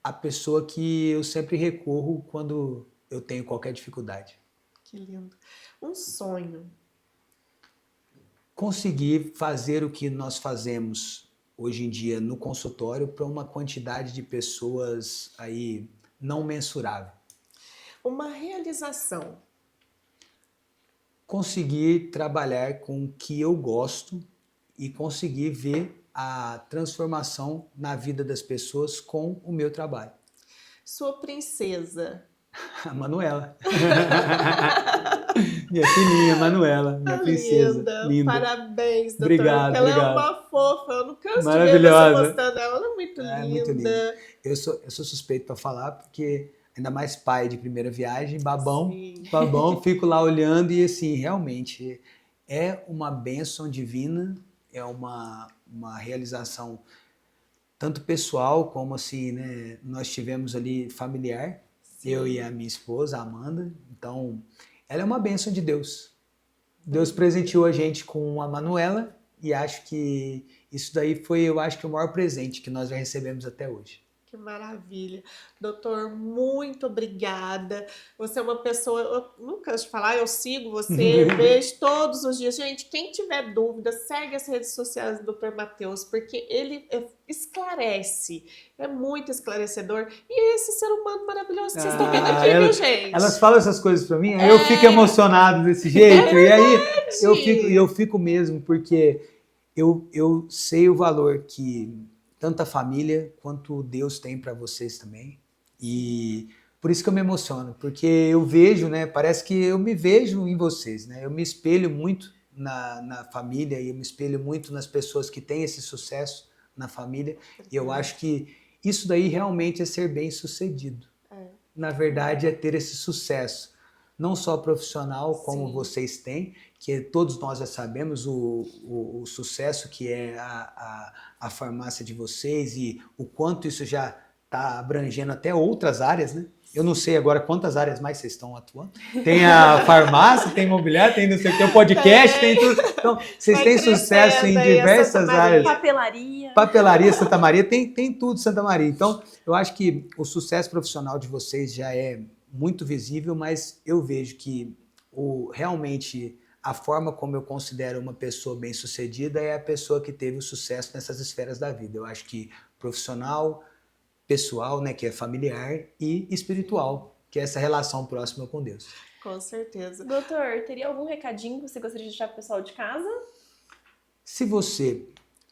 a pessoa que eu sempre recorro quando eu tenho qualquer dificuldade. Que lindo. Um sonho. Conseguir fazer o que nós fazemos hoje em dia no consultório para uma quantidade de pessoas aí não mensurável. Uma realização. Conseguir trabalhar com o que eu gosto e conseguir ver a transformação na vida das pessoas com o meu trabalho. Sua princesa. A Manuela. Minha filhinha, Manuela, minha princesa. Linda. Parabéns, doutor. Obrigado, ela obrigado. É uma fofa. Eu não canso de ver Maravilhosa. você postando ela. Ela é muito linda. Muito linda. Eu sou suspeito para falar porque ainda mais pai de primeira viagem, babão, Sim. babão, fico lá olhando e assim, realmente é uma bênção divina, é uma realização tanto pessoal como assim, né, nós tivemos ali familiar, eu e a minha esposa, a Amanda, então ela é uma bênção de Deus. Deus presenteou a gente com a Manuela e acho que isso daí foi, eu acho que o maior presente que nós já recebemos até hoje. Que maravilha. Doutor, muito obrigada. Você é uma pessoa, eu nunca canso de falar, eu sigo você, vejo todos os dias. Gente, quem tiver dúvida, segue as redes sociais do Dr. Matheus, porque ele esclarece, é muito esclarecedor. E esse ser humano maravilhoso que vocês estão vendo aqui, viu, gente? Elas falam essas coisas pra mim, aí eu fico emocionado desse jeito, e aí eu fico mesmo, porque eu sei o valor que tanto a família quanto Deus tem para vocês também. E por isso que eu me emociono, porque eu vejo, né? Parece que eu me vejo em vocês, né? Eu me espelho muito na família e eu me espelho muito nas pessoas que têm esse sucesso na família. E eu acho que isso daí realmente é ser bem sucedido. Na verdade, é ter esse sucesso. Não só profissional, como vocês têm, que todos nós já sabemos o sucesso que é a farmácia de vocês e o quanto isso já está abrangendo até outras áreas, né? Eu não sei agora quantas áreas mais vocês estão atuando. Tem a farmácia, tem imobiliário, tem não sei o que, o podcast, tem tudo. Então, vocês têm sucesso em diversas áreas. Papelaria, Santa Maria, tem tudo Santa Maria. Então, eu acho que o sucesso profissional de vocês já é muito visível, mas eu vejo que realmente a forma como eu considero uma pessoa bem-sucedida é a pessoa que teve o sucesso nessas esferas da vida. Eu acho que profissional, pessoal, né, que é familiar, e espiritual, que é essa relação próxima com Deus. Com certeza. Doutor, teria algum recadinho que você gostaria de deixar para o pessoal de casa? Se você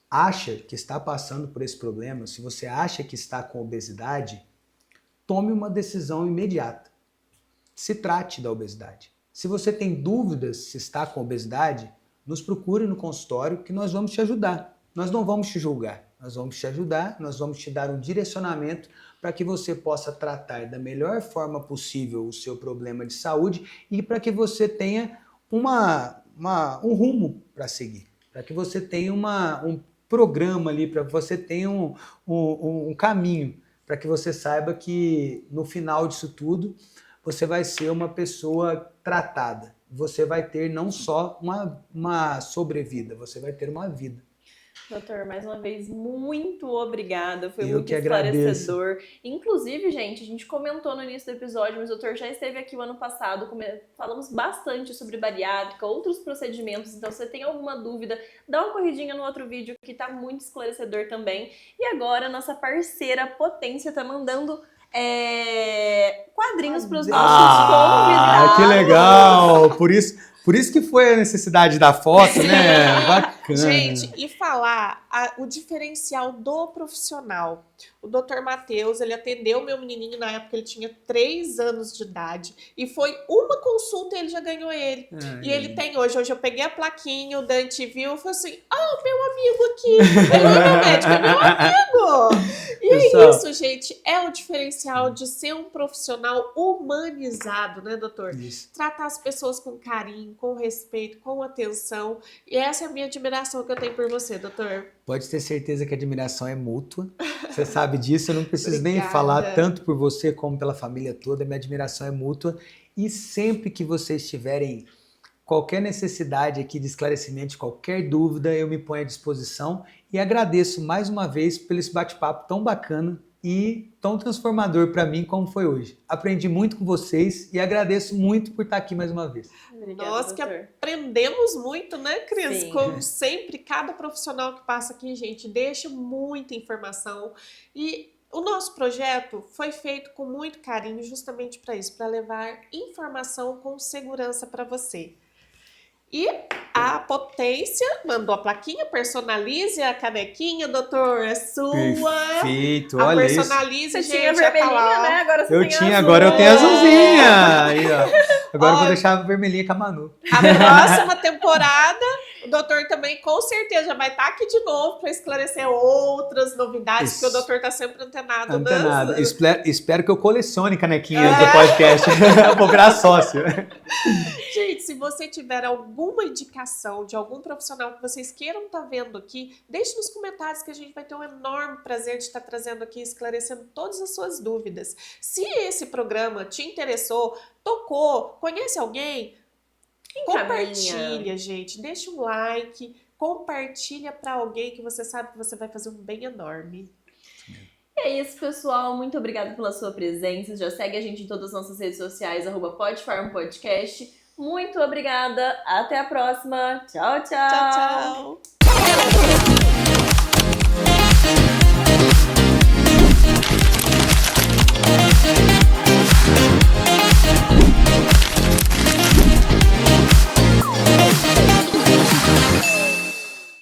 acha que está passando por esse problema, se você acha que está com obesidade, tome uma decisão imediata. Se trate da obesidade. Se você tem dúvidas se está com obesidade, nos procure no consultório que nós vamos te ajudar. Nós não vamos te julgar, nós vamos te ajudar, nós vamos te dar um direcionamento para que você possa tratar da melhor forma possível o seu problema de saúde e para que você tenha um rumo para seguir, para que você tenha um programa ali, para que você tenha um caminho, para que você saiba que no final disso tudo você vai ser uma pessoa tratada. Você vai ter não só uma sobrevida, você vai ter uma vida. Doutor, mais uma vez, muito obrigada. Foi Eu muito que esclarecedor. agradeço. Inclusive, gente, a gente comentou no início do episódio, mas o doutor já esteve aqui o ano passado, falamos bastante sobre bariátrica, outros procedimentos. Então, se você tem alguma dúvida, dá uma corridinha no outro vídeo que tá muito esclarecedor também. E agora, nossa parceira Potência tá mandando quadrinhos para os nossos convidados. Que legal! Por isso que foi a necessidade da foto, né? Bacana. Gente, e falar o diferencial do profissional. O Dr. Matheus, ele atendeu meu menininho na época, ele tinha 3 anos de idade. E foi uma consulta e ele já ganhou ele. E ele tem hoje eu peguei a plaquinha, o Dante viu e falou assim, meu amigo aqui, ele não é meu médico, é meu amigo. E pessoal, é isso, gente, é o diferencial de ser um profissional humanizado, né, doutor? Isso. Tratar as pessoas com carinho, com respeito, com atenção. E essa é a minha admiração que eu tenho por você, doutor. Pode ter certeza que a admiração é mútua. Você sabe disso, eu não preciso nem falar tanto por você como pela família toda. Minha admiração é mútua. E sempre que vocês tiverem qualquer necessidade aqui de esclarecimento, qualquer dúvida, eu me ponho à disposição. E agradeço mais uma vez pelo esse bate-papo tão bacana e tão transformador para mim como foi hoje. Aprendi muito com vocês e agradeço muito por estar aqui mais uma vez. Obrigada, nós que aprendemos muito, né, Cris? Sim. Como sempre, cada profissional que passa aqui, gente, deixa muita informação. E o nosso projeto foi feito com muito carinho justamente para isso, para levar informação com segurança para você. E a Potência mandou a plaquinha, personalize a canequinha, doutor, é sua. Perfeito, a olha personalize, isso. Você gente, tinha vermelhinha, né? Agora você tem azul. Agora eu tenho azulzinha. Aí, ó. Agora eu vou deixar a vermelhinha com a Manu. A próxima temporada, o doutor também com certeza já vai estar aqui de novo para esclarecer outras novidades, porque o doutor está sempre antenado. Espero que eu colecione canequinhas do podcast. Eu vou virar sócio. Gente, se você tiver alguma indicação de algum algum profissional que vocês queiram estar vendo aqui, deixe nos comentários que a gente vai ter um enorme prazer de estar trazendo aqui, esclarecendo todas as suas dúvidas. Se esse programa te interessou, tocou, conhece alguém, compartilha, gente, deixa um like, compartilha para alguém que você sabe que você vai fazer um bem enorme. É isso, pessoal. Muito obrigada pela sua presença. Já segue a gente em todas as nossas redes sociais, @PodFarmPodcast. Muito obrigada. Até a próxima. Tchau, tchau. Tchau, tchau.